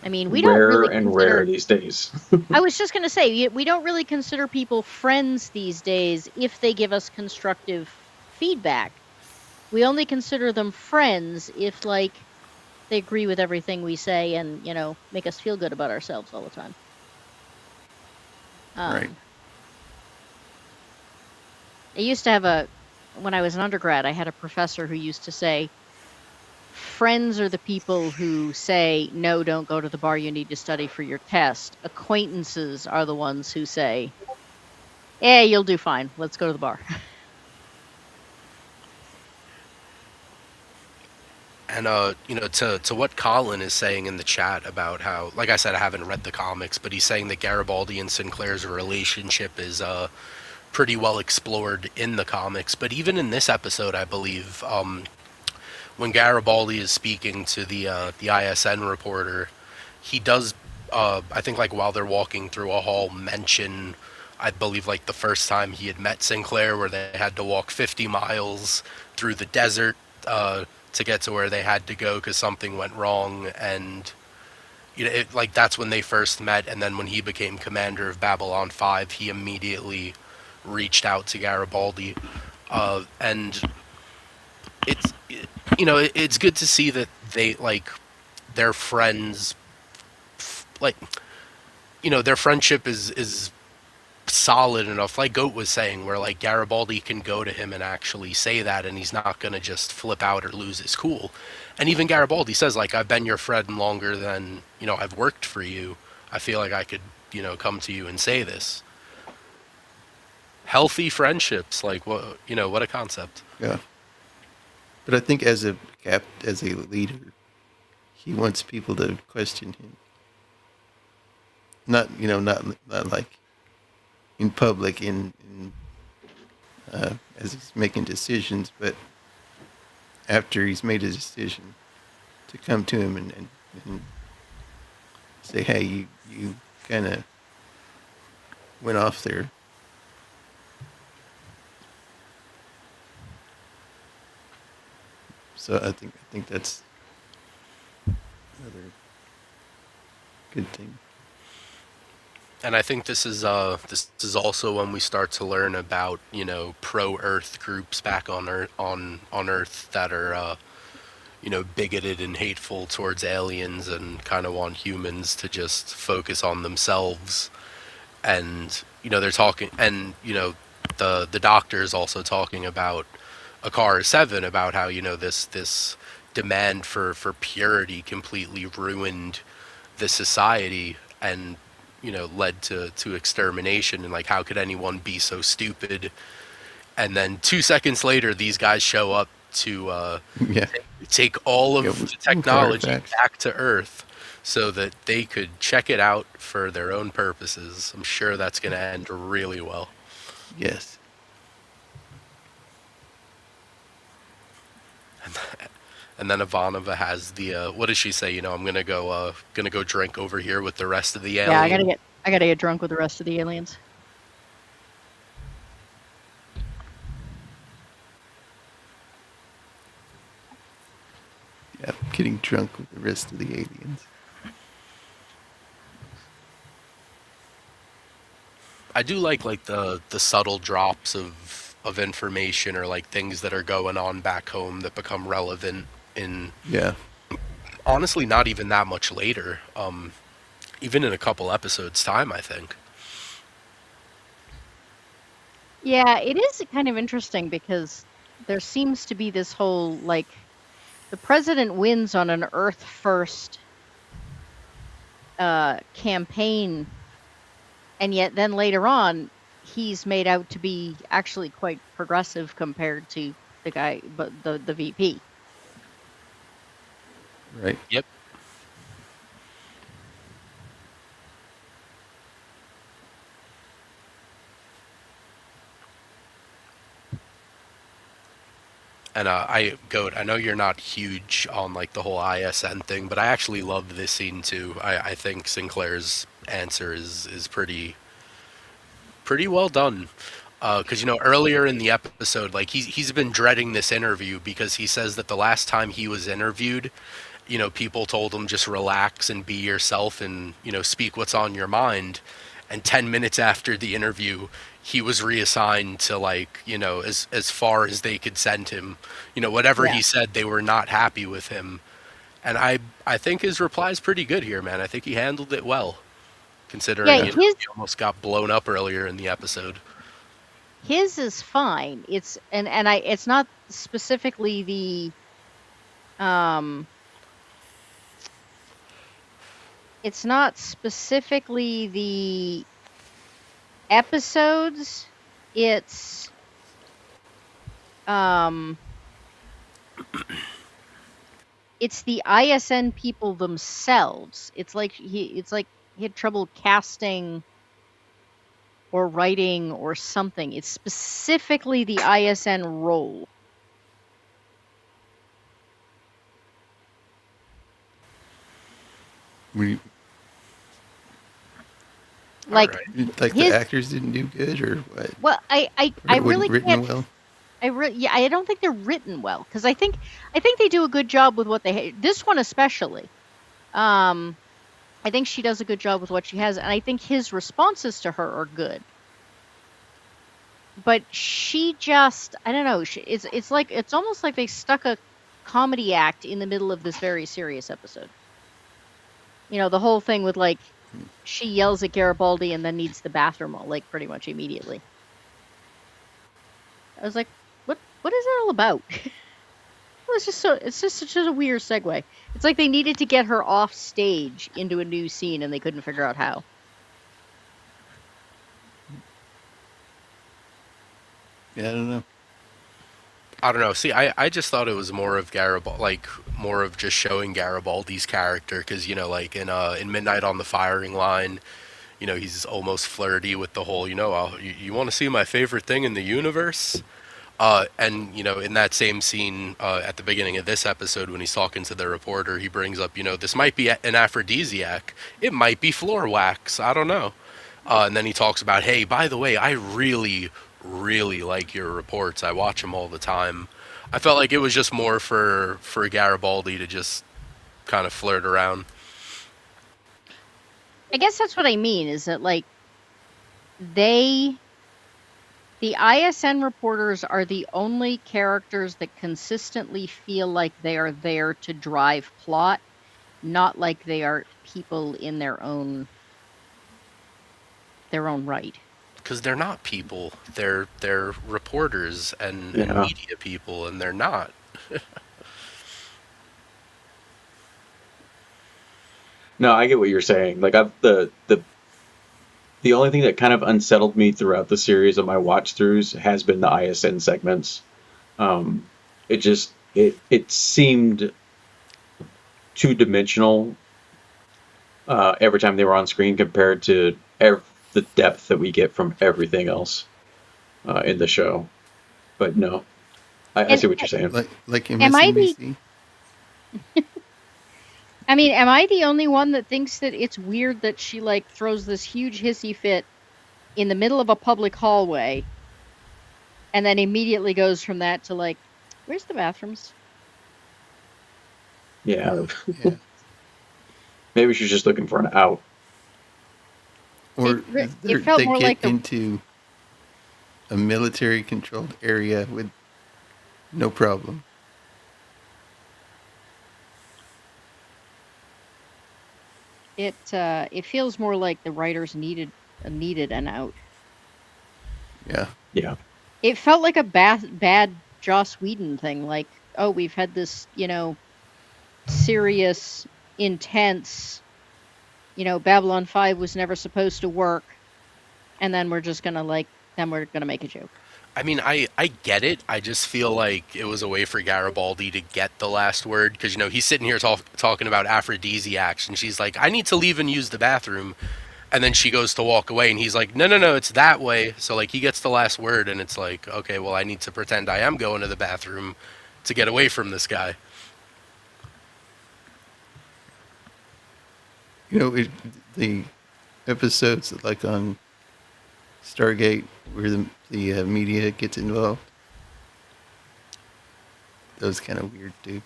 I mean, we don't really rare these days. I was just going to say, we don't really consider people friends these days if they give us constructive feedback. We only consider them friends if, like, they agree with everything we say and, make us feel good about ourselves all the time. Right. I used to have when I was an undergrad, I had a professor who used to say, friends are the people who say, no, don't go to the bar, you need to study for your test. Acquaintances are the ones who say, you'll do fine, let's go to the bar. And to what Colin is saying in the chat about how, like I said, I haven't read the comics, but he's saying that Garibaldi and Sinclair's relationship is pretty well explored in the comics. But even in this episode, I believe, when Garibaldi is speaking to the ISN reporter, he does, I think, like while they're walking through a hall, mention, I believe, like the first time he had met Sinclair, where they had to walk 50 miles through the desert to get to where they had to go because something went wrong. And that's when they first met. And then when he became commander of Babylon 5, he immediately reached out to Garibaldi, and it's good to see that they, like, their friends, like, their friendship is solid enough, like Goat was saying, where like Garibaldi can go to him and actually say that, and he's not gonna just flip out or lose his cool. And even Garibaldi says, like, I've been your friend longer than I've worked for you. I feel like I could come to you and say this. healthy friendships. Like what what a concept. Yeah. But I think as a leader, he wants people to question him. Not not like in public as he's making decisions, but after he's made a decision, to come to him and say, hey, you kind of went off there. So I think that's another good thing. And I think this is also when we start to learn about pro Earth groups back on Earth that are bigoted and hateful towards aliens and kind of want humans to just focus on themselves. And they're talking, and the doctor is also talking about Akara 7, about how this demand for purity completely ruined the society and led to extermination, and like how could anyone be so stupid. And then 2 seconds later these guys show up to Yeah. take all of the technology artifacts back to Earth so that they could check it out for their own purposes. I'm sure that's going to end really well. Yes. And then Ivanova has the what does she say? I'm gonna go drink over here with the rest of the aliens. Yeah, I gotta get drunk with the rest of the aliens. Yeah, getting drunk with the rest of the aliens. I do like the subtle drops of information, or like things that are going on back home that become relevant in honestly not even that much later, even in a couple episodes time, I think. Yeah, it is kind of interesting because there seems to be this whole like the president wins on an Earth first campaign, and yet then later on he's made out to be actually quite progressive compared to the guy, but the VP. Right. Yep. And I know you're not huge on like the whole ISN thing, but I actually love this scene too. I think Sinclair's answer is pretty well done. Because earlier in the episode, like he's been dreading this interview because he says that the last time he was interviewed, people told him just relax and be yourself and speak what's on your mind. And 10 minutes after the interview, he was reassigned to like as far as they could send him. Whatever he said, they were not happy with him. And I think his reply is pretty good here, man. I think he handled it well, considering he almost got blown up earlier in the episode. His is fine. It's it's not specifically the it's not specifically the episodes. It's it's the ISN people themselves. It's like he had trouble casting or writing or something. It's specifically the ISN role. Like the actors didn't do good, or what? Well, I really can't. Well? I don't think they're written well, because I think they do a good job with what they. This one especially. I think she does a good job with what she has, and I think his responses to her are good. But she just, I don't know. It's almost like they stuck a comedy act in the middle of this very serious episode. The whole thing with like she yells at Garibaldi and then needs the bathroom like pretty much immediately. I was like, what is it all about? It's just such a weird segue. It's like they needed to get her off stage into a new scene and they couldn't figure out how. Yeah, I don't know. I don't know. See, I just thought it was more of Garibaldi, like more of just showing Garibaldi's character, because like in Midnight on the Firing Line, he's almost flirty with the whole, you want to see my favorite thing in the universe. And in that same scene at the beginning of this episode, when he's talking to the reporter, he brings up, this might be an aphrodisiac. It might be floor wax. I don't know. And then he talks about, hey, by the way, I really, really like your reports. I watch them all the time. I felt like it was just more for Garibaldi to just kind of flirt around. I guess that's what I mean, is that like the ISN reporters are the only characters that consistently feel like they are there to drive plot, not like they are people in their own right. Because they're not people. They're reporters and Yeah. media people, and they're not. No, I get what you're saying. Like I've the only thing that kind of unsettled me throughout the series of my watch throughs has been the ISN segments. Um, it just it seemed two dimensional every time they were on screen compared to the depth that we get from everything else in the show. But no, I And see what you're saying. Like am I the MSNBC. am I the only one that thinks that it's weird that she like throws this huge hissy fit in the middle of a public hallway and then immediately goes from that to like, where's the bathrooms? Yeah, Yeah. maybe she's just looking for an out. Or It felt they more get like into a military controlled area with no problem. it feels more like the writers needed an out. Yeah. Yeah, It felt like a bad Joss Whedon thing. Like, oh, we've had this, serious, intense, Babylon 5 was never supposed to work, and then we're just gonna make a joke. I mean, I get it. I just feel like it was a way for Garibaldi to get the last word, because he's sitting here talking about aphrodisiacs, and she's like, "I need to leave and use the bathroom," and then she goes to walk away, and he's like, "No, no, no, it's that way." So like he gets the last word, and it's like, okay, well, I need to pretend I am going to the bathroom to get away from this guy. The episodes like on Stargate where the media gets involved. That was kind of weird too,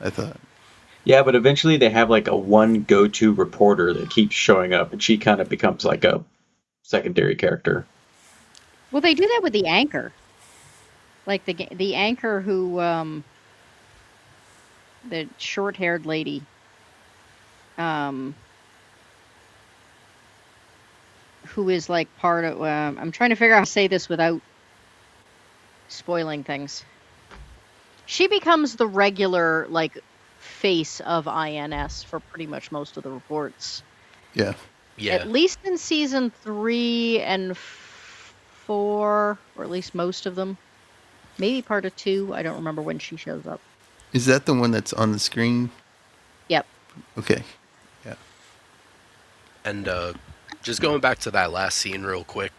I thought. yeah, but eventually they have like a one go-to reporter that keeps showing up, and she kind of becomes like a secondary character. Well, they do that with the anchor, like the anchor who, the short-haired lady, who is like part of. I'm trying to figure out how to say this without spoiling things. She becomes the regular like face of INS for pretty much most of the reports. Yeah. Yeah, At least in season 3 and 4, or at least most of them. Maybe part of 2. I don't remember when she shows up. Is that the one that's on the screen? Yep. Okay. Yeah. and just going back to that last scene real quick.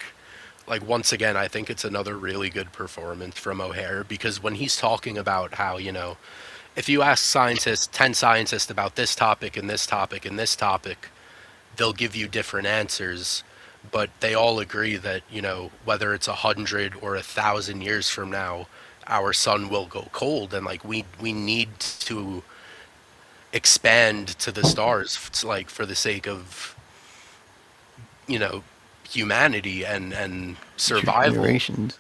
Like once again, I think it's another really good performance from O'Hare, because when he's talking about how, if you ask 10 scientists about this topic and this topic and this topic, they'll give you different answers, but they all agree that, whether it's 100 or 1,000 years from now, our sun will go cold, and like we need to expand to the stars, like for the sake of, humanity and survival. Generations.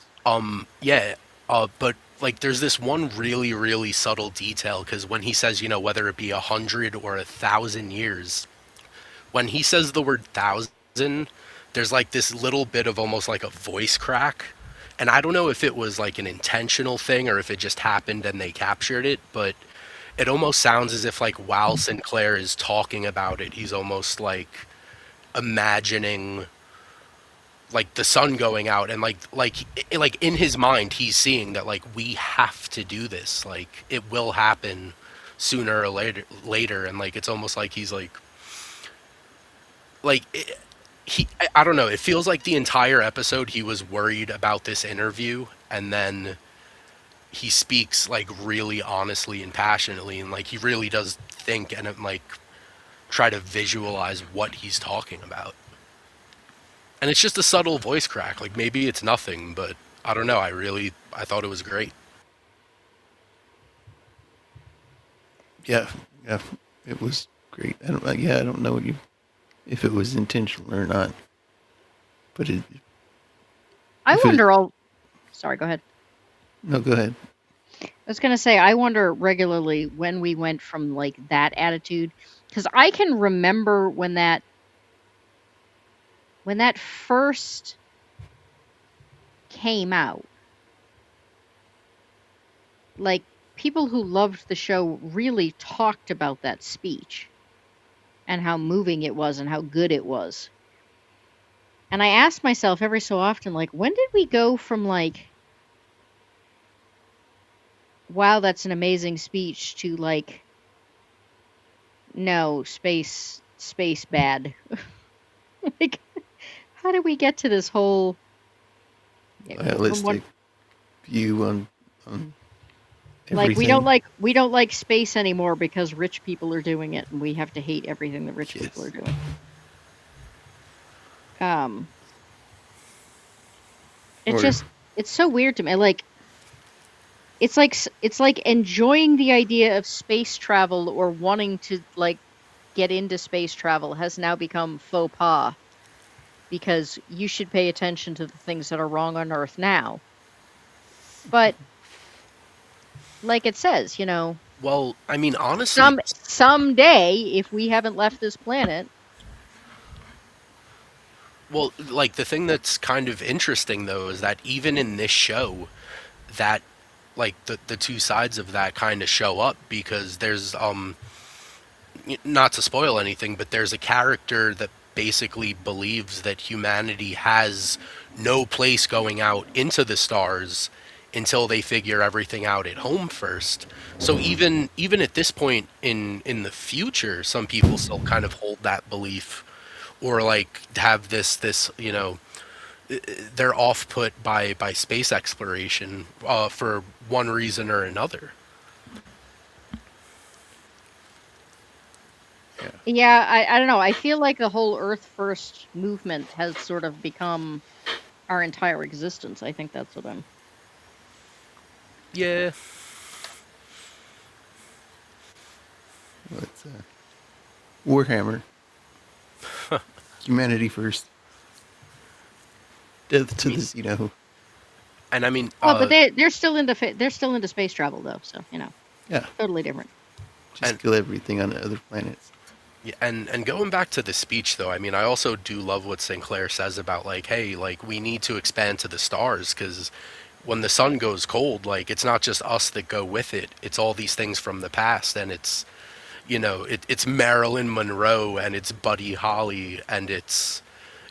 Yeah, but like there's this one really, really subtle detail, because when he says, whether it be 100 or 1,000 years, when he says the word thousand, there's like this little bit of almost like a voice crack. And I don't know if it was like an intentional thing or if it just happened and they captured it, but it almost sounds as if like while Sinclair is talking about it, he's almost like imagining like the sun going out, and like in his mind he's seeing that like we have to do this, like it will happen sooner or later, and like it's almost like he's like it, I don't know, it feels like the entire episode he was worried about this interview, and then he speaks like really honestly and passionately, and like he really does think and like try to visualize what he's talking about. And it's just a subtle voice crack. Like maybe it's nothing, but I don't know. I thought it was great. Yeah, yeah, it was great. I don't know if it was intentional or not, but I if it, wonder all. Sorry, go ahead. no, go ahead. I was gonna say I wonder regularly when we went from like that attitude, because I can remember when that first came out, like people who loved the show really talked about that speech and how moving it was and how good it was. And I ask myself every so often, like, when did we go from like, wow, that's an amazing speech, to like, no, space bad. Like, how did we get to this whole Nihilistic view on like everything. we don't like space anymore because rich people are doing it, and we have to hate everything that rich people are doing. It's Or- just, it's so weird to me. Like it's like enjoying the idea of space travel or wanting to like get into space travel has now become faux pas, because you should pay attention to the things that are wrong on Earth now. But like it says, you know, Well, I mean, honestly, someday, if we haven't left this planet. well, like the thing that's kind of interesting though is that even in this show, that like the two sides of that kind of show up, because there's not to spoil anything, but there's a character that basically believes that humanity has no place going out into the stars until they figure everything out at home first. So even at this point in the future, some people still kind of hold that belief, or like have this you know, they're off put by space exploration for one reason or another. Yeah, I don't know. I feel like the whole Earth First movement has sort of become our entire existence. I think that's what I'm. Yeah. What's Warhammer? Humanity first. Death to the Xeno. And I mean, Well, but they're still into space travel though, so you know, Yeah, totally different. just kill everything on the other planets. yeah, and going back to the speech though, I mean, I also do love what Sinclair says about like, hey, like we need to expand to the stars, because when the sun goes cold, like it's not just us that go with it. It's all these things from the past, and it's, you know, it's Marilyn Monroe, and it's Buddy Holly, and it's,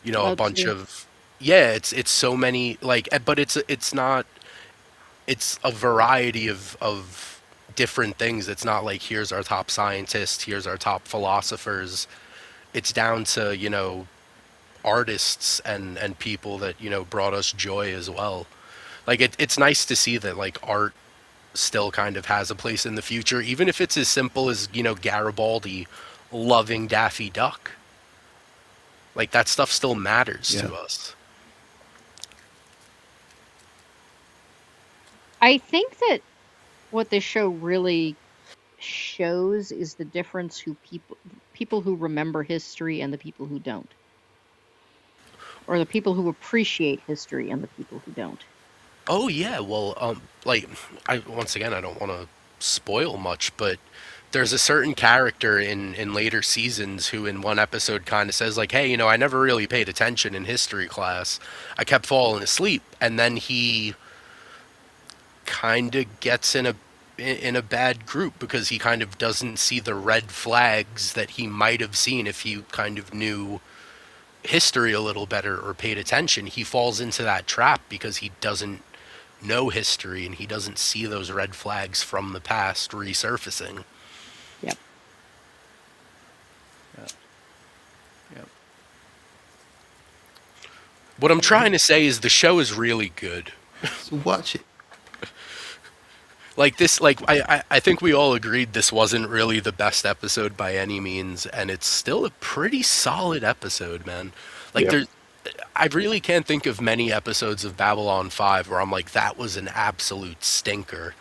you know, a bunch of, yeah, it's so many, like, but it's not, it's a variety of different things. It's not like here's our top scientists, here's our top philosophers. It's down to, you know, artists and people that, you know, brought us joy as well. Like it's nice to see that like art still kind of has a place in the future, even if it's as simple as, you know, Garibaldi loving Daffy Duck. Like that stuff still matters to us. I think that what this show really shows is the difference who people who remember history and the people who don't, or the people who appreciate history and the people who don't. Oh yeah, well, like I once again I don't want to spoil much, but there's a certain character in later seasons who in one episode kind of says like, hey, you know, I never really paid attention in history class. I kept falling asleep, and then he kind of gets in a bad group because he kind of doesn't see the red flags that he might have seen if he kind of knew history a little better or paid attention, he falls into that trap because he doesn't know history and he doesn't see those red flags from the past resurfacing. Yep. Yep. What I'm trying to say is the show is really good. So watch it. Like this, like I think we all agreed this wasn't really the best episode by any means, and it's still a pretty solid episode, man. Like Yep. there's, I really can't think of many episodes of Babylon 5 where I'm like, that was an absolute stinker.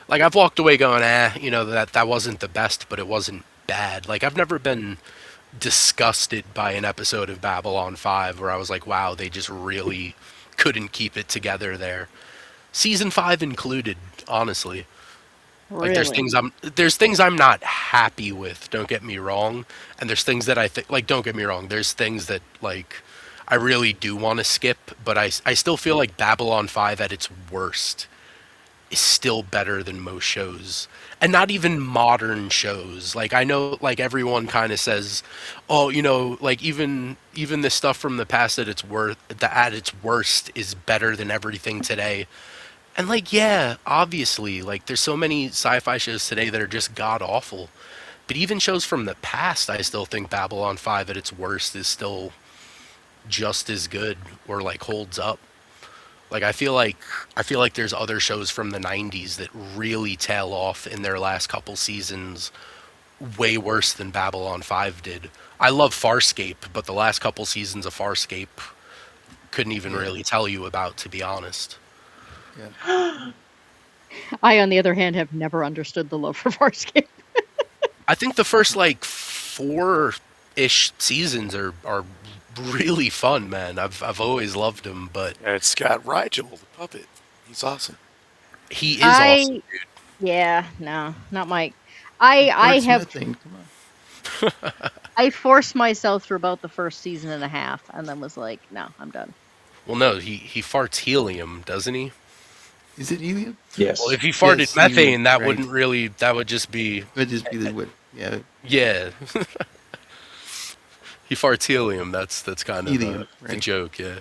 Like I've walked away going, that wasn't the best, but it wasn't bad. Like I've never been disgusted by an episode of Babylon 5 where I was like, wow, they just really couldn't keep it together there. Season 5 included, honestly. Like Really. there's things I'm not happy with, don't get me wrong, and there's things that I think, like, don't get me wrong, there's things that like I really do want to skip, but I still feel like Babylon 5 at its worst is still better than most shows. And not even modern shows. Like I know like everyone kind of says, "Oh, like even the stuff from the past at its worst is better than everything today." And like, yeah, obviously, like there's so many sci-fi shows today that are just god awful. But even shows from the past, I still think Babylon 5 at its worst is still just as good or like holds up. Like I feel like there's other shows from the 90s that really tail off in their last couple seasons way worse than Babylon 5 did. I love Farscape, but the last couple seasons of Farscape couldn't even really tell you about, to be honest. Yeah. I, on the other hand, have never understood the love for Farscape. I think the first like 4-ish seasons are really fun, man. I've always loved him, but And it's got Rigel, the puppet. He's awesome. he is awesome. Yeah, no, not Mike. I Parts have methane, come on. I forced myself through about the first season and a half, and then was like, no, I'm done. Well, no, he farts helium, doesn't he? Is it helium? Yes. Well, if he farted Yes, methane, helium, that right. wouldn't really. That would just be It would just be the what? Yeah, yeah. He farts helium. That's kind of Helium, the right. joke. Yeah.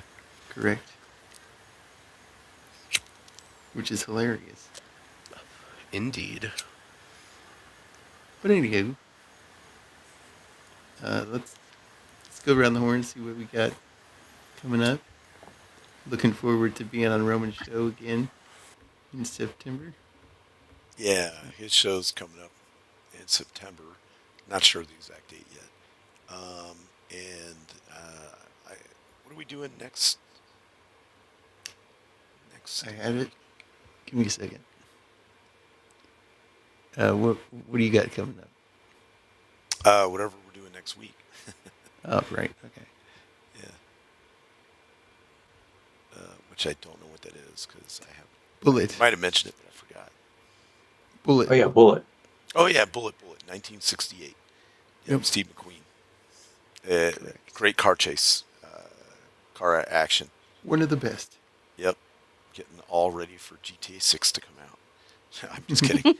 correct. Which is hilarious. Indeed. But anywho, let's go around the horn and see what we got coming up. Looking forward to being on Roman's show again in September. Yeah, his show's coming up in September. Not sure the exact date yet. And what are we doing next? I have it. Give me a second. What do you got coming up? Whatever we're doing next week. Oh, right. Okay. Yeah. Which I don't know what that is because I haven't. Bullet. Might have mentioned it, but I forgot. Bullet. Oh yeah, Bullet. Oh yeah, Bullet, 1968. Yep. Steve McQueen. Great car chase, car action. One of the best. Yep, getting all ready for GTA 6 to come out. I'm just kidding.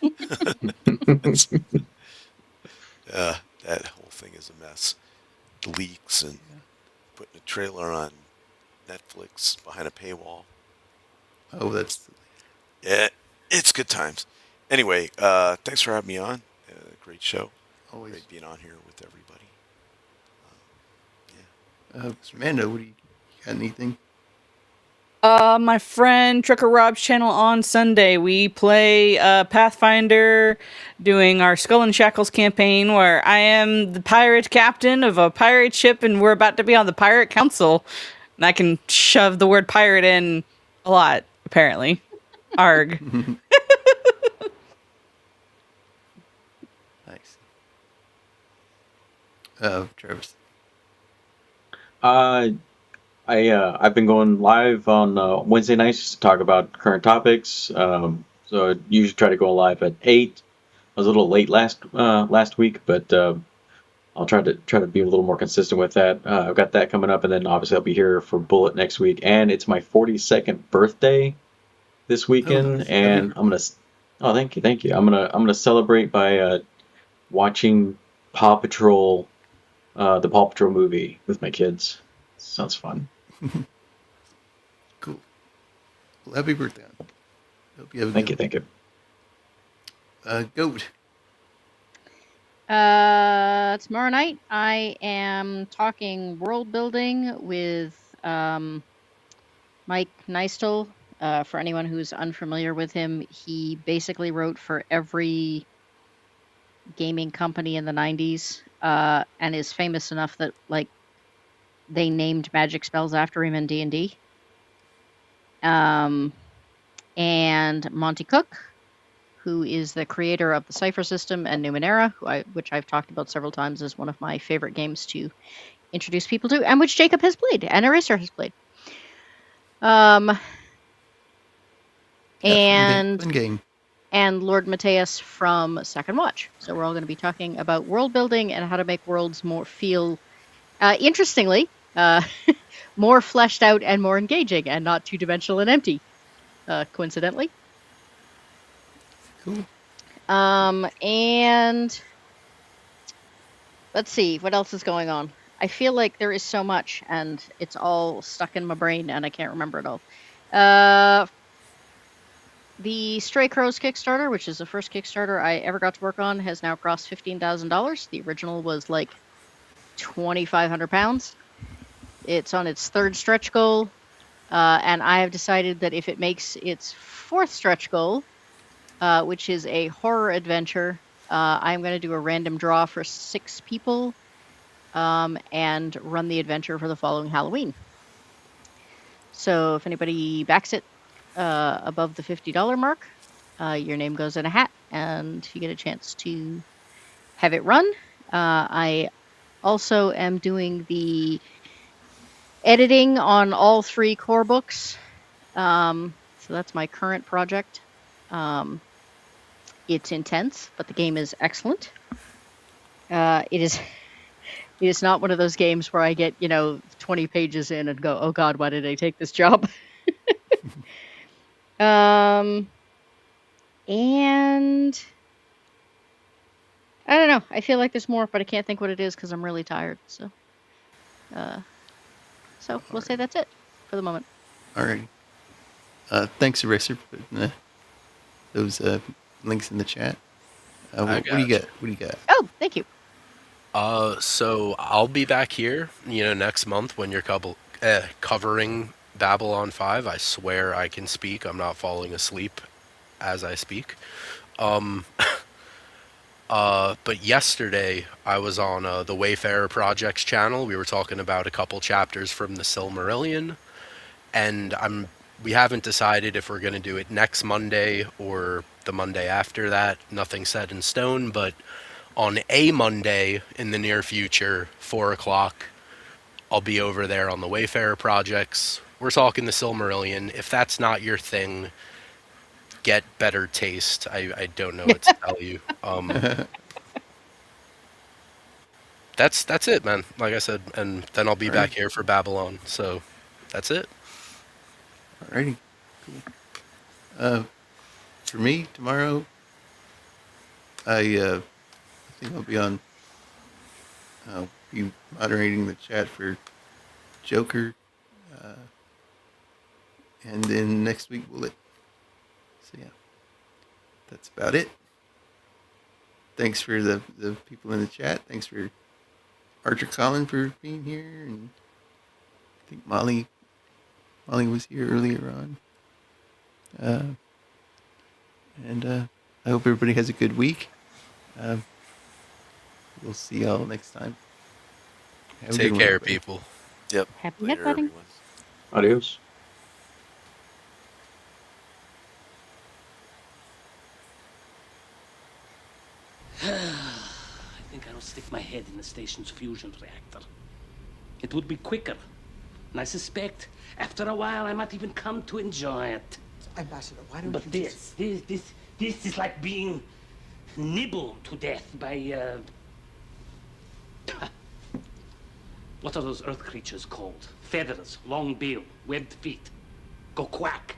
That whole thing is a mess. The leaks and putting a trailer on Netflix behind a paywall. Oh, that's Yeah, it's good times. Anyway, thanks for having me on. Great show. always. Great being on here with everybody. Mr. Mando, what do you got? Anything? My friend Trucker Rob's channel on Sunday, we play Pathfinder, doing our Skull and Shackles campaign, where I am the pirate captain of a pirate ship, and we're about to be on the pirate council, and I can shove the word pirate in a lot, apparently. Arg. Nice. Travis. I've been going live on Wednesday nights to talk about current topics. So I usually try to go live at 8. I was a little late last week, but I'll try to be a little more consistent with that. I've got that coming up, and then obviously I'll be here for Bullet next week, and it's my 42nd birthday this weekend, nice. and I'm gonna. Oh, thank you. I'm gonna celebrate by watching Paw Patrol, the Paw Patrol movie with my kids. Sounds fun. Cool. Well, happy birthday. Hope you have a Thank good you, thank you. Goat. Tomorrow night I am talking world building with Mike Neistel. For anyone who's unfamiliar with him, he basically wrote for every gaming company in the 90s, and is famous enough that like they named magic spells after him in D&D. And Monty Cook, who is the creator of the Cypher system and Numenera, which I've talked about several times as one of my favorite games to introduce people to, and which Jacob has played and Eraser has played. Yeah, fun game. And Lord Mateus from Second Watch. So we're all going to be talking about world building and how to make worlds more feel, interestingly, more fleshed out and more engaging and not two-dimensional and empty, coincidentally. Cool. And let's see, what else is going on? I feel like there is so much, and it's all stuck in my brain, and I can't remember it all. The Stray Crows Kickstarter, which is the first Kickstarter I ever got to work on, has now crossed $15,000. The original was like £2,500. It's on its third stretch goal, and I have decided that if it makes its fourth stretch goal, which is a horror adventure, I'm going to do a random draw for 6 people and run the adventure for the following Halloween. So if anybody backs it above the $50 mark, your name goes in a hat and you get a chance to have it run. I also am doing the editing on all 3 core books. So that's my current project. It's intense, but the game is excellent. It is not one of those games where I get, 20 pages in and go, oh God, why did I take this job? And I don't know. I feel like there's more, but I can't think what it is because I'm really tired. So we'll say that's it for the moment. All right. Thanks, Eraser, for putting those links in the chat. What do you got? What do you got? Oh, thank you. So I'll be back here, next month when you're covering Babylon 5. I swear I can speak. I'm not falling asleep as I speak. But yesterday I was on the Wayfarer Projects channel. We were talking about a couple chapters from the Silmarillion, and we haven't decided if we're going to do it next Monday or the Monday after that. Nothing set in stone, but on a Monday in the near future, 4 o'clock, I'll be over there on the Wayfarer Projects. We're talking the Silmarillion. If that's not your thing, get better taste. I don't know what to tell you. That's it, man. Like I said, and then I'll be back here for Babylon. So that's it. Alrighty. Cool. For me, tomorrow, I think I'll be on. I'll be moderating the chat for Joker, and then next week we'll let. So yeah, that's about it. Thanks for the people in the chat. Thanks for Archer Collin for being here, and I think Molly was here earlier on. And I hope everybody has a good week. We'll see y'all next time. Have a Take good care, one, everybody. people. Yep. Happy Later, netbudding. everyone. Adios. I think I'll stick my head in the station's fusion reactor. It would be quicker. And I suspect, after a while, I might even come to enjoy it. Ambassador, why don't But you this is like being nibbled to death by, what are those earth creatures called? Feathers, long bill, webbed feet. Go quack.